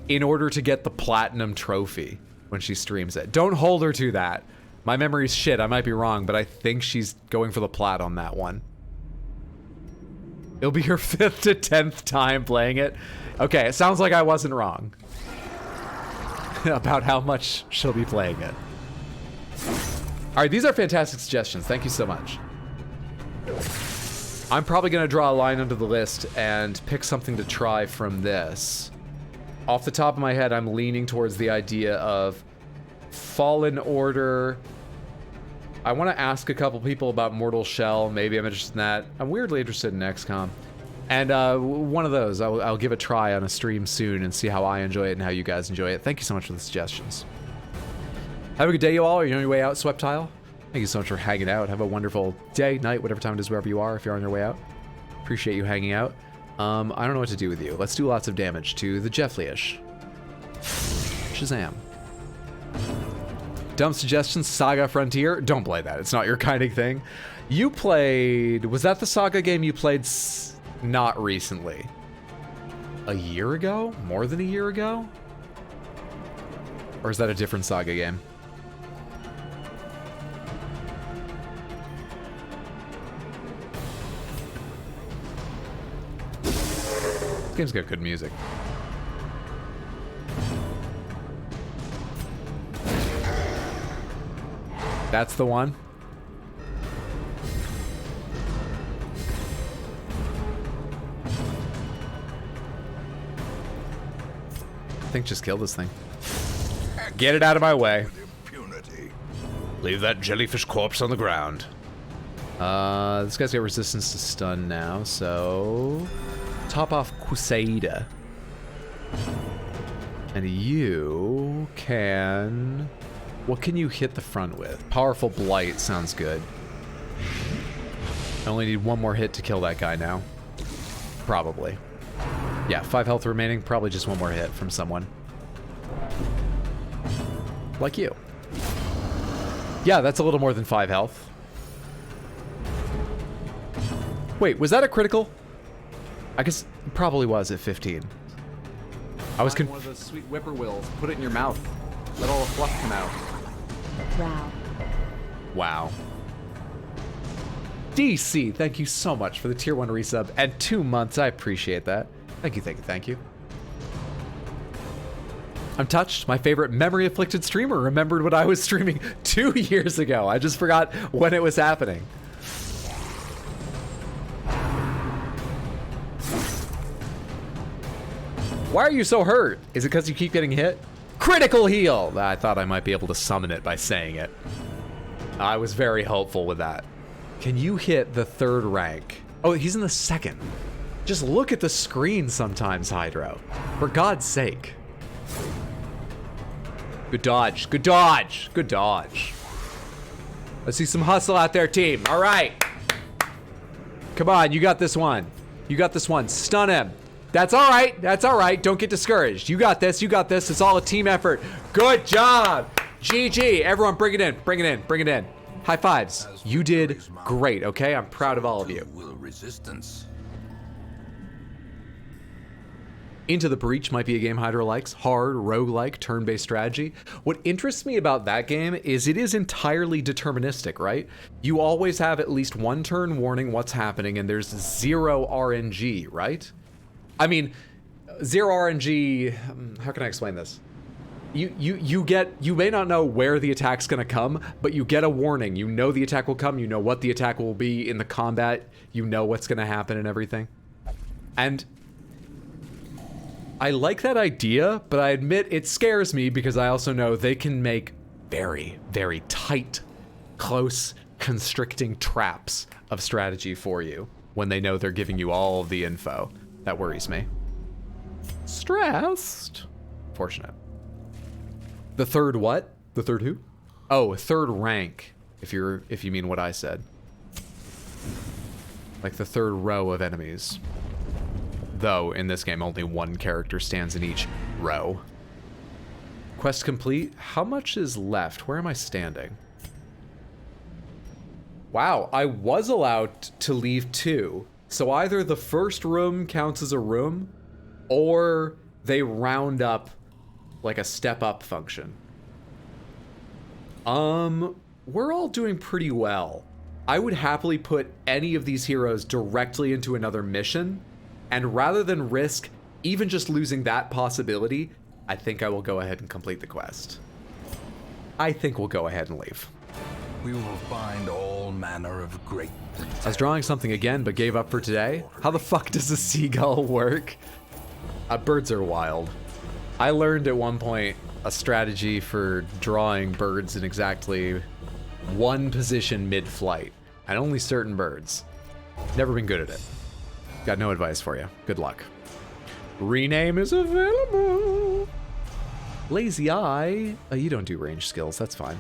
in order to get the platinum trophy when she streams it. Don't hold her to that. My memory's shit. I might be wrong, but I think she's going for the plat on that one. It'll be her 5th to 10th time playing it. Okay, it sounds like I wasn't wrong about how much she'll be playing it. All right, these are fantastic suggestions. Thank you so much. I'm probably going to draw a line under the list and pick something to try from this. Off the top of my head, I'm leaning towards the idea of Fallen Order. I want to ask a couple people about Mortal Shell. Maybe I'm interested in that. I'm weirdly interested in XCOM. And one of those, I'll give a try on a stream soon and see how I enjoy it and how you guys enjoy it. Thank you so much for the suggestions. Have a good day, you all. Are you on your way out, Sweptile? Thank you so much for hanging out. Have a wonderful day, night, whatever time it is, wherever you are, if you're on your way out. Appreciate you hanging out. I don't know what to do with you. Let's do lots of damage to the Jeffleish. Shazam. Dumb suggestion, Saga Frontier. Don't play that. It's not your kind of thing. You played... Was that the Saga game you played not recently? A year ago? More than a year ago? Or is that a different Saga game? This game's got good music. That's the one. I think just kill this thing. Get it out of my way. Impunity. Leave that jellyfish corpse on the ground. This guy's got resistance to stun now, so... Top off Qusaida. And you can... What can you hit the front with? Powerful Blight sounds good. I only need one more hit to kill that guy now. Probably. Yeah, 5 health remaining. Probably just one more hit from someone. Like you. Yeah, that's a little more than 5 health. Wait, was that a critical? I guess it probably was at 15. I was Find one of those sweet whippoorwills. Put it in your mouth. Let all the fluff come out. Wow. Wow. DC, thank you so much for the tier 1 resub and 2 months. I appreciate that. Thank you, thank you, thank you. I'm touched. My favorite memory afflicted streamer remembered what I was streaming 2 years ago. I just forgot when it was happening. Why are you so hurt? Is it because you keep getting hit? Critical heal! I thought I might be able to summon it by saying it. I was very hopeful with that. Can you hit the 3rd rank? Oh, he's in the 2nd. Just look at the screen sometimes, Hydro. For God's sake. Good dodge, good dodge, good dodge. Let's see some hustle out there, team. All right. Come on, you got this one. You got this one. Stun him. That's all right. That's all right. Don't get discouraged. You got this. You got this. It's all a team effort. Good job. GG. Everyone bring it in. Bring it in. Bring it in. High fives. You did great, okay? I'm proud of all of you. Will resistance. Into the Breach might be a game Hydro likes. Hard, roguelike, turn-based strategy. What interests me about that game is it is entirely deterministic, right? You always have at least one turn warning what's happening, and there's 0 RNG, right? I mean, 0 RNG, how can I explain this? You may not know where the attack's gonna come, but you get a warning. You know the attack will come, you know what the attack will be in the combat, you know what's gonna happen and everything. And I like that idea, but I admit it scares me because I also know they can make very, very tight, close, constricting traps of strategy for you when they know they're giving you all of the info. That worries me. Stressed. Fortunate. The 3rd what? The 3rd who? Oh, 3rd rank, if you mean what I said. Like the 3rd row of enemies. Though, in this game, only one character stands in each row. Quest complete. How much is left? Where am I standing? Wow, I was allowed to leave 2. So either the first room counts as a room, or they round up like a step-up function. We're all doing pretty well. I would happily put any of these heroes directly into another mission, and rather than risk even just losing that possibility, I think I will go ahead and complete the quest. I think we'll go ahead and leave. We will find all manner of great. I was drawing something again, but gave up for today. How the fuck does a seagull work? Birds are wild. I learned at one point a strategy for drawing birds in exactly one position mid-flight, and only certain birds. Never been good at it. Got no advice for you. Good luck. Rename is available. Lazy Eye. You don't do ranged skills. That's fine.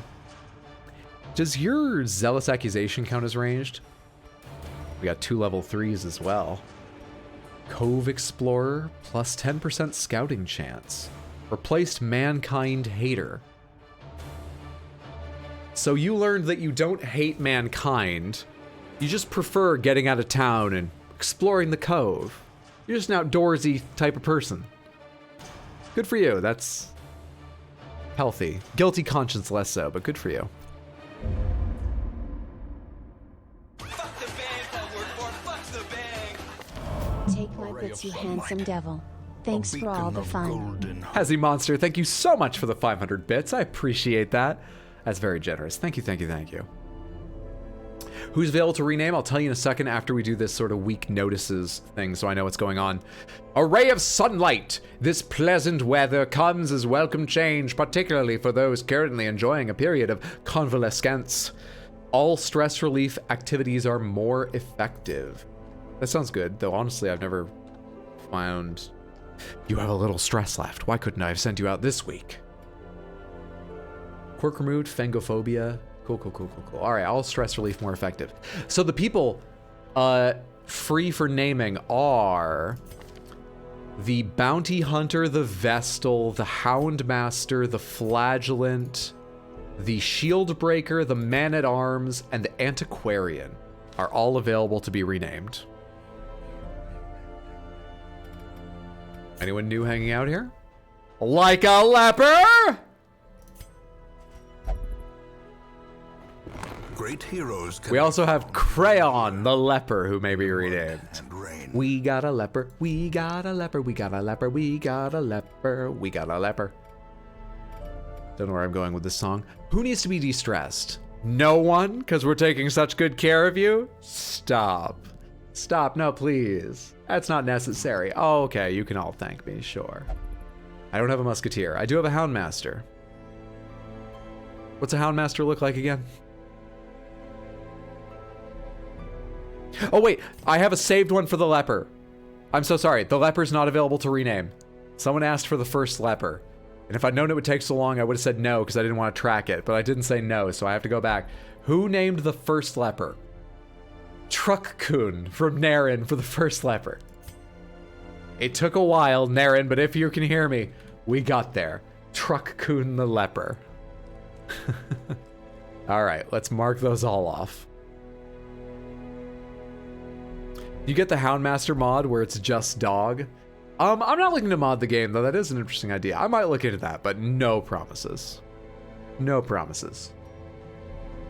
Does your Zealous Accusation count as ranged? We got 2 level 3s as well. Cove Explorer, plus 10% scouting chance. Replaced Mankind Hater. So you learned that you don't hate mankind. You just prefer getting out of town and exploring the cove. You're just an outdoorsy type of person. Good for you. That's healthy. Guilty conscience less so, but good for you. Take my bits, you handsome devil. Thanks for all the fun. Hezzy Monster, thank you so much for the 500 bits. I appreciate that. That's very generous. Thank you, thank you, thank you. Who's available to rename? I'll tell you in a second after we do this sort of week notices thing so I know what's going on. A ray of sunlight. This pleasant weather comes as welcome change, particularly for those currently enjoying a period of convalescence. All stress relief activities are more effective. That sounds good, though honestly I've never found... You have a little stress left. Why couldn't I have sent you out this week? Quirk removed, Fangophobia. Cool. All right, all stress relief more effective. So the people free for naming are the Bounty Hunter, the Vestal, the Houndmaster, the Flagellant, the Shield Breaker, the Man-at-Arms, and the Antiquarian are all available to be renamed. Anyone new hanging out here? Like a leper? Great heroes can We also have Crayon, the leper, who may be renamed. and rain. We got a leper, we got a leper, we got a leper, we got a leper, we got a leper. Don't know where I'm going with this song. Who needs to be de-stressed? No one, because we're taking such good care of you? Stop. Stop, no, please. That's not necessary. Oh, okay, you can all thank me, sure. I don't have a musketeer. I do have a houndmaster. What's a houndmaster look like again? Oh wait, I have a saved one for the leper. I'm so sorry, the leper's not available to rename. Someone asked for the first leper. And if I'd known it would take so long, I would have said no because I didn't want to track it, but I didn't say no, so I have to go back. Who named the first leper? Truck-kun from Naren for the first leper. It took a while, Naren, but if you can hear me, we got there. Truck-kun the leper. All right, let's mark those all off. You get the Houndmaster mod where it's just dog. I'm not looking to mod the game, though. That is an interesting idea. I might look into that, but no promises. No promises.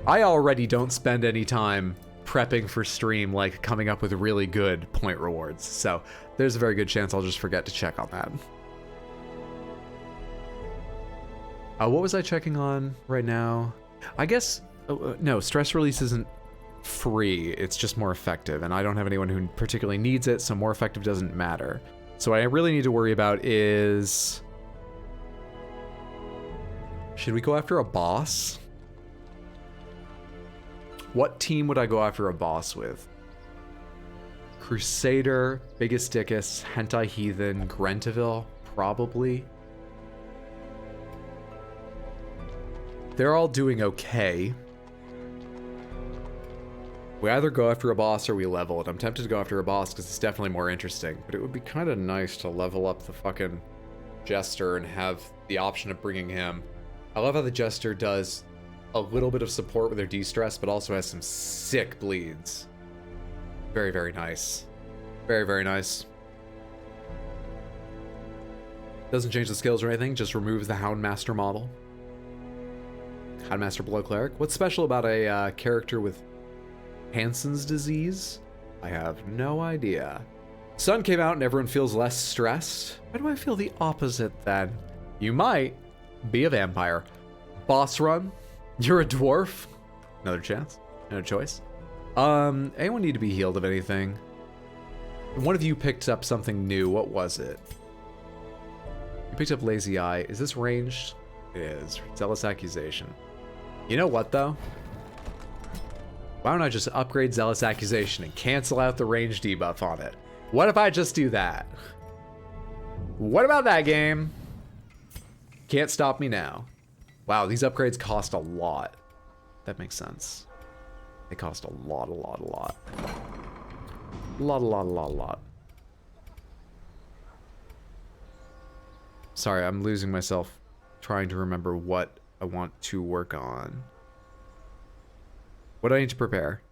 I already don't spend any time prepping for stream, like coming up with really good point rewards. So there's a very good chance I'll just forget to check on that. What was I checking on right now? I guess, no, stress release isn't free. It's just more effective, and I don't have anyone who particularly needs it, so more effective doesn't matter. So what I really need to worry about is... Should we go after a boss? What team would I go after a boss with? Crusader, Biggest Dickus, Hentai Heathen, Grentaville, probably. They're all doing okay. We either go after a boss or we level it. I'm tempted to go after a boss because it's definitely more interesting, but it would be kind of nice to level up the fucking Jester and have the option of bringing him. I love how the Jester does a little bit of support with their de-stress, but also has some sick bleeds. Very, very nice. Very, very nice. Doesn't change the skills or anything, just removes the Houndmaster model. Houndmaster Blow Cleric. What's special about a character with Hansen's disease? I have no idea. Sun came out and everyone feels less stressed. Why do I feel the opposite then? You might be a vampire. Boss run. You're a dwarf. Another chance. No choice. Anyone need to be healed of anything? One of you picked up something new. What was it? You picked up Lazy Eye. Is this ranged? It is. Zealous Accusation. You know what though? Why don't I just upgrade Zealous Accusation and cancel out the range debuff on it? What if I just do that? What about that game? Can't stop me now. Wow, these upgrades cost a lot. That makes sense. They cost a lot. A lot. Sorry, I'm losing myself trying to remember what I want to work on. What do I need to prepare?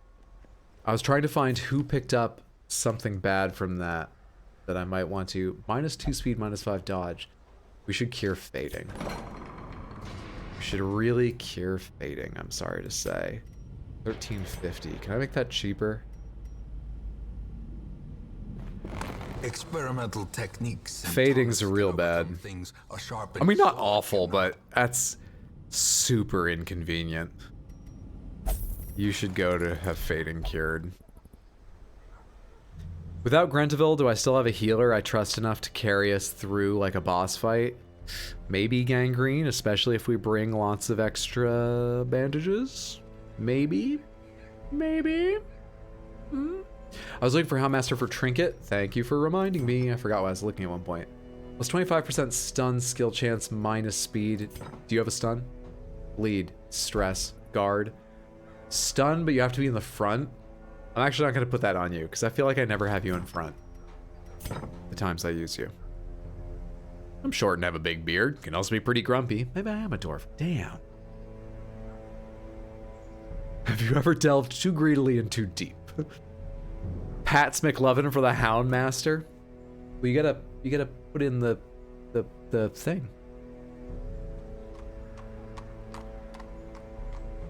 I was trying to find who picked up something bad from that I might want to. -2 speed, -5 dodge. We should cure fading. We should really cure fading, I'm sorry to say. 1350. Can I make that cheaper? Experimental techniques. and Fading's tonics real can bad. overcome Things a sharp I mean, not sword awful, cannot. but that's super inconvenient. You should go to have fading cured. Without Grentaville, do I still have a healer I trust enough to carry us through like a boss fight? Maybe Gangrene, especially if we bring lots of extra bandages. Maybe. Maybe. I was looking for Houndmaster for Trinket. Thank you for reminding me. I forgot what I was looking at one point. Was 25% stun skill chance minus speed. Do you have a stun? Lead, stress, guard. Stun, but you have to be in the front. I'm actually not going to put that on you because I feel like I never have you in front. The times I use you. I'm short and have a big beard. Can also be pretty grumpy. Maybe I am a dwarf. Damn. Have you ever delved too greedily and too deep? Pats McLovin for the Houndmaster. Well, you gotta put in the thing.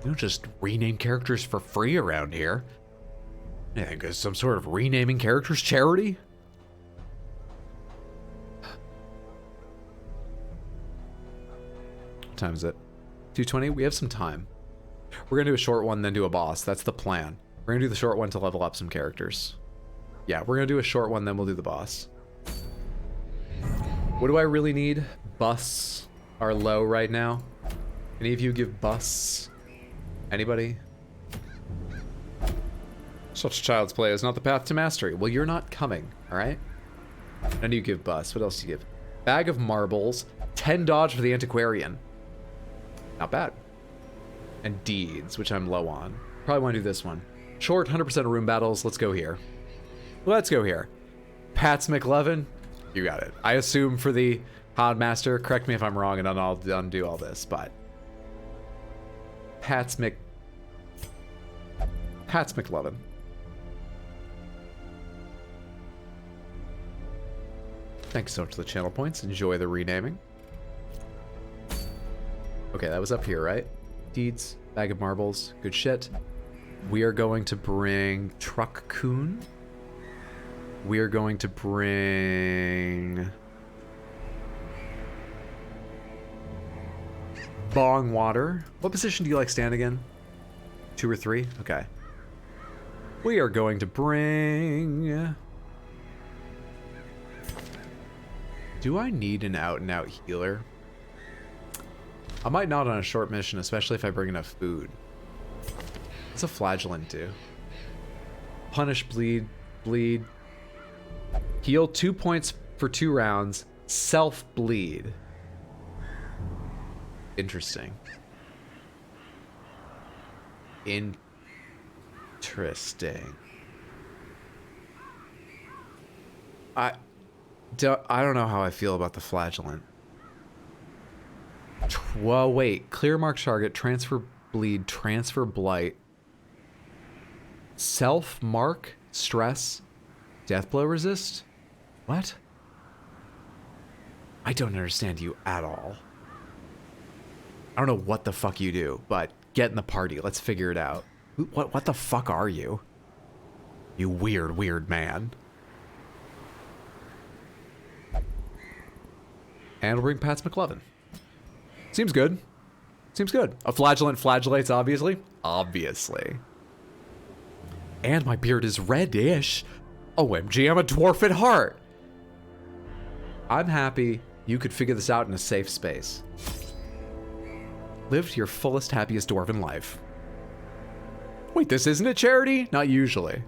You don't just rename characters for free around here. I think it's some sort of renaming characters charity. What time is it? 2:20. We have some time. We're gonna do a short one, then do a boss. That's the plan. We're gonna do the short one to level up some characters. Yeah, we're gonna do a short one, then we'll do the boss. What do I really need? Busts are low right now. Any of you give busts? Anybody? Such child's play is not the path to mastery. Well, you're not coming, alright? And you give busts. What else do you give? Bag of marbles. 10 dodge for the antiquarian. Not bad. And deeds, which I'm low on. Probably want to do this one. Short, 100% room battles. Let's go here. Let's go here. Pats McLovin. You got it. I assume for the Houndmaster. Correct me if I'm wrong and I'll undo all this, but... Pats McLovin. Thanks so much for the channel points. Enjoy the renaming. Okay, that was up here, right? Deeds, bag of marbles, good shit. We are going to bring Truck Coon. We are going to bring Bong Water. What position do you like stand again? 2 or 3? Okay. We are going to bring... Do I need an out-and-out healer? I might not on a short mission, especially if I bring enough food. What's a flagellant do? Punish, bleed. Heal 2 points for 2 rounds. Self-bleed. Interesting. Interesting. I don't know how I feel about the flagellant. Well, wait. Clear mark target, transfer bleed, transfer blight. Self mark, stress, death blow resist? What? I don't understand you at all. I don't know what the fuck you do, but get in the party. Let's figure it out. What the fuck are you? You weird man. And we'll bring Pats McLovin. Seems good. Seems good. A flagellant flagellates, obviously. Obviously. And my beard is reddish. OMG, I'm a dwarf at heart. I'm happy you could figure this out in a safe space. Live to your fullest, happiest dwarven life. Wait, this isn't a charity? Not usually.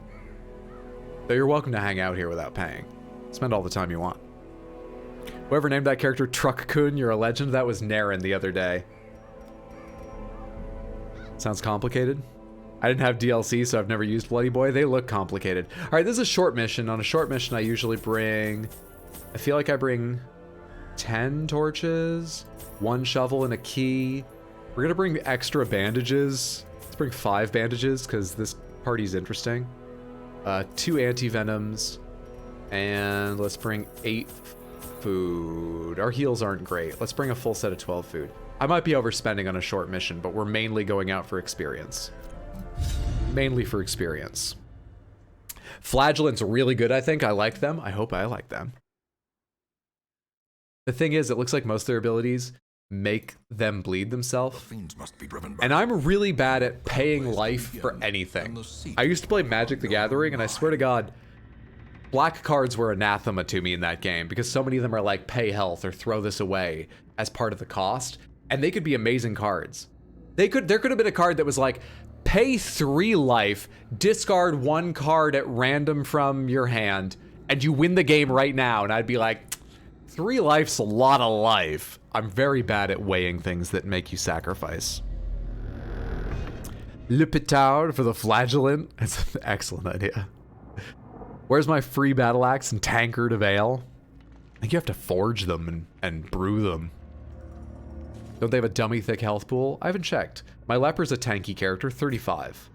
Though you're welcome to hang out here without paying. Spend all the time you want. Whoever named that character Truck Coon, you're a legend. That was Naren the other day. Sounds complicated. I didn't have DLC, so I've never used Bloody Boy. They look complicated. All right, this is a short mission. On a short mission, I usually bring... I feel like I bring 10 torches, 1 shovel, and a key. We're going to bring extra bandages. It's bring 5 bandages because this party's interesting. 2 anti-venoms. And let's bring 8 food. Our heals aren't great. Let's bring a full set of 12 food. I might be overspending on a short mission, but we're mainly going out for experience. Mainly for experience. Flagellant's really good, I think. I like them. I hope I like them. The thing is, it looks like most of their abilities make them bleed themselves. Fiends must be driven by And I'm really bad at paying life for anything. I used to play Magic the Gathering, and I swear to God, black cards were anathema to me in that game because so many of them are like pay health or throw this away as part of the cost. And they could be amazing cards. There could have been a card that was like, pay 3 life, discard 1 card at random from your hand, and you win the game right now. And I'd be like, 3 life's a lot of life. I'm very bad at weighing things that make you sacrifice. Le Petard for the Flagellant. That's an excellent idea. Where's my free battle axe and tankard of ale? I think you have to forge them and brew them. Don't they have a dummy thick health pool? I haven't checked. My leper's a tanky character, 35.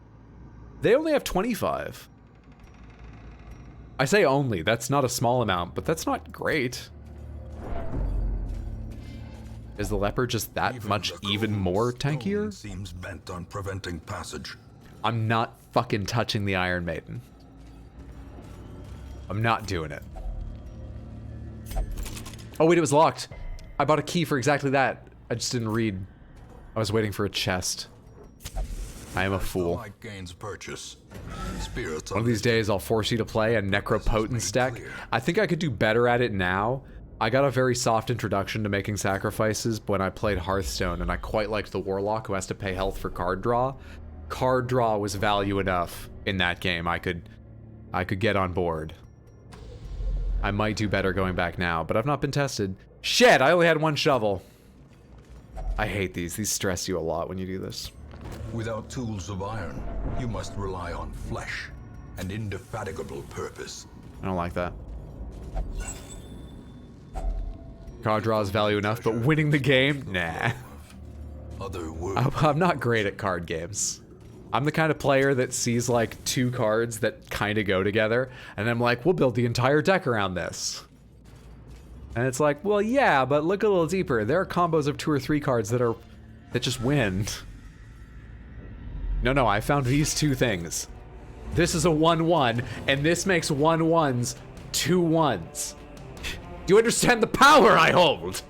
They only have 25. I say only, that's not a small amount, but that's not great. Is the leper just that much even more tankier? Seems bent on preventing passage. I'm not fucking touching the Iron Maiden. I'm not doing it. Oh wait, it was locked. I bought a key for exactly that. I just didn't read. I was waiting for a chest. I am a fool. Like gains purchase. Spirits One of these days I'll force you to play a Necropotence deck. I think I could do better at it now. I got a very soft introduction to making sacrifices when I played Hearthstone, and I quite liked the Warlock who has to pay health for card draw. Card draw was value enough in that game. I could get on board. I might do better going back now, but I've not been tested. Shit, I only had 1 shovel. I hate these. These stress you a lot when you do this. Without tools of iron, you must rely on flesh and indefatigable purpose. I don't like that. Card draw is value enough, but winning the game? Nah. Other worlds. I'm not great at card games. I'm the kind of player that sees like 2 cards that kind of go together, and I'm like, we'll build the entire deck around this. And it's like, well, yeah, but look a little deeper. There are combos of 2 or 3 cards that just win. No, I found these 2 things. This is a 1/1, and this makes 1/1s 2 1s. Do you understand the power I hold?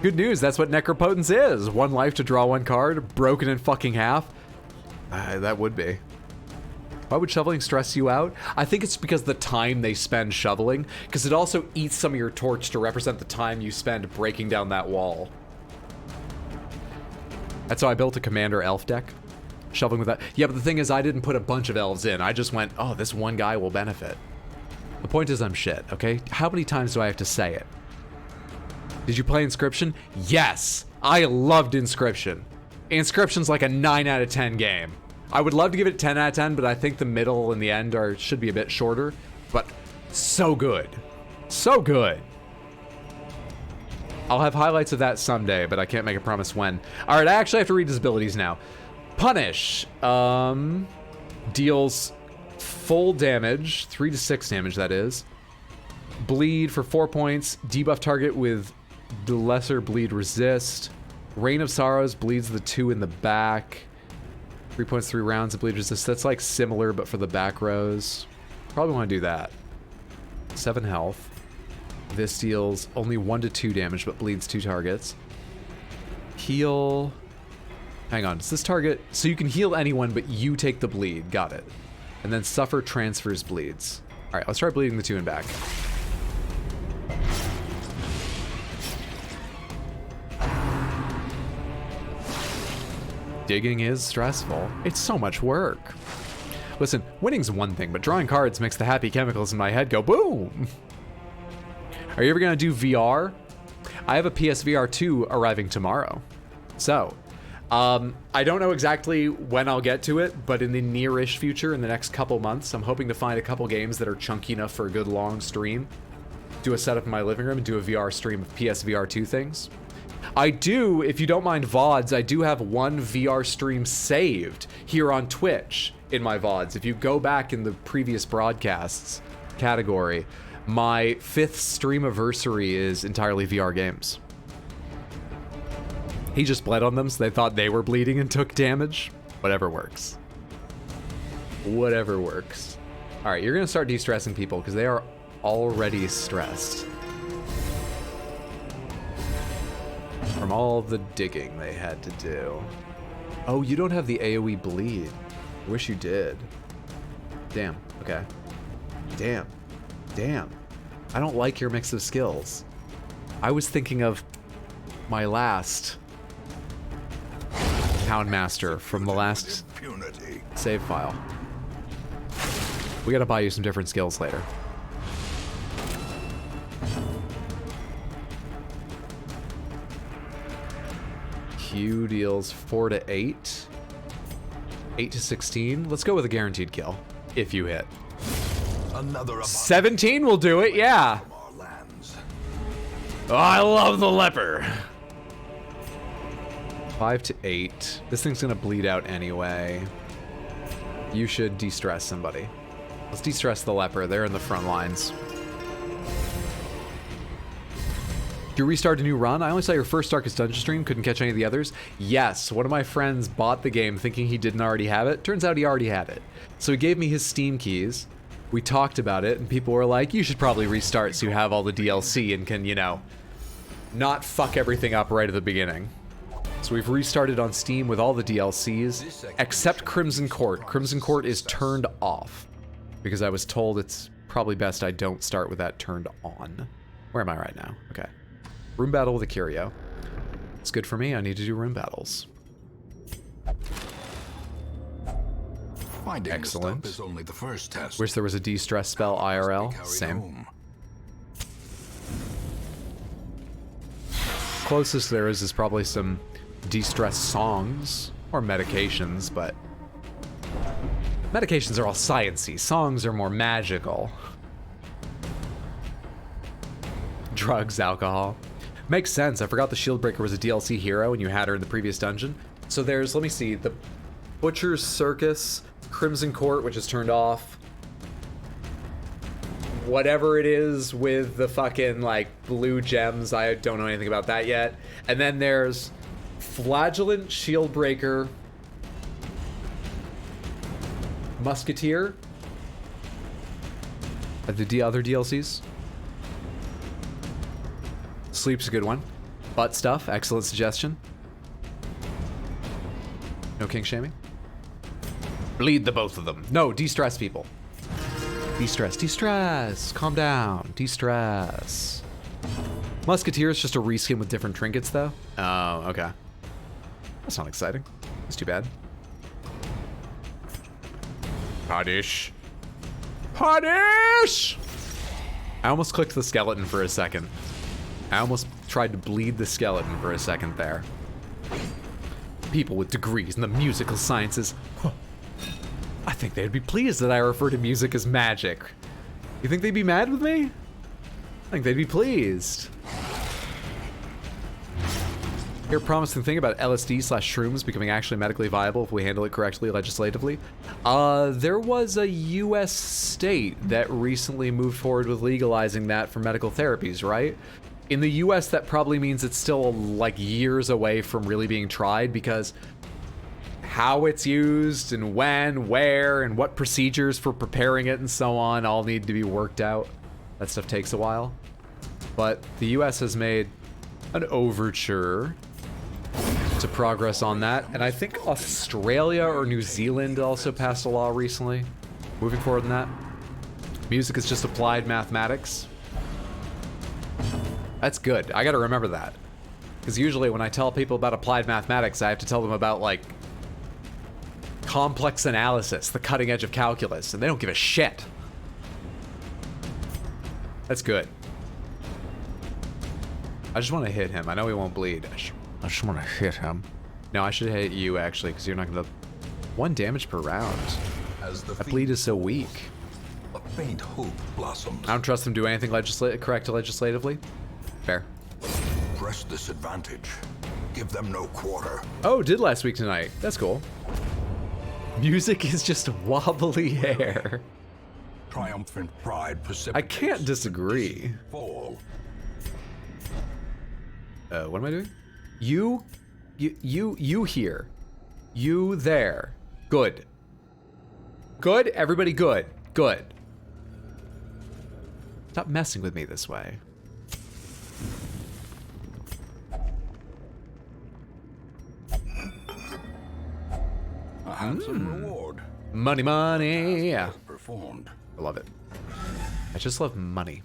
Good news, that's what Necropotence is. 1 life to draw 1 card, broken in fucking half. That would be. Why would shoveling stress you out? I think it's because the time they spend shoveling, because it also eats some of your torch to represent the time you spend breaking down that wall. That's how I built a Commander Elf deck. Shoveling with that. Yeah, but the thing is, I didn't put a bunch of elves in. I just went, oh, this one guy will benefit. The point is I'm shit, okay? How many times do I have to say it? Did you play Inscription? Yes! I loved Inscription. Inscription's like a 9 out of 10 game. I would love to give it 10 out of 10, but I think the middle and the end should be a bit shorter. But so good. So good. I'll have highlights of that someday, but I can't make a promise when. Alright, I actually have to read his abilities now. Punish. Deals full damage, 3 to 6 damage that is. Bleed for 4 points. Debuff target with the lesser bleed resist. Reign of Sorrows bleeds the 2 in the back. 3 points, 3 rounds of bleed resist. That's like similar, but for the back rows. Probably want to do that. 7 health. This deals only 1 to 2 damage, but bleeds 2 targets. Heal. Hang on, does this target... So you can heal anyone, but you take the bleed. Got it. And then suffer transfers bleeds. Alright, let's try bleeding the 2 and back. Digging is stressful. It's so much work. Listen, winning's one thing, but drawing cards makes the happy chemicals in my head go boom. Are you ever gonna do VR? I have a PSVR 2 arriving tomorrow. So, I don't know exactly when I'll get to it, but in the near-ish future, in the next couple months, I'm hoping to find a couple games that are chunky enough for a good long stream. Do a setup in my living room and do a VR stream of PSVR 2 things. I do, if you don't mind VODs, I do have one VR stream saved here on Twitch in my VODs. If you go back in the previous broadcasts category, my 5th streamiversary is entirely VR games. He just bled on them, so they thought they were bleeding and took damage. Whatever works. Whatever works. All right, you're gonna start de-stressing people because they are already stressed from all the digging they had to do. Oh, you don't have the AoE bleed. I wish you did. Damn, okay. Damn. Damn. I don't like your mix of skills. I was thinking of my last Houndmaster from the last Impunity. save file. We gotta buy you some different skills later. Q deals 4 to 8. 8 to 16. Let's go with a guaranteed kill. If you hit. Another 17 will do it, yeah. from our lands. Oh, I love the leper. 5 to 8. This thing's gonna bleed out anyway. You should de-stress somebody. Let's de-stress the leper. They're in the front lines. Did you restart a new run? I only saw your first Darkest Dungeon stream. Couldn't catch any of the others. Yes, one of my friends bought the game thinking he didn't already have it. Turns out he already had it. So he gave me his Steam keys. We talked about it, and people were like, you should probably restart so you have all the DLC and can, you know, not fuck everything up right at the beginning. So we've restarted on Steam with all the DLCs, except Crimson Court. Crimson Court is turned off, because I was told it's probably best I don't start with that turned on. Where am I right now? Okay. Room battle with a Curio. It's good for me, I need to do room battles. Finding Excellent. the stuff is only the first test. Wish there was a de-stress spell IRL. Carried Same. home. Closest there is probably some de-stress songs or medications, but medications are all sciencey. Songs are more magical. Drugs, alcohol. Makes sense. I forgot the Shieldbreaker was a DLC hero and you had her in the previous dungeon. So there's, let me see, the Butcher's Circus, Crimson Court, which is turned off. Whatever it is with the fucking, like, blue gems, I don't know anything about that yet. And then there's Flagellant, Shieldbreaker, Musketeer. The other DLCs. Sleep's a good one. Butt stuff, excellent suggestion. No kink shaming. Bleed the both of them. No, de-stress people. De-stress, de-stress. Calm down, de-stress. Musketeer is just a reskin with different trinkets, though. Oh, okay. That's not exciting. That's too bad. Punish. Punish! I almost clicked the skeleton for a second. I almost tried to bleed the skeleton for a second there. People with degrees in the musical sciences. Huh. I think they'd be pleased that I refer to music as magic. You think they'd be mad with me? I think they'd be pleased. Hear a promising thing about LSD/shrooms becoming actually medically viable if we handle it correctly legislatively. There was a US state that recently moved forward with legalizing that for medical therapies, right? In the US, that probably means it's still like years away from really being tried because how it's used and when, where, and what procedures for preparing it and so on all need to be worked out. That stuff takes a while. But the US has made an overture to progress on that, and I think Australia or New Zealand also passed a law recently moving forward in that. Music is just applied mathematics. That's good. I gotta remember that. Because usually when I tell people about applied mathematics, I have to tell them about, like, complex analysis, the cutting edge of calculus, and they don't give a shit. That's good. I just want to hit him. I know he won't bleed. I just want to hit him. No, I should hit you, actually, because you're not gonna... 1 damage per round. As the That bleed is so weak. a faint hope blossoms. I don't trust them to do anything correct legislatively. Fair. press this advantage. Give them no quarter. Oh, did last week tonight. That's cool. Music is just wobbly hair. Triumphant pride I precipitates. can't disagree. Fall. What am I doing? You here. You there. Good. Good? Everybody good. Good. Stop messing with me this way. A handsome reward. Money, money. Yeah. Performed. I love it. I just love money.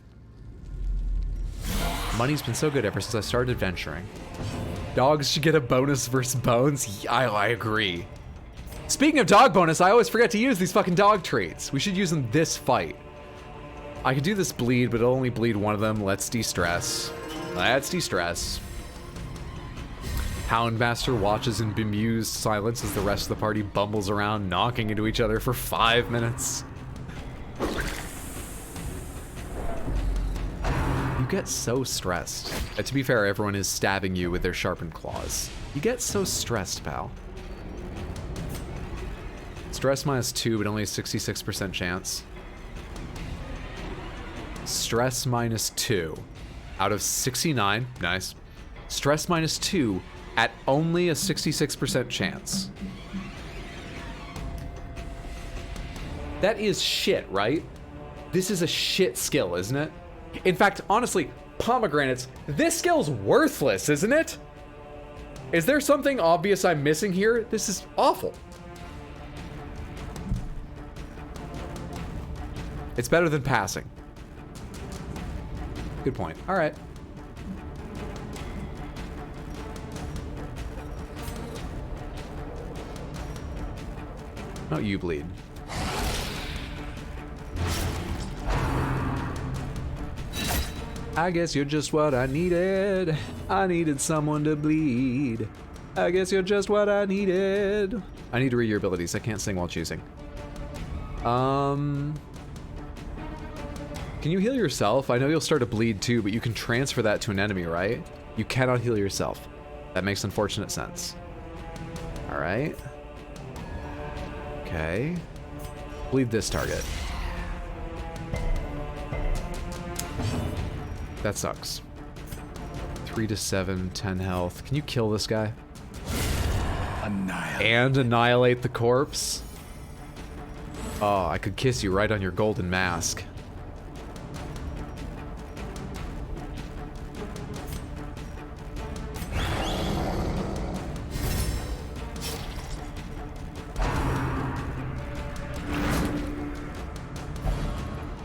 Money's been so good ever since I started adventuring. Dogs should get a bonus versus bones. Yeah, I agree. Speaking of dog bonus, I always forget to use these fucking dog traits. We should use them this fight. I could do this bleed, but it'll only bleed one of them. Let's de-stress. Let's de-stress. Houndmaster watches in bemused silence as the rest of the party bumbles around, knocking into each other for 5 minutes. You get so stressed. To be fair, everyone is stabbing you with their sharpened claws. You get so stressed, pal. Stress -2, but only a 66% chance. Stress -2 out of 69. Nice. Stress -2 at only a 66% chance. That is shit, right? This is a shit skill, isn't it? In fact, honestly, pomegranates, this skill's worthless, isn't it? Is there something obvious I'm missing here? This is awful. It's better than passing. Good point. All right. No, you bleed. I guess you're just what I needed. I needed someone to bleed. I guess you're just what I needed. I need to read your abilities. I can't sing while choosing. Can you heal yourself? I know you'll start to bleed too, but you can transfer that to an enemy, right? You cannot heal yourself. That makes unfortunate sense. All right. Okay. Bleed this target. That sucks. 3 to 7, 10 health. Can you kill this guy? Annihilate. And annihilate the corpse? Oh, I could kiss you right on your golden mask.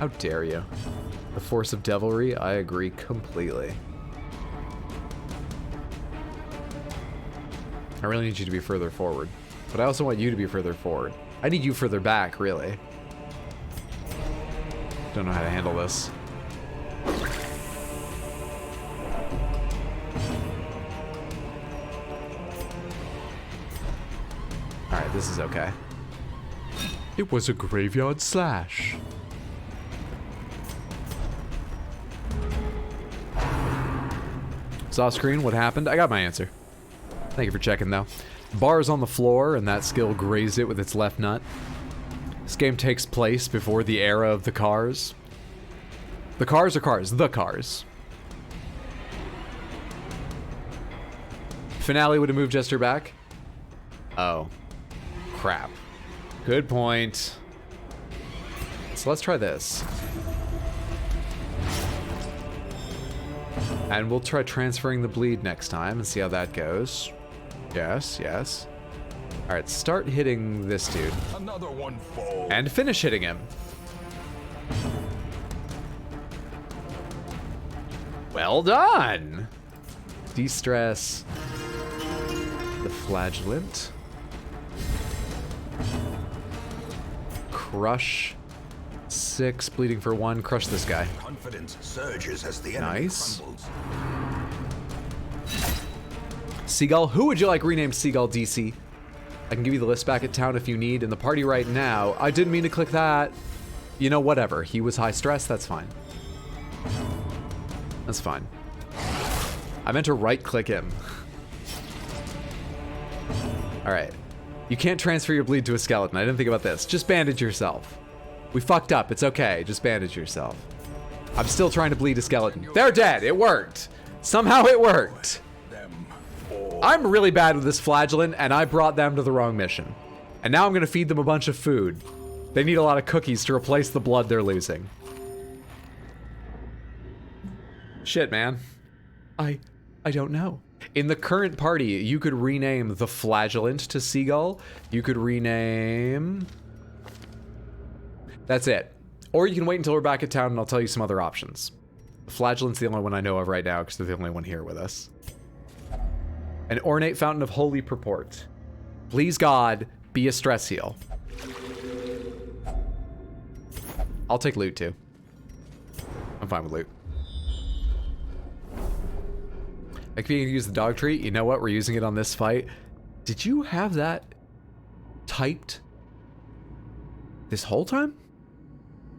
How dare you? The force of devilry, I agree completely. I really need you to be further forward. But I also want you to be further forward. I need you further back, really. Don't know how to handle this. Alright, this is okay. It was a graveyard slash. Off screen, what happened? I got my answer. Thank you for checking, though. Bar is on the floor, and that skill grazed it with its left nut. This game takes place before the era of the cars. The cars are cars. The cars. Finale would have moved Jester back. Oh. Crap. Good point. So let's try this. And we'll try transferring the bleed next time and see how that goes. Yes, yes. All right, start hitting this dude. Another one fall. And finish hitting him. Well done! De-stress. The flagellant. Crush. 6, bleeding for 1. Crush this guy. Confidence surges as the enemy Nice. crumbles. Seagull. Who would you like renamed Seagull DC? I can give you the list back at town if you need. In the party right now. I didn't mean to click that. You know, whatever. He was high stress. That's fine. That's fine. I meant to right-click him. All right. You can't transfer your bleed to a skeleton. I didn't think about this. Just bandage yourself. We fucked up. It's okay. Just bandage yourself. I'm still trying to bleed a skeleton. They're dead. It worked. Somehow it worked. I'm really bad with this flagellant, and I brought them to the wrong mission. And now I'm going to feed them a bunch of food. They need a lot of cookies to replace the blood they're losing. Shit, man. I don't know. In the current party, you could rename the flagellant to Seagull. You could rename... That's it. Or you can wait until we're back at town and I'll tell you some other options. The flagellant's the only one I know of right now because they're the only one here with us. An ornate fountain of holy purport. Please God, be a stress heal. I'll take loot too. I'm fine with loot. I could use the dog treat. You know what? We're using it on this fight. Did you have that typed this whole time?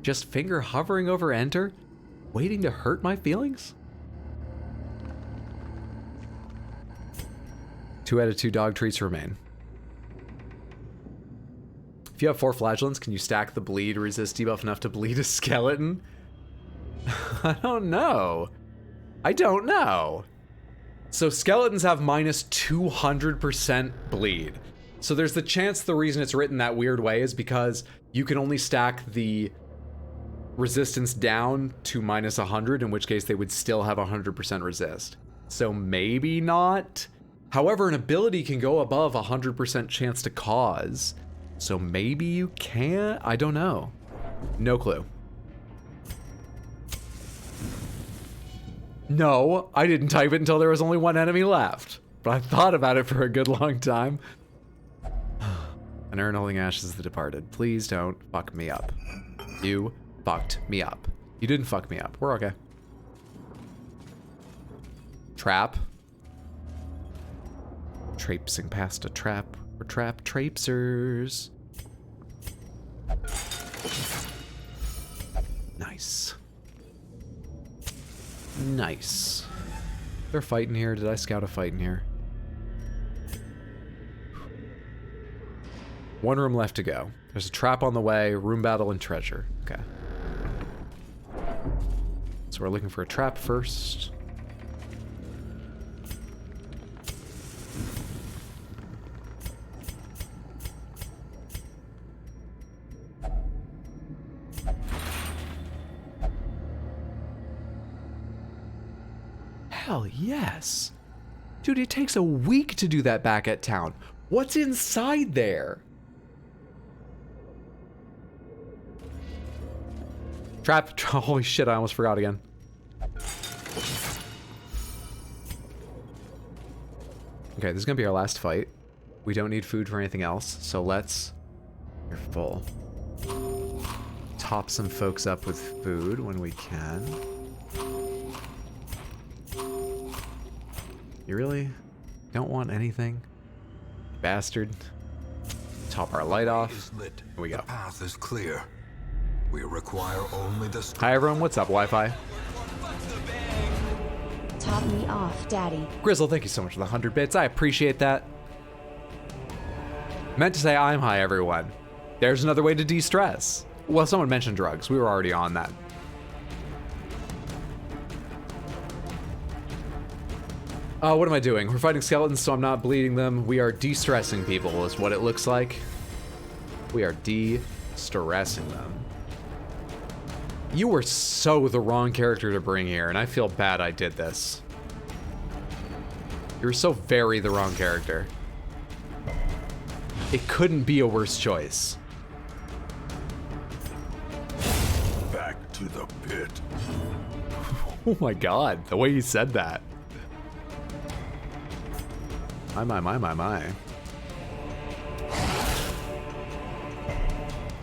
Just finger hovering over enter, waiting to hurt my feelings? 2 out of 2 dog treats remain. If you have 4 flagellants, can you stack the bleed resist debuff enough to bleed a skeleton? I don't know. I don't know. So skeletons have minus 200% bleed. So there's the chance the reason it's written that weird way is because you can only stack the resistance down to minus 100, in which case they would still have 100% resist. So maybe not. However, an ability can go above 100% chance to cause. So maybe you can't? I don't know. No clue. No, I didn't type it until there was only 1 enemy left. But I thought about it for a good long time. An urn holding ashes of the departed. Please don't fuck me up. You fucked me up. You didn't fuck me up. We're okay. Trap. Traipsing past a trap. We're trap traipsers. Nice. Nice. They're fighting here. Did I scout a fight in here? 1 room left to go. There's a trap on the way, room battle, and treasure. Okay. So we're looking for a trap first. Hell yes. Dude, it takes a week to do that back at town. What's inside there? Trap. Holy shit, I almost forgot again. Okay, this is gonna be our last fight. We don't need food for anything else, so let's... You're full. Top some folks up with food when we can. You really don't want anything? Bastard. Top our light off. Here we go. The path is clear. We require only the... Hi everyone, what's up, Wi-Fi? Top me off, Daddy. Grizzle, thank you so much for the 100 bits. I appreciate that. Meant to say I'm high, everyone. There's another way to de-stress. Well, someone mentioned drugs. We were already on that. What am I doing? We're fighting skeletons, so I'm not bleeding them. We are de-stressing people, is what it looks like. We are de-stressing them. You were so the wrong character to bring here, and I feel bad I did this. You were so very the wrong character. It couldn't be a worse choice. Back to the pit. Oh my god, the way you said that. My.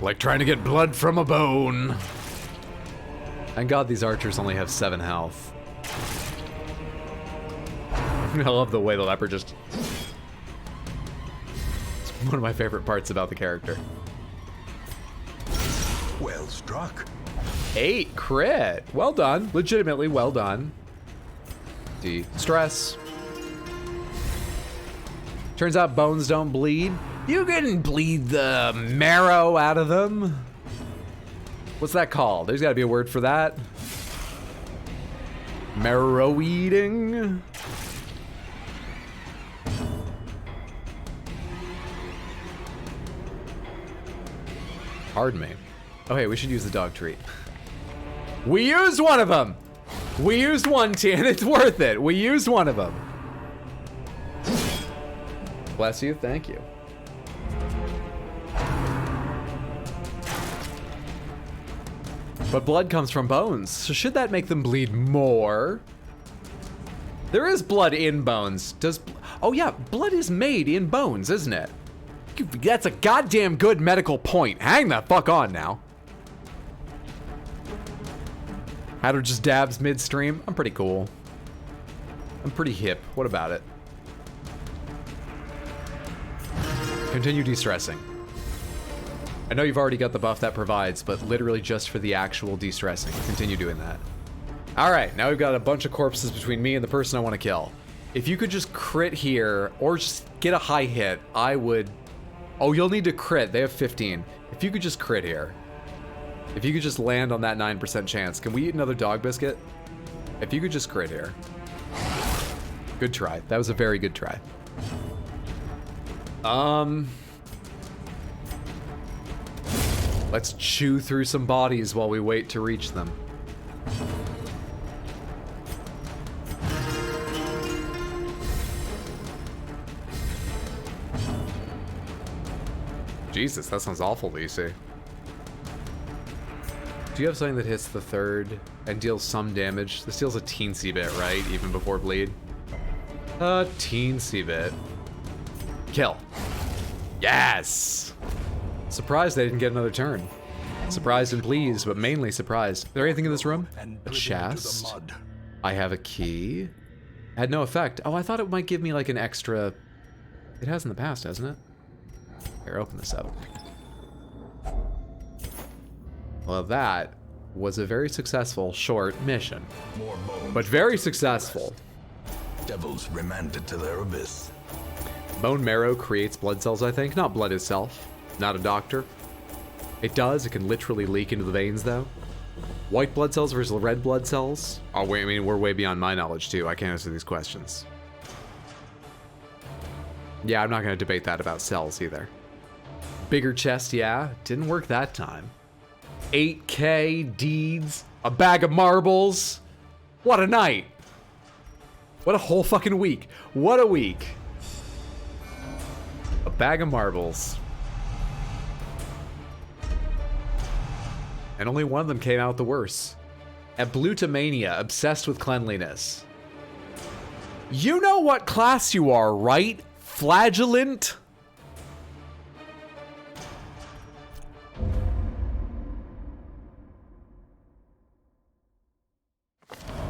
Like trying to get blood from a bone. Thank God these archers only have 7 health. I love the way the leopard just... It's one of my favorite parts about the character. Well struck. 8 crit. Well done. Legitimately well done. De-stress. Turns out bones don't bleed. You can bleed the marrow out of them. What's that called? There's got to be a word for that. Marrow eating. Pardon me. Oh, hey, we should use the dog treat. We used one of them. We used one, and it's worth it. We used one of them. Bless you. Thank you. But blood comes from bones, so should that make them bleed more? There is blood in bones. Oh yeah, blood is made in bones, isn't it? That's a goddamn good medical point. Hang the fuck on now. Haddo just dabs midstream. I'm pretty cool. I'm pretty hip. What about it? Continue de-stressing. I know you've already got the buff that provides, but literally just for the actual de-stressing. Continue doing that. All right, now we've got a bunch of corpses between me and the person I want to kill. If you could just crit here, or just get a high hit, I would... Oh, you'll need to crit. They have 15. If you could just crit here. If you could just land on that 9% chance. Can we eat another dog biscuit? If you could just crit here. Good try. That was a very good try. Let's chew through some bodies while we wait to reach them. Jesus, that sounds awful, Lisi. Do you have something that hits the third and deals some damage? This deals a teensy bit, right? Even before bleed? A teensy bit. Kill. Yes! Surprised they didn't get another turn. Surprised and pleased, but mainly surprised. Is there anything in this room? A chest. I have a key. Had no effect. Oh, I thought it might give me like an extra... It has in the past, hasn't it? Here, open this up. Well, that was a very successful short mission. More bones. But very successful. Devils remanded to their abyss. Bone marrow creates blood cells, I think. Not blood itself. Not a doctor. It does. It can literally leak into the veins, though. White blood cells versus red blood cells? Oh, wait, I mean, we're way beyond my knowledge, too. I can't answer these questions. Yeah, I'm not going to debate that about cells, either. Bigger chest, yeah. Didn't work that time. 8K, deeds, a bag of marbles. What a night. What a whole fucking week. What a week. A bag of marbles. And only one of them came out the worse. Ablutomania, obsessed with cleanliness. You know what class you are, right? Flagellant?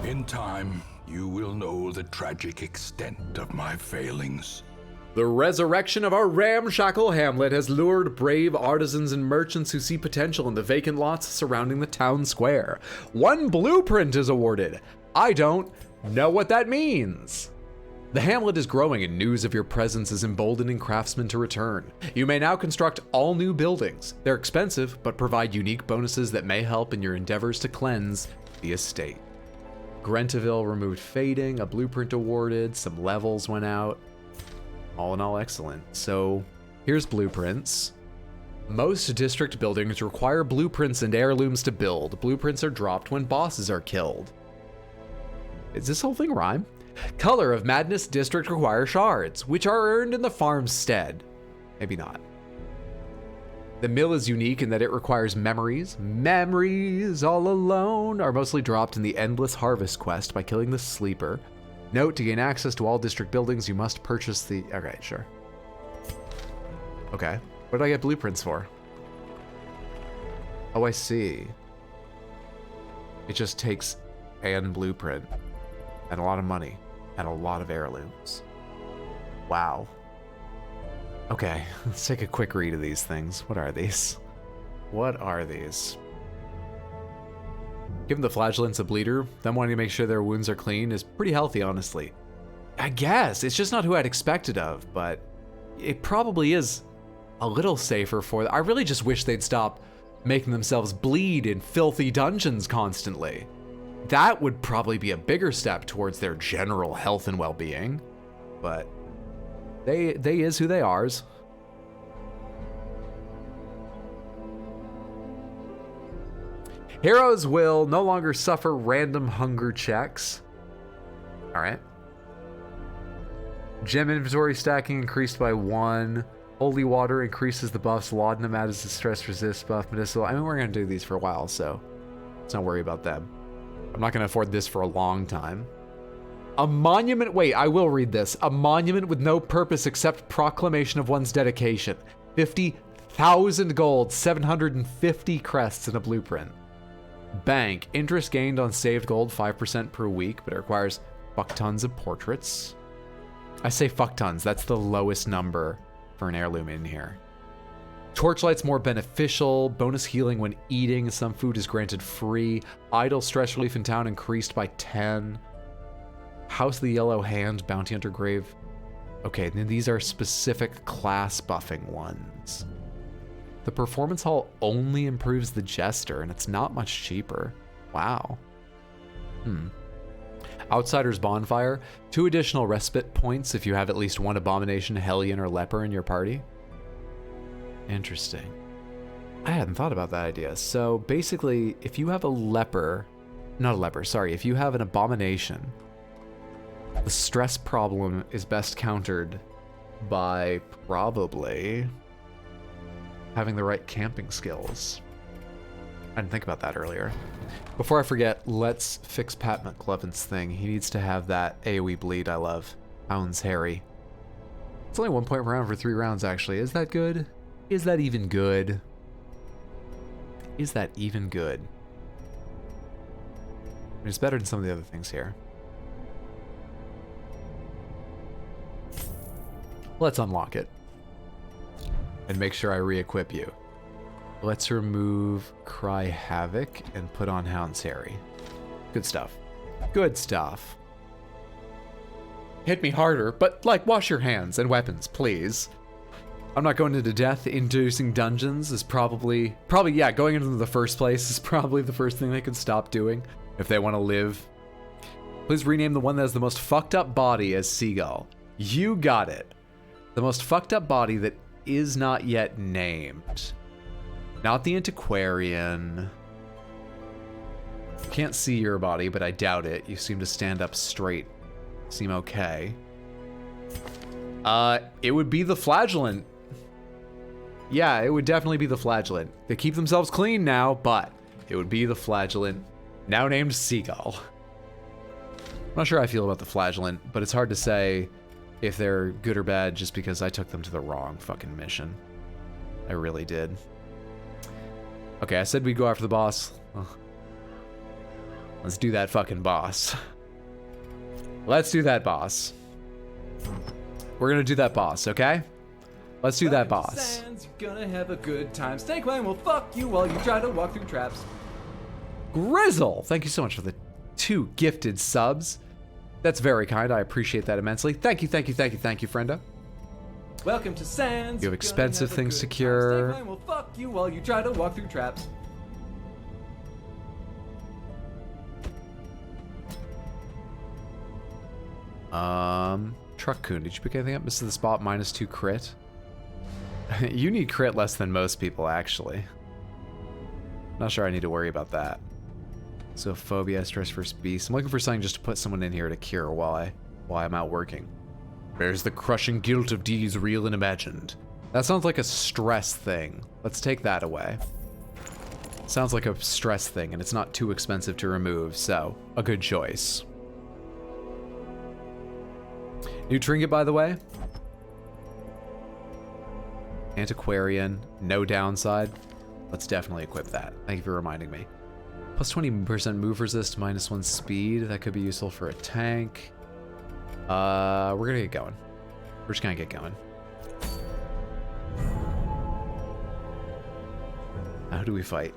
In time, you will know the tragic extent of my failings. The resurrection of our ramshackle hamlet has lured brave artisans and merchants who see potential in the vacant lots surrounding the town square. 1 blueprint is awarded. I don't know what that means. The hamlet is growing and news of your presence is emboldening craftsmen to return. You may now construct all new buildings. They're expensive, but provide unique bonuses that may help in your endeavors to cleanse the estate. Grentaville removed fading, a blueprint awarded, some levels went out. All in all, excellent. So, here's blueprints. Most district buildings require blueprints and heirlooms to build. Blueprints are dropped when bosses are killed. Is this whole thing rhyme? Color of Madness District require shards, which are earned in the farmstead. Maybe not. The mill is unique in that it requires memories. Memories all alone are mostly dropped in the Endless Harvest quest by killing the Sleeper. Note, to gain access to all district buildings, you must purchase the... Okay, sure. Okay. What did I get blueprints for? Oh, I see. It just takes an blueprint and a lot of money and a lot of heirlooms. Wow. Okay, let's take a quick read of these things. What are these? What are these? Giving the flagellants a bleeder, them wanting to make sure their wounds are clean, is pretty healthy, honestly. I guess. It's just not who I'd expected of, but it probably is a little safer for them. I really just wish they'd stop making themselves bleed in filthy dungeons constantly. That would probably be a bigger step towards their general health and well-being, but they is who they are's. Heroes will no longer suffer random hunger checks. All right. Gem inventory stacking increased by 1. Holy water increases the buffs. Laudanum adds the stress resist buff. Medicinal. I mean, we're going to do these for a while, so let's not worry about them. I'm not going to afford this for a long time. A monument. Wait, I will read this. A monument with no purpose except proclamation of one's dedication. 50,000 gold, 750 crests in a blueprint. Bank. Interest gained on saved gold 5% per week, but it requires fuck tons of portraits. I say fuck tons. That's the lowest number for an heirloom in here. Torchlight's more beneficial. Bonus healing when eating. Some food is granted free. Idle stress relief in town increased by 10. House of the Yellow Hand. Bounty Hunter Grave. Okay, then these are specific class buffing ones. The Performance Hall only improves the Jester, and it's not much cheaper. Wow. Outsider's Bonfire. 2 additional respite points if you have at least 1 Abomination, Hellion, or Leper in your party. Interesting. I hadn't thought about that idea. So basically, if you have a Leper... Not a Leper, sorry. If you have an Abomination, the stress problem is best countered by probably having the right camping skills. I didn't think about that earlier. Before I forget, let's fix Pat McLovin's thing. He needs to have that AoE bleed I love. Hound's Harry. It's only 1 point per round for 3 rounds, actually. Is that good? Is that even good? Is that even good? I mean, it's better than some of the other things here. Let's unlock it. And make sure I re-equip you. Let's remove Cry Havoc and put on Hound's Harry. Good stuff. Good stuff. Hit me harder, but like wash your hands and weapons, please. I'm not going into death. Inducing dungeons is probably yeah, going into the first place is probably the first thing they could stop doing if they want to live. Please rename the one that has the most fucked up body as Seagull. You got it. The most fucked up body that is not yet named. Not the Antiquarian. Can't see your body, but I doubt it. You seem to stand up straight. Seem okay. It would be the Flagellant. Yeah, it would definitely be the Flagellant. They keep themselves clean now, but it would be the Flagellant, now named Seagull. I'm not sure how I feel about the Flagellant, but it's hard to say if they're good or bad just because I took them to the wrong fucking mission. I really did. Okay, I said we'd go after the boss. Let's do that fucking boss. Let's do that boss. We're gonna do that boss, okay? Let's do that boss. Sands, you're gonna have a good time. Snake Clan will fuck you while you try to walk through traps. Grizzle, thank you so much for the 2 gifted subs. That's very kind. I appreciate that immensely. Thank you, thank you, thank you, thank you, friendo. Welcome to Sands. You have expensive things to cure. Snake Clan will fuck you while you try to walk through traps. Truck-kun, did you pick anything up? Misses the spot, -2 crit. You need crit less than most people, actually. Not sure I need to worry about that. So phobia, stress first beast. I'm looking for something just to put someone in here to cure while I'm out working. Bears the crushing guilt of deeds real and imagined. That sounds like a stress thing. Let's take that away. Sounds like a stress thing, and it's not too expensive to remove, so a good choice. New trinket, by the way. Antiquarian, no downside. Let's definitely equip that. Thank you for reminding me. Plus 20% move resist, -1 speed. That could be useful for a tank. We're gonna get going. We're just gonna get going. How do we fight?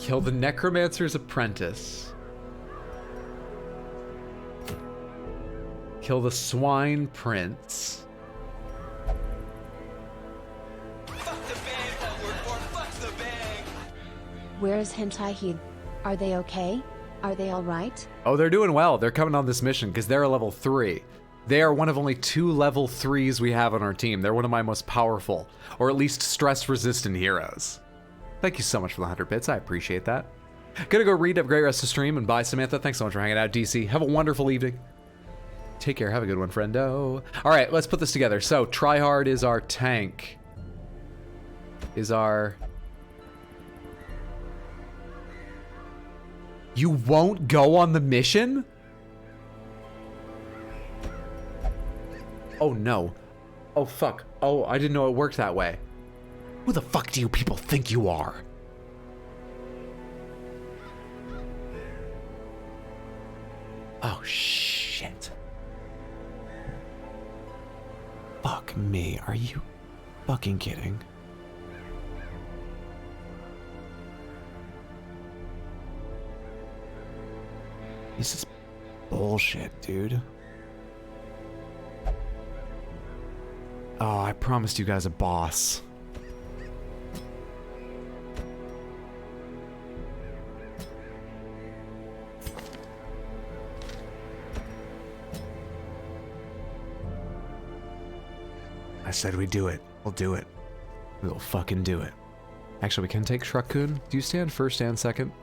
Kill the Necromancer's Apprentice. Kill the Swine Prince. Where's Hentai Heed? Are they okay? Are they alright? Oh, they're doing well. They're coming on this mission because they're a level 3. They are one of only 2 level 3s we have on our team. They're one of my most powerful, or at least stress-resistant heroes. Thank you so much for the 100 bits. I appreciate that. Gonna go read. Have a great rest of stream, and bye, Samantha. Thanks so much for hanging out, DC. Have a wonderful evening. Take care. Have a good one, friendo. All right, let's put this together. So, Tryhard is our tank. Is our... You won't go on the mission? Oh, no. Oh, fuck. Oh, I didn't know it worked that way. Who the fuck do you people think you are? Oh, shit. Fuck me. Are you fucking kidding? This is bullshit, dude. Oh, I promised you guys a boss. I said we'd do it. We'll do it. We'll fucking do it. Actually, we can take Truck-kun. Do you stand first and second?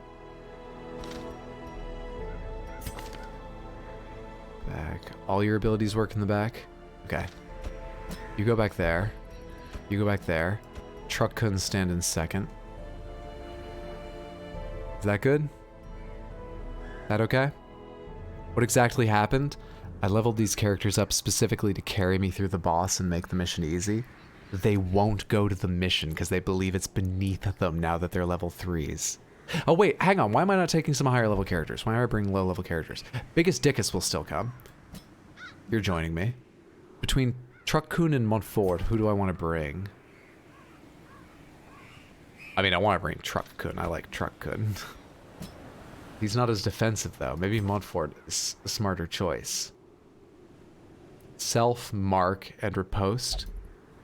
Back. All your abilities work in the back? Okay. You go back there. You go back there. Truck-kun stand in second. Is that good? That okay? What exactly happened? I leveled these characters up specifically to carry me through the boss and make the mission easy. They won't go to the mission because they believe it's beneath them now that they're level 3s. Oh wait, hang on. Why am I not taking some higher level characters? Why am I bringing low level characters? Biggest Dickus will still come. You're joining me. Between Truck-kun and Montfort, who do I want to bring? I mean, I want to bring Truck-kun. I like Truck-kun. He's not as defensive though. Maybe Montfort is a smarter choice. Self, Mark, and Riposte.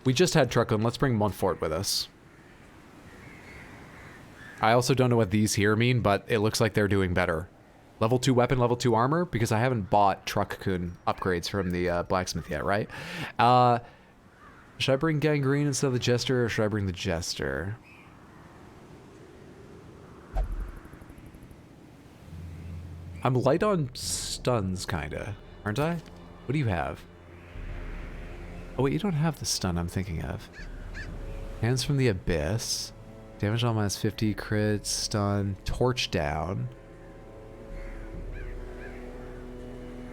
We just had Truck-kun. Let's bring Montfort with us. I also don't know what these here mean, but it looks like they're doing better. Level 2 weapon, level 2 armor, because I haven't bought Truck-kun upgrades from the blacksmith yet, right? Should I bring Gangrene instead of the Jester, or should I bring the Jester? I'm light on stuns, kinda, aren't I? What do you have? Oh wait, you don't have the stun I'm thinking of. Hands from the Abyss. Damage on minus 50, crit, stun, torch down.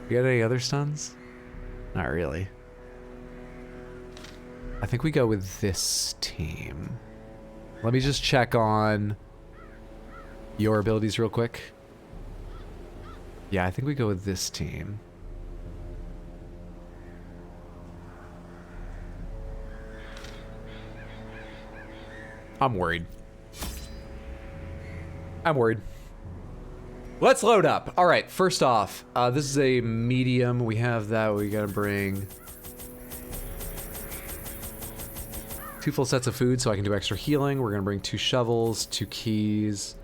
You got any other stuns? Not really. I think we go with this team. Let me just check on your abilities real quick. Yeah, I think we go with this team. I'm worried. I'm worried. Let's load up. All right, first off, this is a medium. We have that. We gotta bring 2 full sets of food so I can do extra healing. We're gonna bring 2 shovels, 2 keys,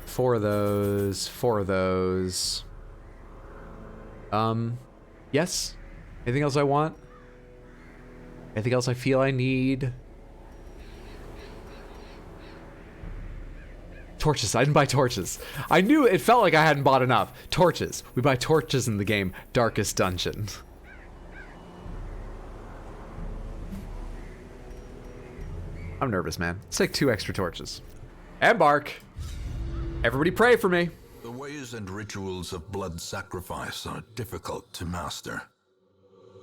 4 of those, 4 of those. Yes? Anything else I want? Anything else I feel I need? Torches. I didn't buy torches. I knew it felt like I hadn't bought enough. Torches. We buy torches in the game Darkest Dungeon. I'm nervous, man. Let's take 2 extra torches. Embark. Everybody pray for me. The ways and rituals of blood sacrifice are difficult to master.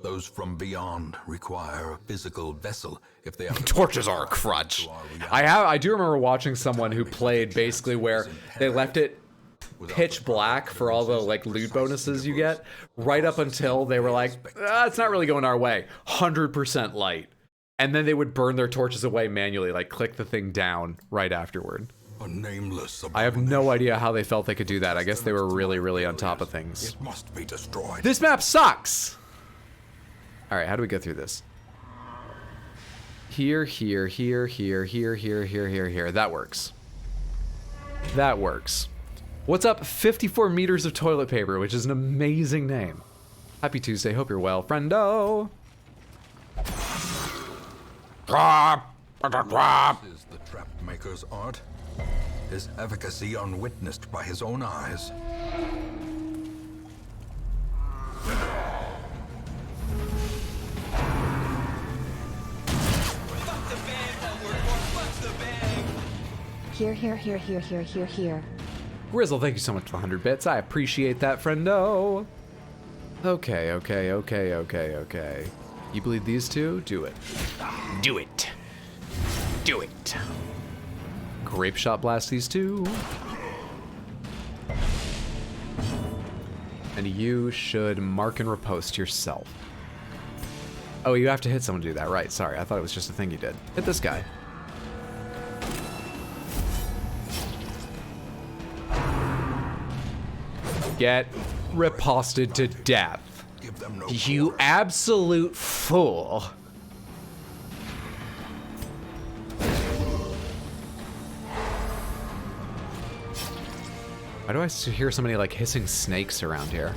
Those from beyond require a physical vessel if they are Torches are a crutch. I do remember watching someone who played basically where they left it pitch black for all the like loot bonuses you get right up until they were like, it's not really going our way. 100% light. And then they would burn their torches away manually, like click the thing down right afterward. A nameless I have no abomination. idea how they felt they could do that. I guess they were really, really on top of things. It must be destroyed. This map sucks! Alright, how do we go through this? Here, here, here, here, here, here, here, here, here. That works. That works. What's up? 54 meters of toilet paper, which is an amazing name. Happy Tuesday. Hope you're well, friendo. This is the trap maker's art. His efficacy unwitnessed by his own eyes. Here. Grizzle, thank you so much for the 100 bits. I appreciate that, friendo. Okay. You believe these two? Do it. Do it. Do it. Grape shot blast these two. And you should mark and repost yourself. Oh, you have to hit someone to do that, right? Sorry, I thought it was just a thing you did. Hit this guy. Get riposted to death. Give them no You power. absolute fool. Why do I hear so many like hissing snakes around here?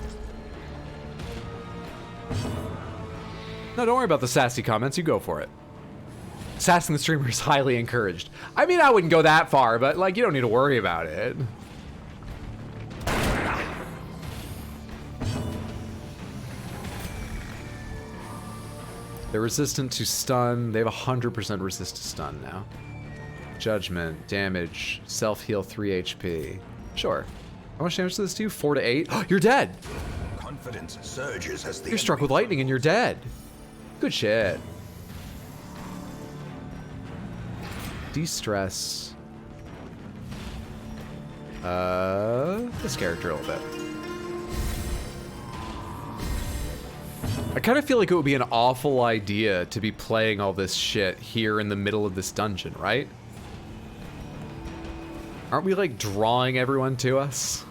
No, don't worry about the sassy comments. You go for it. Sassing the streamer is highly encouraged. I mean, I wouldn't go that far, but like, you don't need to worry about it. They're resistant to stun. They have 100% resist to stun now. Judgment, damage, self-heal 3 HP. Sure. How much damage does this do? 4 to 8? You're dead! Confidence surges as the You're struck with lightning and you're dead. Good shit. De-stress. This character a little bit. I kind of feel like it would be an awful idea to be playing all this shit here in the middle of this dungeon, right? Aren't we like drawing everyone to us?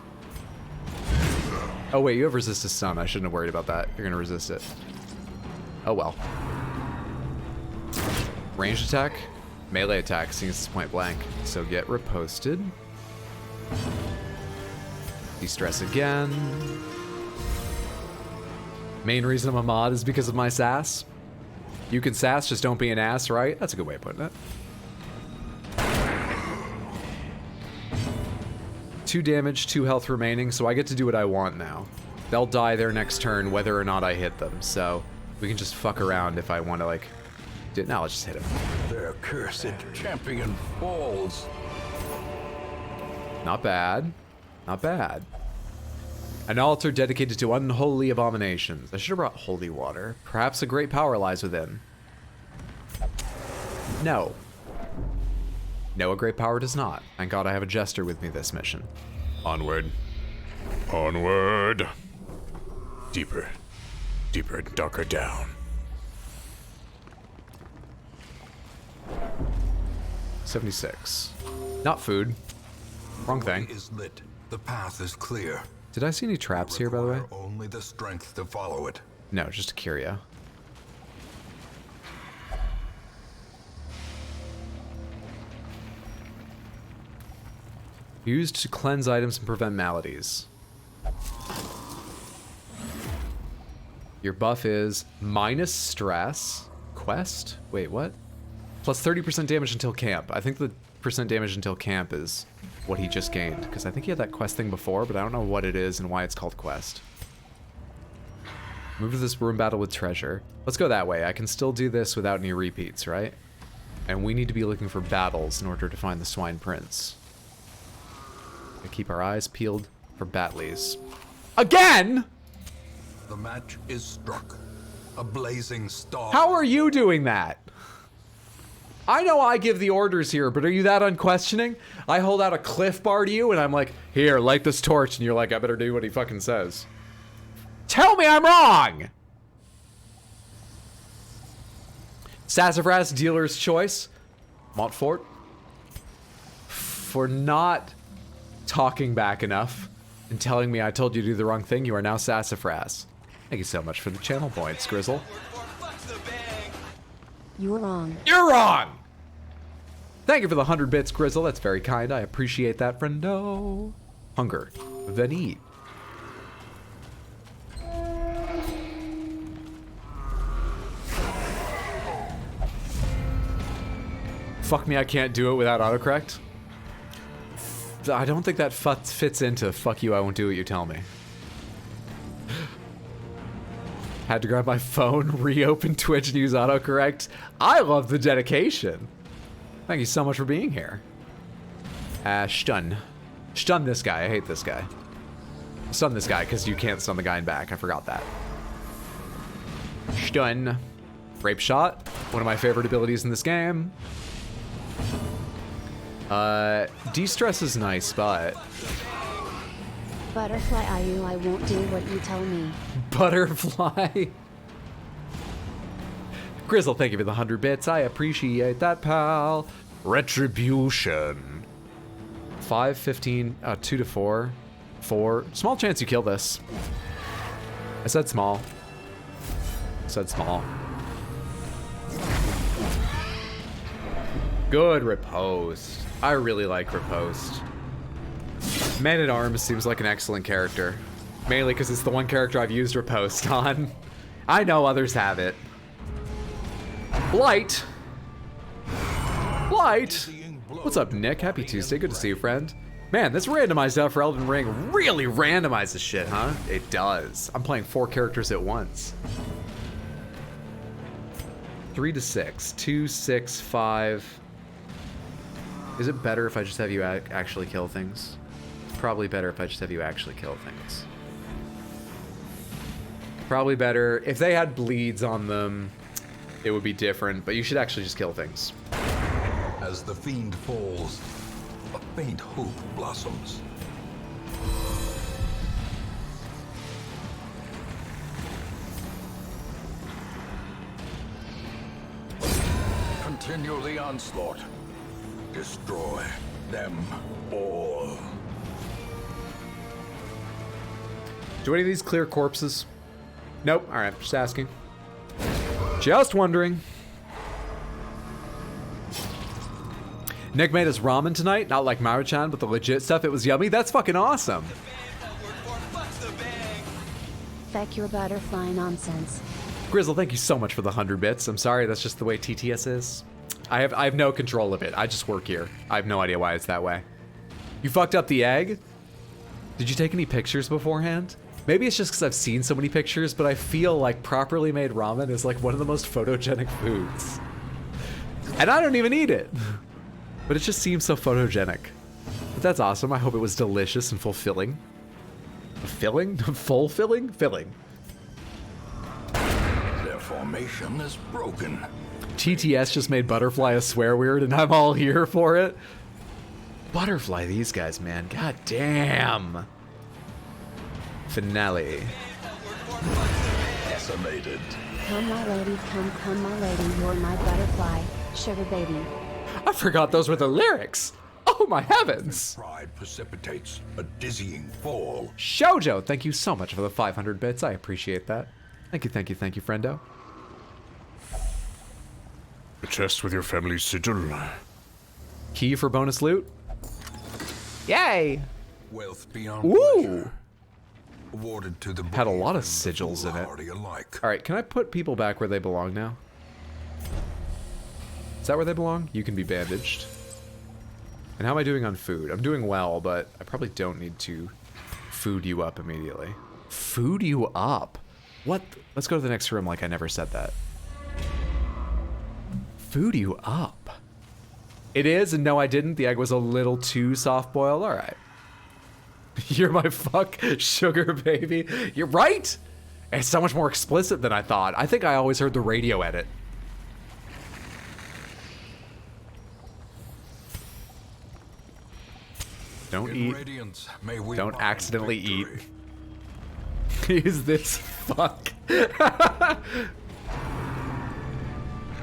Oh wait, you have resist to stun. I shouldn't have worried about that. You're gonna resist it. Oh well. Ranged attack, melee attack, seeing it's point blank. So get riposted. De-stress again. Main reason I'm a mod is because of my sass. You can sass, just don't be an ass, right? That's a good way of putting it. 2 damage, 2 health remaining, so I get to do what I want now. They'll die their next turn whether or not I hit them, so we can just fuck around if I want to, like... No, let's just hit him. Their cursed champion falls. Not bad. Not bad. An altar dedicated to unholy abominations. I should have brought holy water. Perhaps a great power lies within. No. No, a great power does not. Thank God I have a jester with me this mission. Onward. Onward. Deeper. Deeper and darker down. 76. Not food. Wrong thing. Is lit. The path is clear. Did I see any traps here, by the way? Require only the strength to follow it. No, just a curio. Used to cleanse items and prevent maladies. Your buff is minus stress. Quest? Wait, what? Plus 30% damage until camp. I think the percent damage until camp is what he just gained, because I think he had that quest thing before, but I don't know what it is and why it's called quest. Move to this room battle with treasure. Let's go that way. I can still do this without any repeats, right? And we need to be looking for battles in order to find the Swine Prince. We keep our eyes peeled for Batleys. Again?! The match is struck. A blazing star. How are you doing that? I know I give the orders here, but are you that unquestioning? I hold out a Cliff Bar to you and I'm like, here, light this torch, and you're like, I better do what he fucking says. Tell me I'm wrong! Sassafras, dealer's choice. Montfort. for not talking back enough and telling me I told you to do the wrong thing. You are now sassafras. Thank you so much for the channel points, Grizzle. You were wrong. You're wrong! Thank you for the 100 bits, Grizzle. That's very kind. I appreciate that, friendo. Hunger. Then eat. Fuck me, I can't do it without autocorrect. I don't think that fits into fuck you, I won't do what you tell me. Had to grab my phone, reopen Twitch, and use autocorrect. I love the dedication. Thank you so much for being here. Stun. Stun this guy. I hate this guy. Stun this guy, because you can't stun the guy in back. I forgot that. Stun. Rape shot. One of my favorite abilities in this game. De-stress is nice, but... Butterfly IU, I won't do what you tell me. Butterfly. Grizzle, thank you for the 100 bits. I appreciate that, pal. Retribution. 5, 15, 2 to 4. 4. Small chance you kill this. I said small. I said small. Good riposte. I really like riposte. Man-at-Arms seems like an excellent character. Mainly because it's the one character I've used riposte on. I know others have it. Blight. Blight. What's up, Nick? Happy Tuesday. Good to see you, friend. Man, this randomized out for Elden Ring really randomizes shit, huh? It does. I'm playing 4 characters at once. 3 to 6. 2, 6, 5. Is it better if I just have you actually kill things? It's probably better if I just have you actually kill things. Probably better. If they had bleeds on them, it would be different, but you should actually just kill things. As the fiend falls, a faint hope blossoms. Continue the onslaught. Destroy them all. Do any of these clear corpses? Nope. All right, just asking. Just wondering. Nick made us ramen tonight, not like Maruchan, but the legit stuff. It was yummy. That's fucking awesome. Feck your butterfly nonsense. Grizzle, thank you so much for the 100 bits. I'm sorry, that's just the way TTS is. I have no control of it. I just work here. I have no idea why it's that way. You fucked up the egg? Did you take any pictures beforehand? Maybe it's just because I've seen so many pictures, but I feel like properly made ramen is like one of the most photogenic foods. And I don't even eat it. But it just seems so photogenic. But that's awesome. I hope it was delicious and fulfilling. Fulfilling? Fulfilling? Filling. Their formation is broken. TTS just made Butterfly a swear word, and I'm all here for it. Butterfly, these guys, man. God damn. Finale. Decimated. Come my lady, come my lady, you're my butterfly, sugar baby. I forgot those were the lyrics. Oh my heavens. Pride precipitates a dizzying fall. Shoujo, thank you so much for the 500 bits. I appreciate that. Thank you, friendo. A chest with your family's sigil. Key for bonus loot. Yay! Wealth beyond Ooh! measure. Awarded to the Had a brave lot of and sigils in it. foolhardy alike. All right, can I put people back where they belong now? Is that where they belong? You can be bandaged. And how am I doing on food? I'm doing well, but I probably don't need to food you up immediately. Food you up? What? Let's go to the next room like I never said that. Food you up. It is, and no I didn't. The egg was a little too soft-boiled. All right. You're my fuck sugar baby. You're right. It's so much more explicit than I thought. I think I always heard the radio edit. Don't In eat. radiance, may we Don't find accidentally victory. eat. Is this fuck?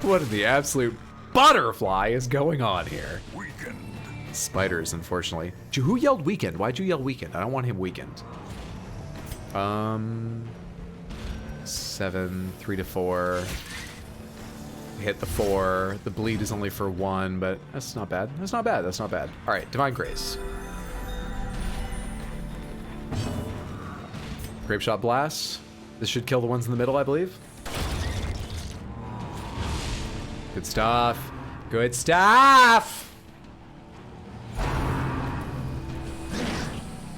What in the absolute butterfly is going on here? Weakened. spiders, unfortunately. Who yelled weakened? Why'd you yell weakened? I don't want him weakened. 7, 3 to 4. Hit the 4. The bleed is only for 1, but that's not bad. That's not bad. That's not bad. All right, Divine Grace. Grape Shot Blast. This should kill the ones in the middle, I believe. Good stuff. Good stuff!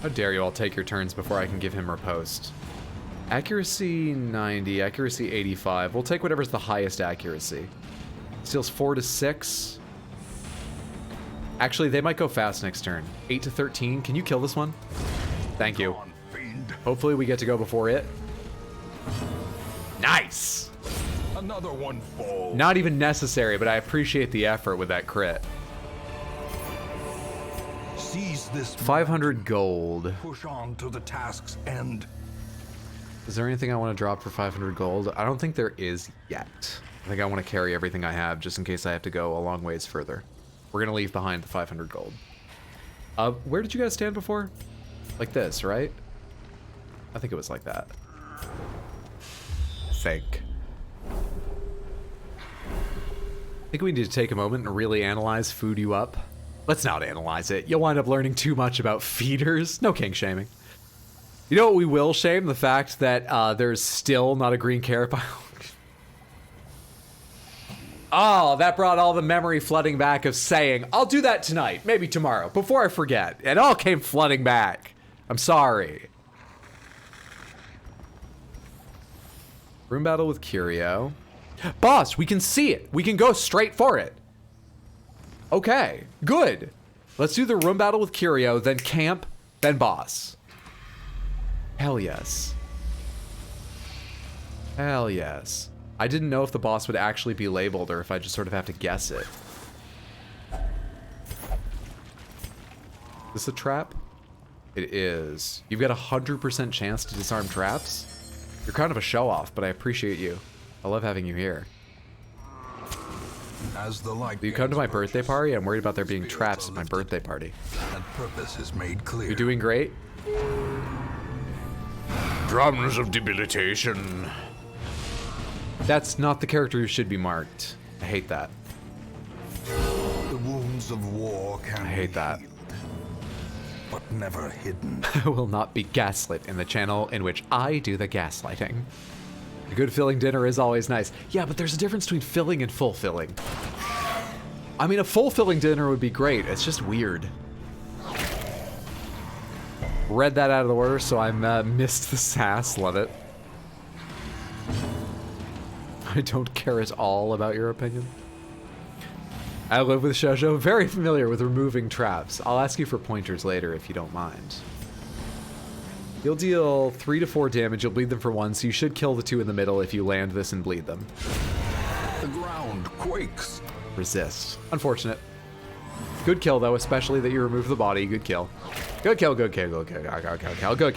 How dare you all take your turns before I can give him riposte. Accuracy 90, accuracy 85. We'll take whatever's the highest accuracy. Steals 4 to 6. Actually, they might go fast next turn. 8 to 13. Can you kill this one? Thank you. Hopefully we get to go before it. Nice! Another one falls. Not even necessary, but I appreciate the effort with that crit. Seize this 500 gold. push on to the task's end. Is there anything I want to drop for 500 gold? I don't think there is yet. I think I want to carry everything I have just in case I have to go a long ways further. We're going to leave behind the 500 gold. Where did you guys stand before? Like this, right? I think it was like that. I think we need to take a moment and really analyze Food You Up. Let's not analyze it. You'll wind up learning too much about feeders. No king shaming. You know what we will shame? The fact that there's still not a green carrot pile. Oh, that brought all the memory flooding back of saying, I'll do that tonight, maybe tomorrow, before I forget. It all came flooding back. I'm sorry. Room battle with Curio. Boss, we can see it. We can go straight for it. Okay, good. Let's do the room battle with Curio, then camp, then boss. Hell yes. Hell yes. I didn't know if the boss would actually be labeled or if I just sort of have to guess it. Is this a trap? It is. You've got a 100% chance to disarm traps? You're kind of a show-off, but I appreciate you. I love having you here. As the light Do you come to my gains birthday purchase, party? I'm worried about there being spirits traps are at my lifted, birthday party. And purpose is made clear. You're doing great? Drums of debilitation. That's not the character who should be marked. I hate that. The wounds of war can I hate be that. healed, but never hidden. I will not be gaslit in the channel in which I do the gaslighting. A good filling dinner is always nice. Yeah, but there's a difference between filling and fulfilling. I mean, a fulfilling dinner would be great. It's just weird. Read that out of the order, so I missed the sass. Love it. I don't care at all about your opinion. I live with Shoujo, very familiar with removing traps. I'll ask you for pointers later if you don't mind. You'll deal 3 to 4 damage, you'll bleed them for 1, so you should kill the 2 in the middle if you land this and bleed them. The ground quakes. Resist. Unfortunate. Good kill though, especially that you remove the body. Good kill. Good kill, good kill, good kill, good kill, good kill, good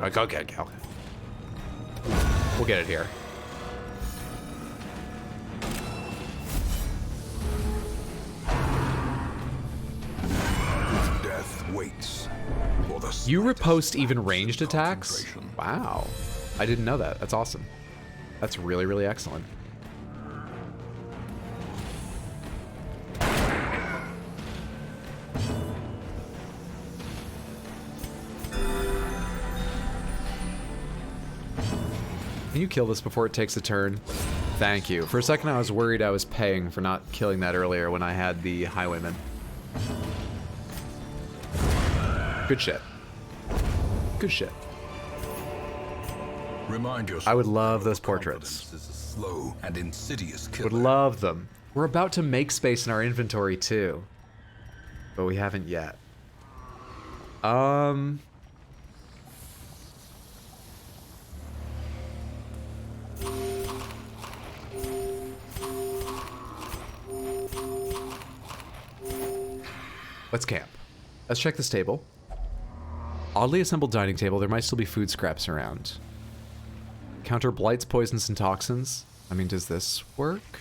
kill, good kill. We'll get it here. Death waits for the You slightest riposte even lapse ranged in attacks? concentration. Wow. I didn't know that. That's awesome. That's really, really excellent. Can you kill this before it takes a turn? Thank you. For a second I was worried I was paying for not killing that earlier when I had the Highwayman. Good shit. Good shit. Remind yourself I would love those confidence portraits. is a slow and insidious killer. Would love them. We're about to make space in our inventory too. But we haven't yet. Let's camp. Let's check this table. Oddly assembled dining table. There might still be food scraps around. Counter blights, poisons, and toxins. I mean, does this work?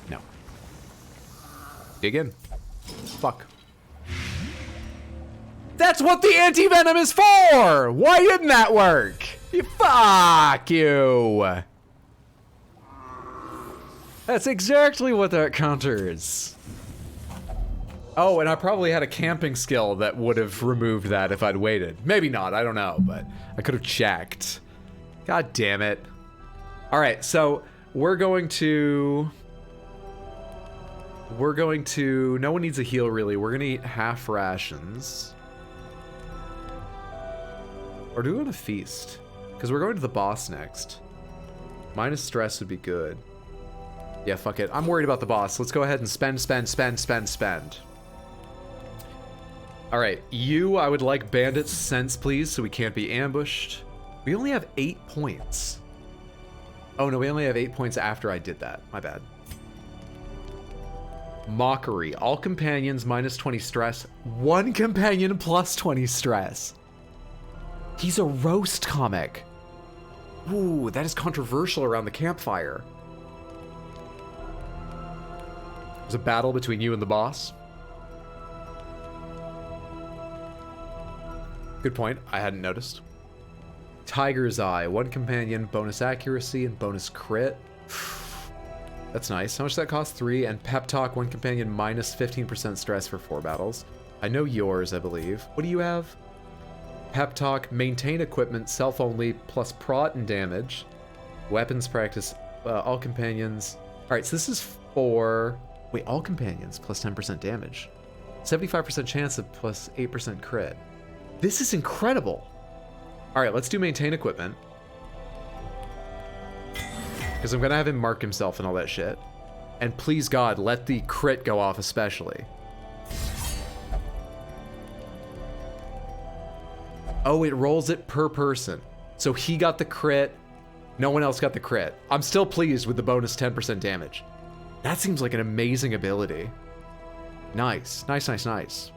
No. Dig in. Fuck. That's what the anti-venom is for! Why didn't that work? Fuck you! That's exactly what that counters. Oh, and I probably had a camping skill that would have removed that if I'd waited. Maybe not, I don't know, but I could have checked. God damn it. All right, so we're going to, no one needs a heal really. We're gonna eat half rations. Or do we want to feast? Because we're going to the boss next. Minus stress would be good. Yeah, fuck it. I'm worried about the boss. Let's go ahead and spend. All right, I would like Bandit's sense, please, so we can't be ambushed. We only have 8 points. Oh no, we only have 8 points after I did that. My bad. Mockery. All companions minus 20 stress. One companion plus 20 stress. He's a roast comic. Ooh, that is controversial around the campfire. There's a battle between you and the boss. Good point. I hadn't noticed. Tiger's Eye. One companion, bonus accuracy, and bonus crit. That's nice. How much does that cost? 3. And Pep Talk. One companion, minus 15% stress for 4 battles. I know yours, I believe. What do you have? Pep Talk. Maintain equipment. Self-only. Plus prot and damage. Weapons practice. All companions. All right, so this is for... Wait, all companions plus 10% damage. 75% chance of plus 8% crit. This is incredible. All right, let's do maintain equipment. Because I'm going to have him mark himself and all that shit. And please God, let the crit go off especially. Oh, it rolls it per person. So he got the crit. No one else got the crit. I'm still pleased with the bonus 10% damage. That seems like an amazing ability. Nice. Nice.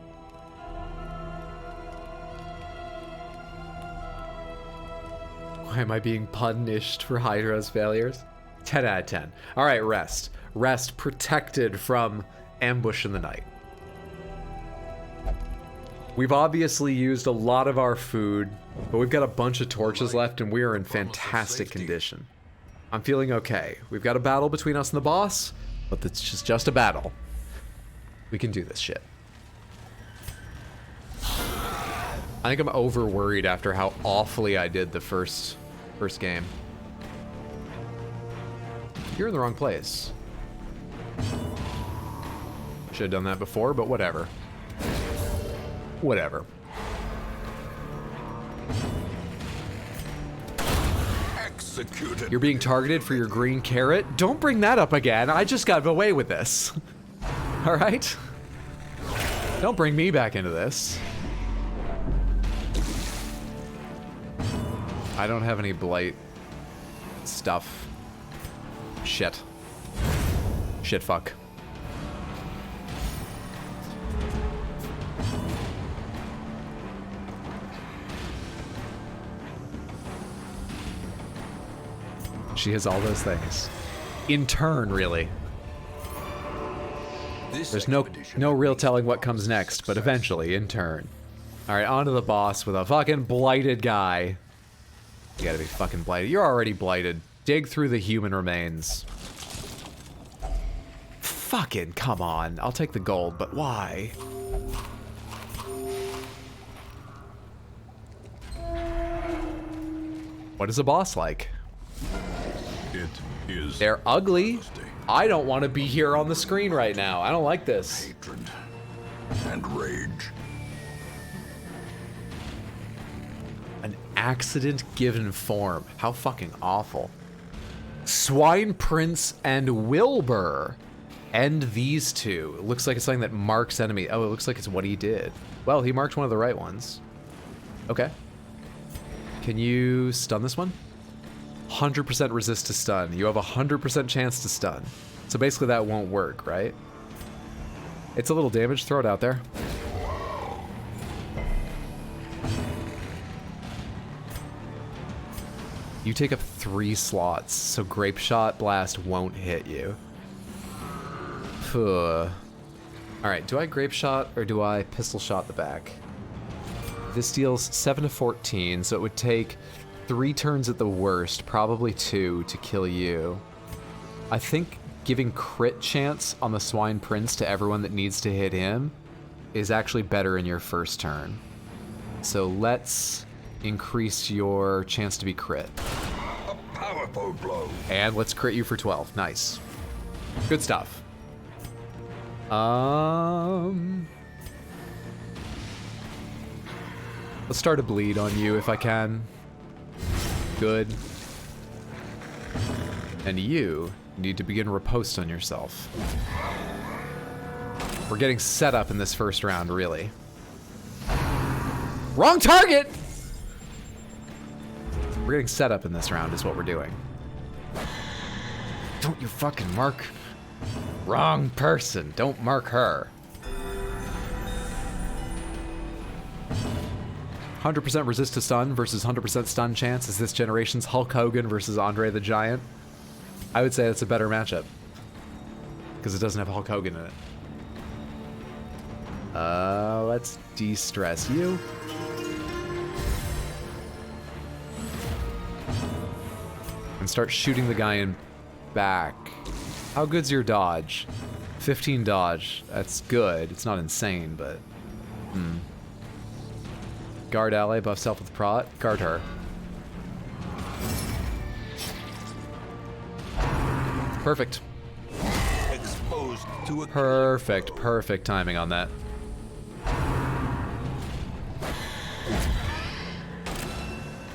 Why am I being punished for Hydra's failures? 10 out of 10. All right, rest. Rest protected from ambush in the night. We've obviously used a lot of our food, but we've got a bunch of torches left and we are in fantastic condition. I'm feeling okay. We've got a battle between us and the boss, but it's just a battle. We can do this shit. I think I'm over worried after how awfully I did the first game. You're in the wrong place. Should have done that before, but whatever. Whatever. Executed. You're being targeted for your green carrot? Don't bring that up again. I just got away with this. All right? Don't bring me back into this. I don't have any blight stuff. Shit. Shit fuck. She has all those things. In turn, really. There's no real telling what comes next, but eventually, in turn. Alright, on to the boss with a fucking blighted guy. You gotta be fucking blighted. You're already blighted. Dig through the human remains. Fucking come on. I'll take the gold, but why? What is a boss like? It is. They're ugly. I don't want to be here on the screen right now. I don't like this. Hatred and rage. An accident given form. How fucking awful. Swine Prince and Wilbur. End these two. It looks like it's something that marks enemy. Oh, it looks like it's what he did. Well, he marked one of the right ones. Okay. Can you stun this one? 100% resist to stun. You have a 100% chance to stun. So basically that won't work, right? It's a little damage. Throw it out there. You take up 3 slots, so Grape Shot Blast won't hit you. All right, do I grape shot or do I pistol shot the back? This deals 7 to 14, so it would take 3 turns at the worst, probably 2 to kill you. I think giving crit chance on the Swine Prince to everyone that needs to hit him is actually better in your first turn. So let's increase your chance to be crit. A powerful blow. And let's crit you for 12. Nice. Good stuff. Let's start a bleed on you if I can. Good. And you need to begin riposte on yourself. We're getting set up in this first round, really. Wrong target! We're getting set up in this round is what we're doing. Don't you fucking mark. Wrong person. Don't mark her. 100% resist to stun versus 100% stun chance is this generation's Hulk Hogan versus Andre the Giant. I would say that's a better matchup. Because it doesn't have Hulk Hogan in it. Let's de-stress you. And start shooting the guy in back. How good's your dodge? 15 dodge. That's good. It's not insane, but... Guard ally, buff self with prot. Guard her. Perfect. Exposed to a Perfect. Perfect timing on that.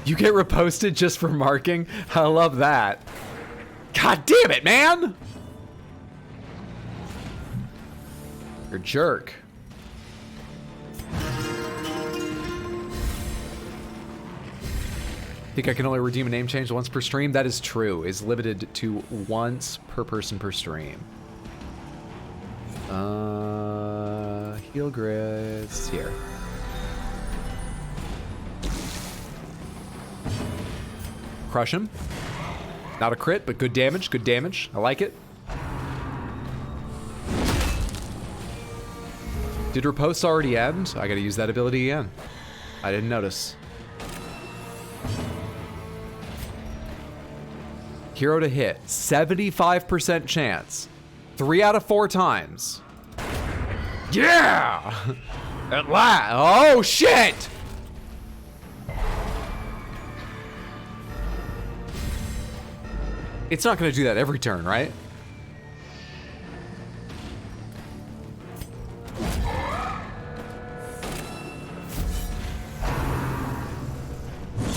You get reposted just for marking? I love that. God damn it, man! You're a jerk. Think I can only redeem a name change once per stream? That is true. Is limited to once per person per stream. Heal grids here. Crush him. Not a crit, but good damage. Good damage. I like it. Did riposte already end? I gotta use that ability again. I didn't notice. Hero to hit. 75% chance. 3 out of 4 times. Yeah! At last. Oh, shit! It's not going to do that every turn, right?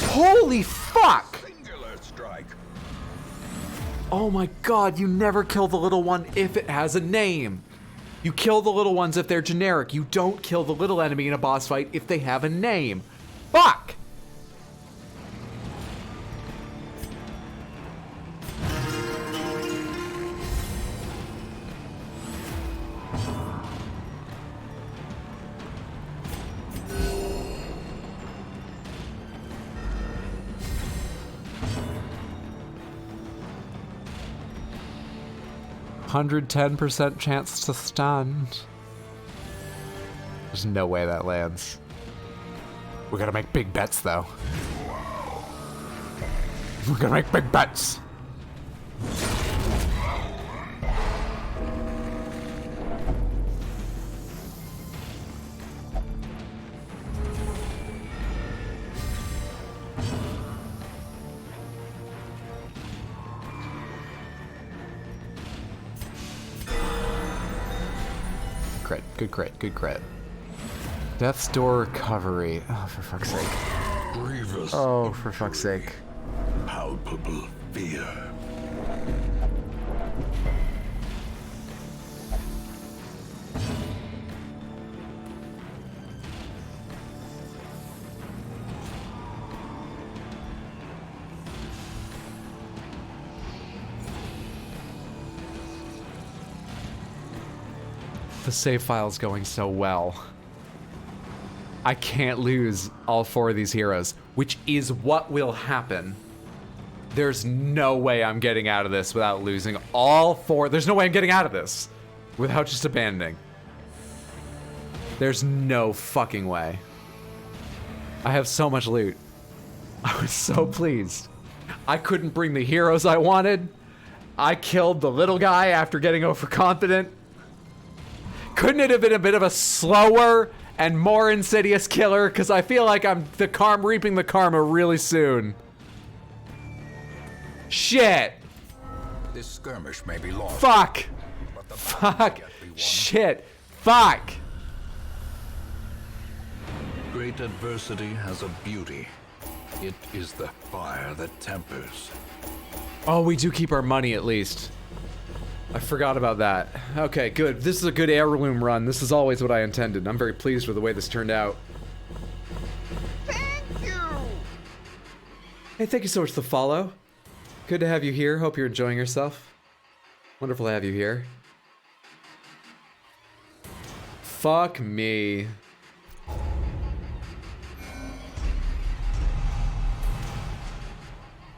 Holy fuck! singular strike. Oh my god, you never kill the little one if it has a name. You kill the little ones if they're generic. You don't kill the little enemy in a boss fight if they have a name. Fuck! %110% chance to stun. There's no way that lands. We gotta make big bets, though. We're gonna make big bets. Crit. Good crit. Good crit. Death's Door recovery. Oh, for fuck's sake. Grievous. Oh, for fuck's sake. Palpable fear. The save file's going so well. I can't lose all 4 of these heroes, which is what will happen. There's no way I'm getting out of this without losing all 4. There's no way I'm getting out of this without just abandoning. There's no fucking way. I have so much loot. I was so pleased. I couldn't bring the heroes I wanted. I killed the little guy after getting overconfident. Couldn't it have been a bit of a slower and more insidious killer? Because I feel like I'm reaping the karma really soon. Shit. This skirmish may be long. Fuck. But the Fuck. battle yet be won. Shit. Fuck. Great adversity has a beauty. It is the fire that tempers. Oh, we do keep our money at least. I forgot about that. Okay, good. This is a good heirloom run. This is always what I intended. I'm very pleased with the way this turned out. Thank you! Hey, thank you so much for the follow. Good to have you here. Hope you're enjoying yourself. Wonderful to have you here. Fuck me.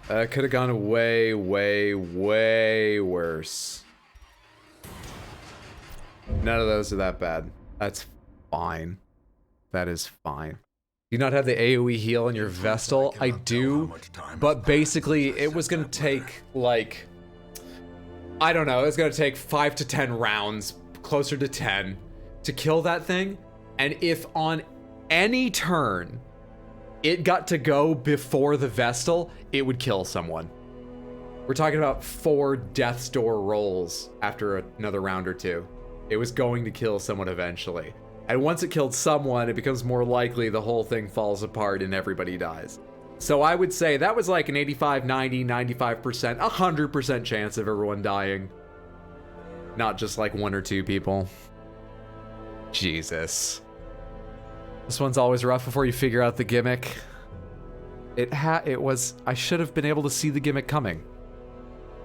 Could have gone way, way, way worse. None of those are that bad. That's fine. That is fine. Do you not have the AoE heal in your Vestal? I do, but basically it was gonna take like, I don't know, it was gonna take 5 to 10 rounds, closer to 10, to kill that thing. And if on any turn it got to go before the Vestal, it would kill someone. We're talking about 4 Death's Door rolls after another round or 2. It was going to kill someone eventually. And once it killed someone, it becomes more likely the whole thing falls apart and everybody dies. So I would say that was like an 85, 90, 95%, 100% chance of everyone dying. Not just like 1 or 2 people. Jesus. This one's always rough before you figure out the gimmick. I should have been able to see the gimmick coming.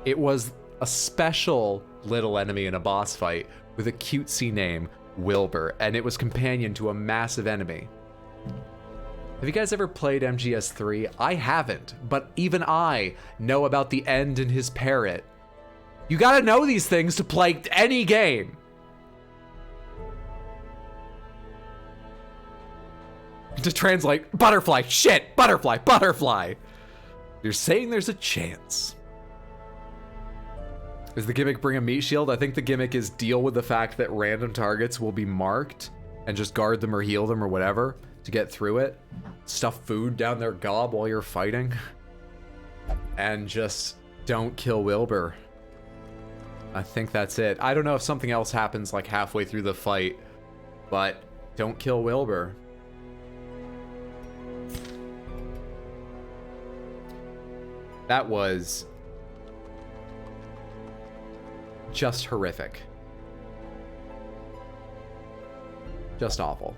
It was a special little enemy in a boss fight with a cutesy name, Wilbur, and it was companion to a massive enemy. Have you guys ever played MGS3? I haven't, but even I know about the End and his parrot. You gotta know these things to play any game. To translate, butterfly, shit, butterfly, butterfly. You're saying there's a chance. Is the gimmick bring a meat shield? I think the gimmick is deal with the fact that random targets will be marked and just guard them or heal them or whatever to get through it. Stuff food down their gob while you're fighting. And just don't kill Wilbur. I think that's it. I don't know if something else happens like halfway through the fight, but don't kill Wilbur. That was just horrific. Just awful.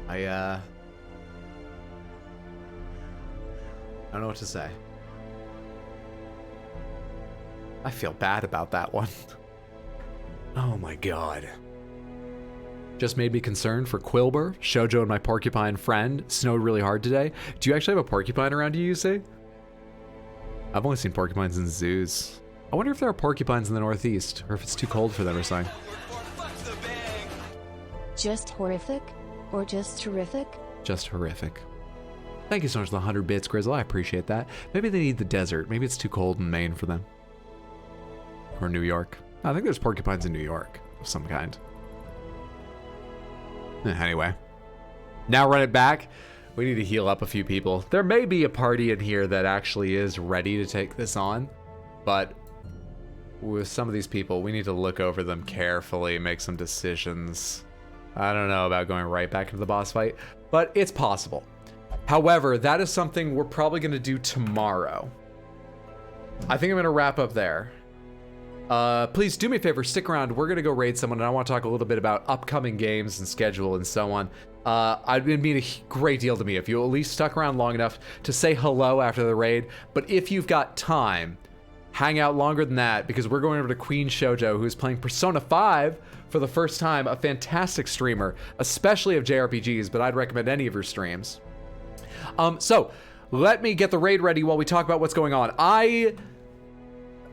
I don't know what to say. I feel bad about that one. Oh my god. Just made me concerned for Quilber, Shoujo, and my porcupine friend. Snowed really hard today. Do you actually have a porcupine around you, you say? I've only seen porcupines in zoos. I wonder if there are porcupines in the Northeast, or if it's too cold for them or something. Just horrific? Or just terrific? Just horrific. Thank you so much for the 100 bits, Grizzle. I appreciate that. Maybe they need the desert. Maybe it's too cold in Maine for them. Or New York. I think there's porcupines in New York of some kind. Anyway, now run it back. We need to heal up a few people. There may be a party in here that actually is ready to take this on, but with some of these people, we need to look over them carefully, make some decisions. I don't know about going right back into the boss fight, but it's possible. However, that is something we're probably going to do tomorrow. I think I'm going to wrap up there. Please do me a favor, stick around. We're gonna go raid someone, and I want to talk a little bit about upcoming games and schedule and so on. It'd mean a great deal to me if you at least stuck around long enough to say hello after the raid. But if you've got time, hang out longer than that, because we're going over to Queen Shoujo, who's playing Persona 5 for the first time. A fantastic streamer, especially of JRPGs, but I'd recommend any of her streams. So let me get the raid ready while we talk about what's going on.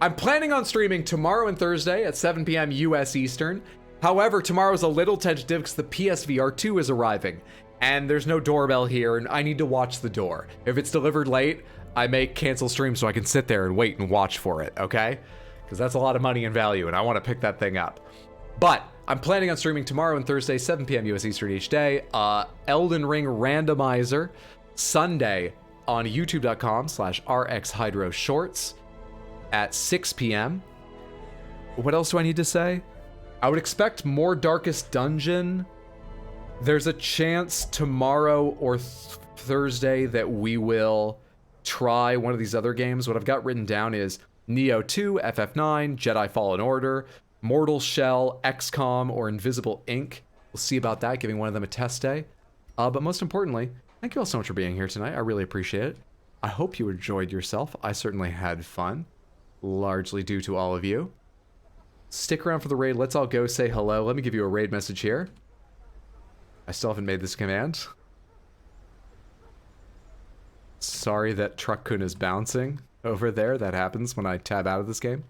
I'm planning on streaming tomorrow and Thursday at 7 p.m. US Eastern, However, tomorrow's a little tentative because the PSVR 2 is arriving, and there's no doorbell here, and I need to watch the door. If it's delivered late, I may cancel stream so I can sit there and wait and watch for it, okay? Because that's a lot of money and value, and I want to pick that thing up. But I'm planning on streaming tomorrow and Thursday, 7 p.m. US Eastern each day. Elden Ring Randomizer, Sunday on youtube.com/rxhydroshorts at 6 p.m. What else do I need to say? I would expect more Darkest Dungeon. There's a chance tomorrow or Thursday that we will try one of these other games. What I've got written down is Neo 2, FF9, Jedi Fallen Order, Mortal Shell, XCOM, or Invisible Ink. We'll see about that, giving one of them a test day. But most importantly, thank you all so much for being here tonight. I really appreciate it. I hope you enjoyed yourself. I certainly had fun, largely due to all of you. Stick around for the raid. Let's all go say hello. Let me give you a raid message here. I still haven't made this command. Sorry that Truck-kun is bouncing over there. That happens when I tab out of this game.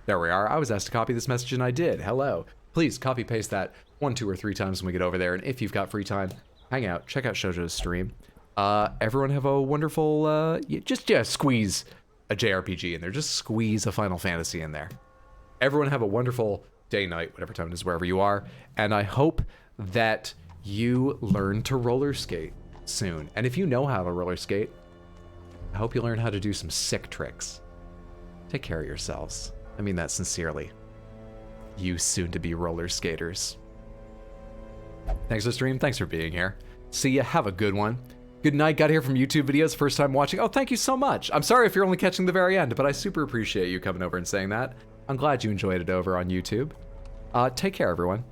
There we are. I was asked to copy this message and I did. Hello. Please copy paste that 1, 2, or 3 times when we get over there. And if you've got free time, hang out. Check out Shoujo's stream. Everyone have a wonderful, just squeeze a JRPG in there. Just squeeze a Final Fantasy in there. Everyone have a wonderful day, night, whatever time it is, wherever you are. And I hope that you learn to roller skate soon. And if you know how to roller skate, I hope you learn how to do some sick tricks. Take care of yourselves. I mean that sincerely. You soon-to-be roller skaters. Thanks for the stream. Thanks for being here. See ya. Have a good one. Good night. Got here from YouTube videos. First time watching. Oh, thank you so much. I'm sorry if you're only catching the very end, but I super appreciate you coming over and saying that. I'm glad you enjoyed it over on YouTube. Take care, everyone.